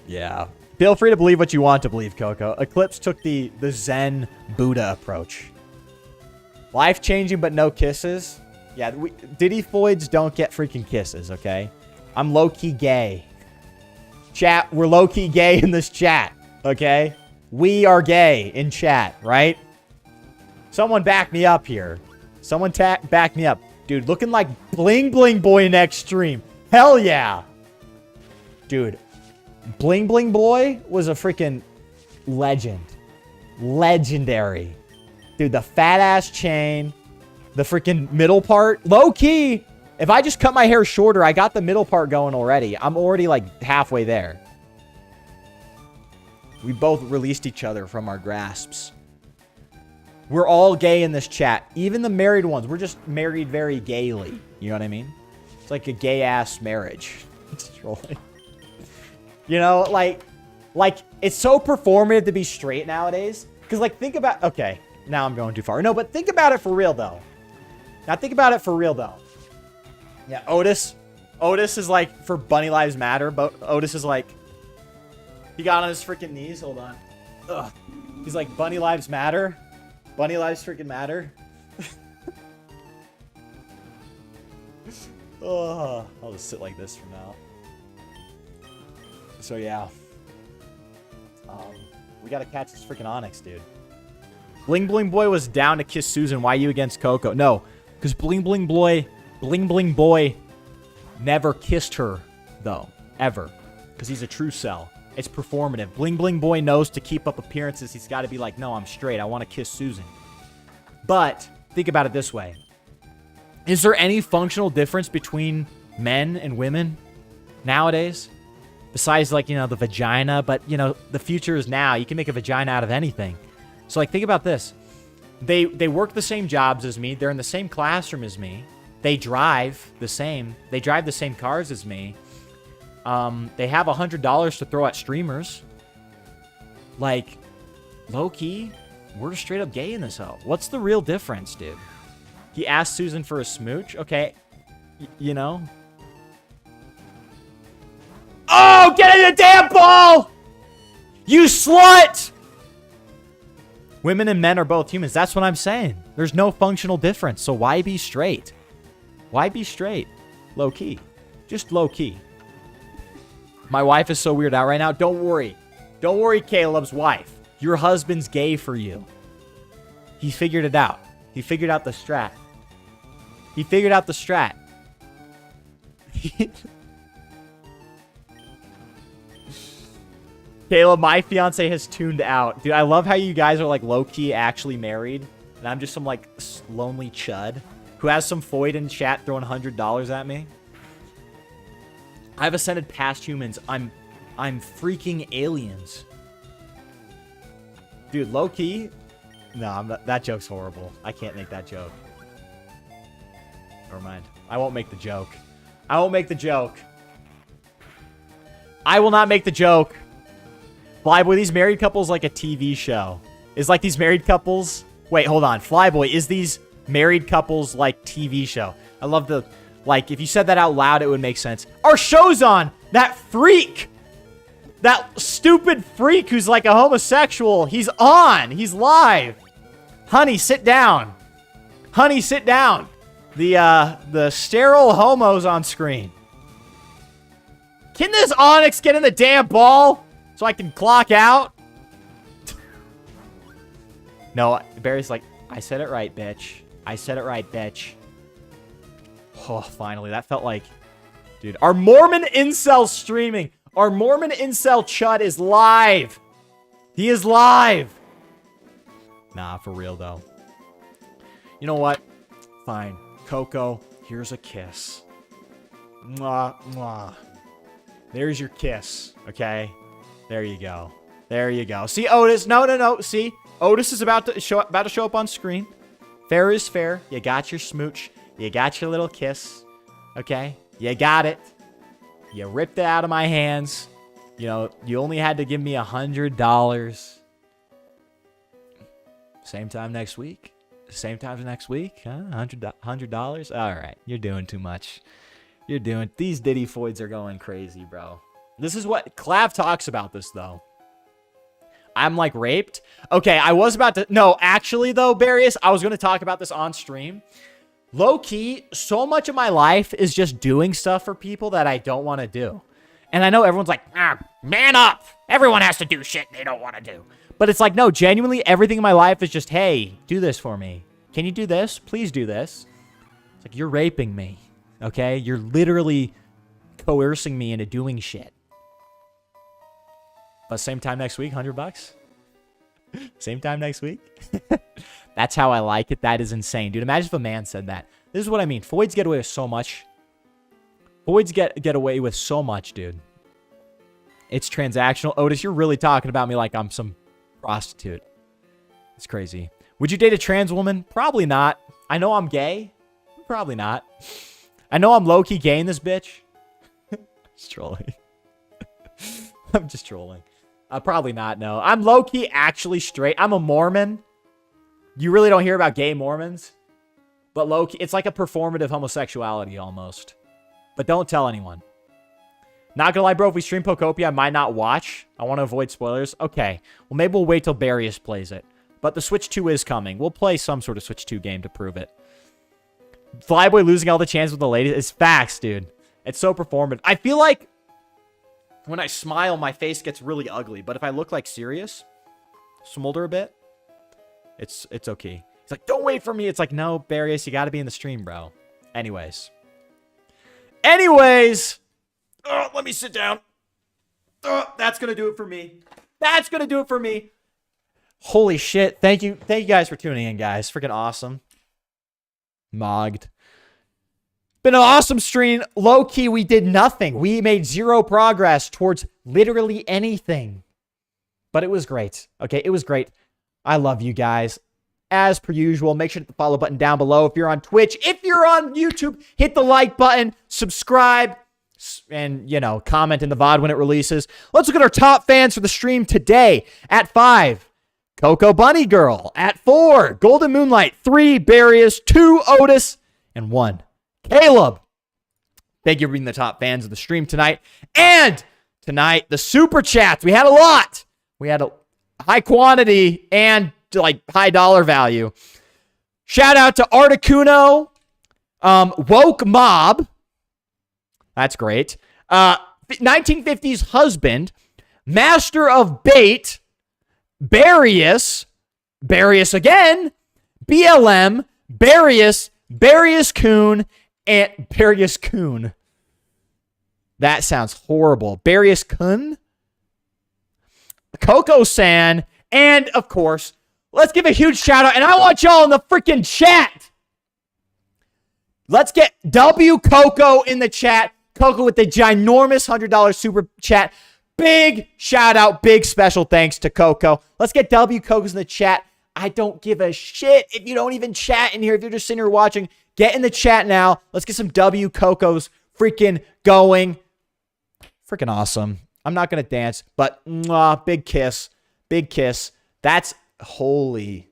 Yeah. Feel free to believe what you want to believe, Coco. Eclipse took the Zen Buddha approach. Life-changing, but no kisses. Yeah, Diddy Foids don't get freaking kisses, okay? I'm low-key gay. Chat, we're low-key gay in this chat, okay? We are gay in chat, right? Someone back me up here. Someone back me up. Dude, looking like Bling Bling Boy next stream. Hell yeah. Dude, Bling Bling Boy was a freaking legend. Legendary. Dude, the fat-ass chain. The freaking middle part. Low-key, if I just cut my hair shorter, I got the middle part going already. I'm already, like, halfway there. We both released each other from our grasps. We're all gay in this chat. Even the married ones. We're just married very gaily. You know what I mean? It's like a gay-ass marriage. It's trolling. You know, like, it's so performative to be straight nowadays. Because, like, think about... Okay, now I'm going too far. No, but think about it for real, though. Now, think about it for real, though. Yeah, Otis. Otis is, like, for Bunny Lives Matter. But Otis is, like... He got on his freaking knees. Hold on. Ugh. He's like, bunny lives matter. Bunny lives freaking matter. Oh, I'll just sit like this from now. So yeah. We gotta catch this freaking Onyx, dude. Bling Bling Boy was down to kiss Susan. Why you against Coco? No, because Bling Bling Boy never kissed her, though. Ever. Because he's a true cell. It's performative. Bling Bling Boy knows to keep up appearances. He's got to be like, no, I'm straight. I want to kiss Susan. But think about it this way. Is there any functional difference between men and women nowadays? Besides, like, you know, the vagina. But, you know, the future is now. You can make a vagina out of anything. So, like, think about this. They work the same jobs as me. They're in the same classroom as me. They drive the same. They drive the same cars as me. They have $100 to throw at streamers. Like, low-key, we're straight up gay in this hoe. What's the real difference, dude? He asked Susan for a smooch. Okay, you know. Oh, get in the damn ball! You slut! Women and men are both humans. That's what I'm saying. There's no functional difference. So why be straight? Why be straight? Low-key. Just low-key. My wife is so weirded out right now. Don't worry. Don't worry, Caleb's wife. Your husband's gay for you. He figured it out. He figured out the strat. He figured out the strat. Caleb, my fiance has tuned out. Dude, I love how you guys are like low-key actually married. And I'm just some like lonely chud who has some Foyd in chat throwing $100 at me. I've ascended past humans. I'm freaking aliens. Dude, low-key. No, I'm not, that joke's horrible. I can't make that joke. Never mind. I won't make the joke. I won't make the joke. I will not make the joke. Flyboy, these married couples like a TV show. Is like these married couples... Wait, hold on. Flyboy, is these married couples like TV show? I love the... Like, if you said that out loud, it would make sense. Our show's on! That freak! That stupid freak who's like a homosexual. He's on! He's live! Honey, sit down. Honey, sit down. The sterile homo's on screen. Can this Onyx get in the damn ball? So I can clock out? No, Barry's like, I said it right, bitch. I said it right, bitch. Oh, finally. That felt like... Dude, our Mormon incel streaming. Our Mormon incel chud is live. He is live. Nah, for real, though. You know what? Fine. Coco, here's a kiss. Mwah, mwah. There's your kiss, okay? There you go. There you go. See, Otis. No. See? Otis is about to show up on screen. Fair is fair. You got your smooch. You got your little kiss. Okay? You got it. You ripped it out of my hands. You know, you only had to give me $100. Same time next week? Same time next week? Huh? $100? All right. You're doing too much. You're doing... These Diddy Foids are going crazy, bro. This is what... Clav talks about this, though. I'm, like, raped. Okay, I was about to... No, actually, though, Barius, I was going to talk about this on stream. Low-key, so much of my life is just doing stuff for people that I don't want to do. And I know everyone's like, man up. Everyone has to do shit they don't want to do. But it's like, no, genuinely, everything in my life is just, hey, do this for me. Can you do this? Please do this. It's like, you're raping me, okay? You're literally coercing me into doing shit. But same time next week, $100? Same time next week? That's how I like it. That is insane. Dude, imagine if a man said that. This is what I mean. Foids get away with so much. Foids get away with so much, dude. It's transactional. Otis, you're really talking about me like I'm some prostitute. It's crazy. Would you date a trans woman? Probably not. I know I'm gay. Probably not. I know I'm low-key gay in this bitch. Just trolling. I'm just trolling. Probably not, no. I'm low-key actually straight. I'm a Mormon. You really don't hear about gay Mormons. But low-key, it's like a performative homosexuality almost. But don't tell anyone. Not gonna lie, bro, if we stream Pokopia, I might not watch. I want to avoid spoilers. Okay. Well, maybe we'll wait till Darius plays it. But the Switch 2 is coming. We'll play some sort of Switch 2 game to prove it. Flyboy losing all the chances with the ladies is facts, dude. It's so performative. I feel like when I smile, my face gets really ugly. But if I look like serious, smolder a bit, it's okay. It's like, don't wait for me. It's like, no, Darius, you got to be in the stream, bro. Anyways. Let me sit down. That's going to do it for me. That's going to do it for me. Holy shit. Thank you guys for tuning in, guys. Freaking awesome. Mogged. Been an awesome stream. Low-key, we did nothing. We made zero progress towards literally anything. But it was great. Okay, it was great. I love you guys. As per usual, make sure to hit the follow button down below. If you're on Twitch, if you're on YouTube, hit the like button, subscribe, and, you know, comment in the VOD when it releases. Let's look at our top fans for the stream today. At 5, Coco Bunny Girl. At 4, Golden Moonlight. 3, Darius. 2, Otis. And 1, Caleb. Thank you for being the top fans of the stream tonight. And tonight, the super chats. We had a lot. We had a high quantity and like high dollar value. Shout out to Articuno, Woke Mob. That's great. 1950s Husband, Master of Bait, Darius again, BLM, Darius Coon, and Darius Coon. That sounds horrible. Darius Coon, Coco San, and of course, let's give a huge shout out, and I want y'all in the freaking chat. Let's get W Coco in the chat. Coco with the ginormous $100 super chat. Big shout out, big special thanks to Coco. Let's get W Cocos in the chat. I don't give a shit if you don't even chat in here. If you're just sitting here watching, get in the chat now. Let's get some W Cocos freaking going. Freaking awesome. I'm not going to dance, but big kiss. Big kiss. That's holy.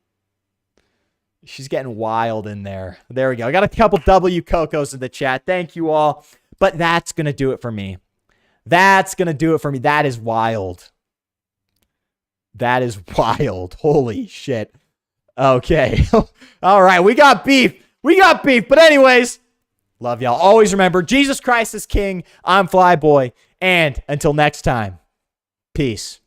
She's getting wild in there. There we go. I got a couple W Cocos in the chat. Thank you all. But that's going to do it for me. That's going to do it for me. That is wild. That is wild. Holy shit. Okay. All right. We got beef. But anyways, love y'all. Always remember, Jesus Christ is King. I'm Flyboy. And until next time, peace.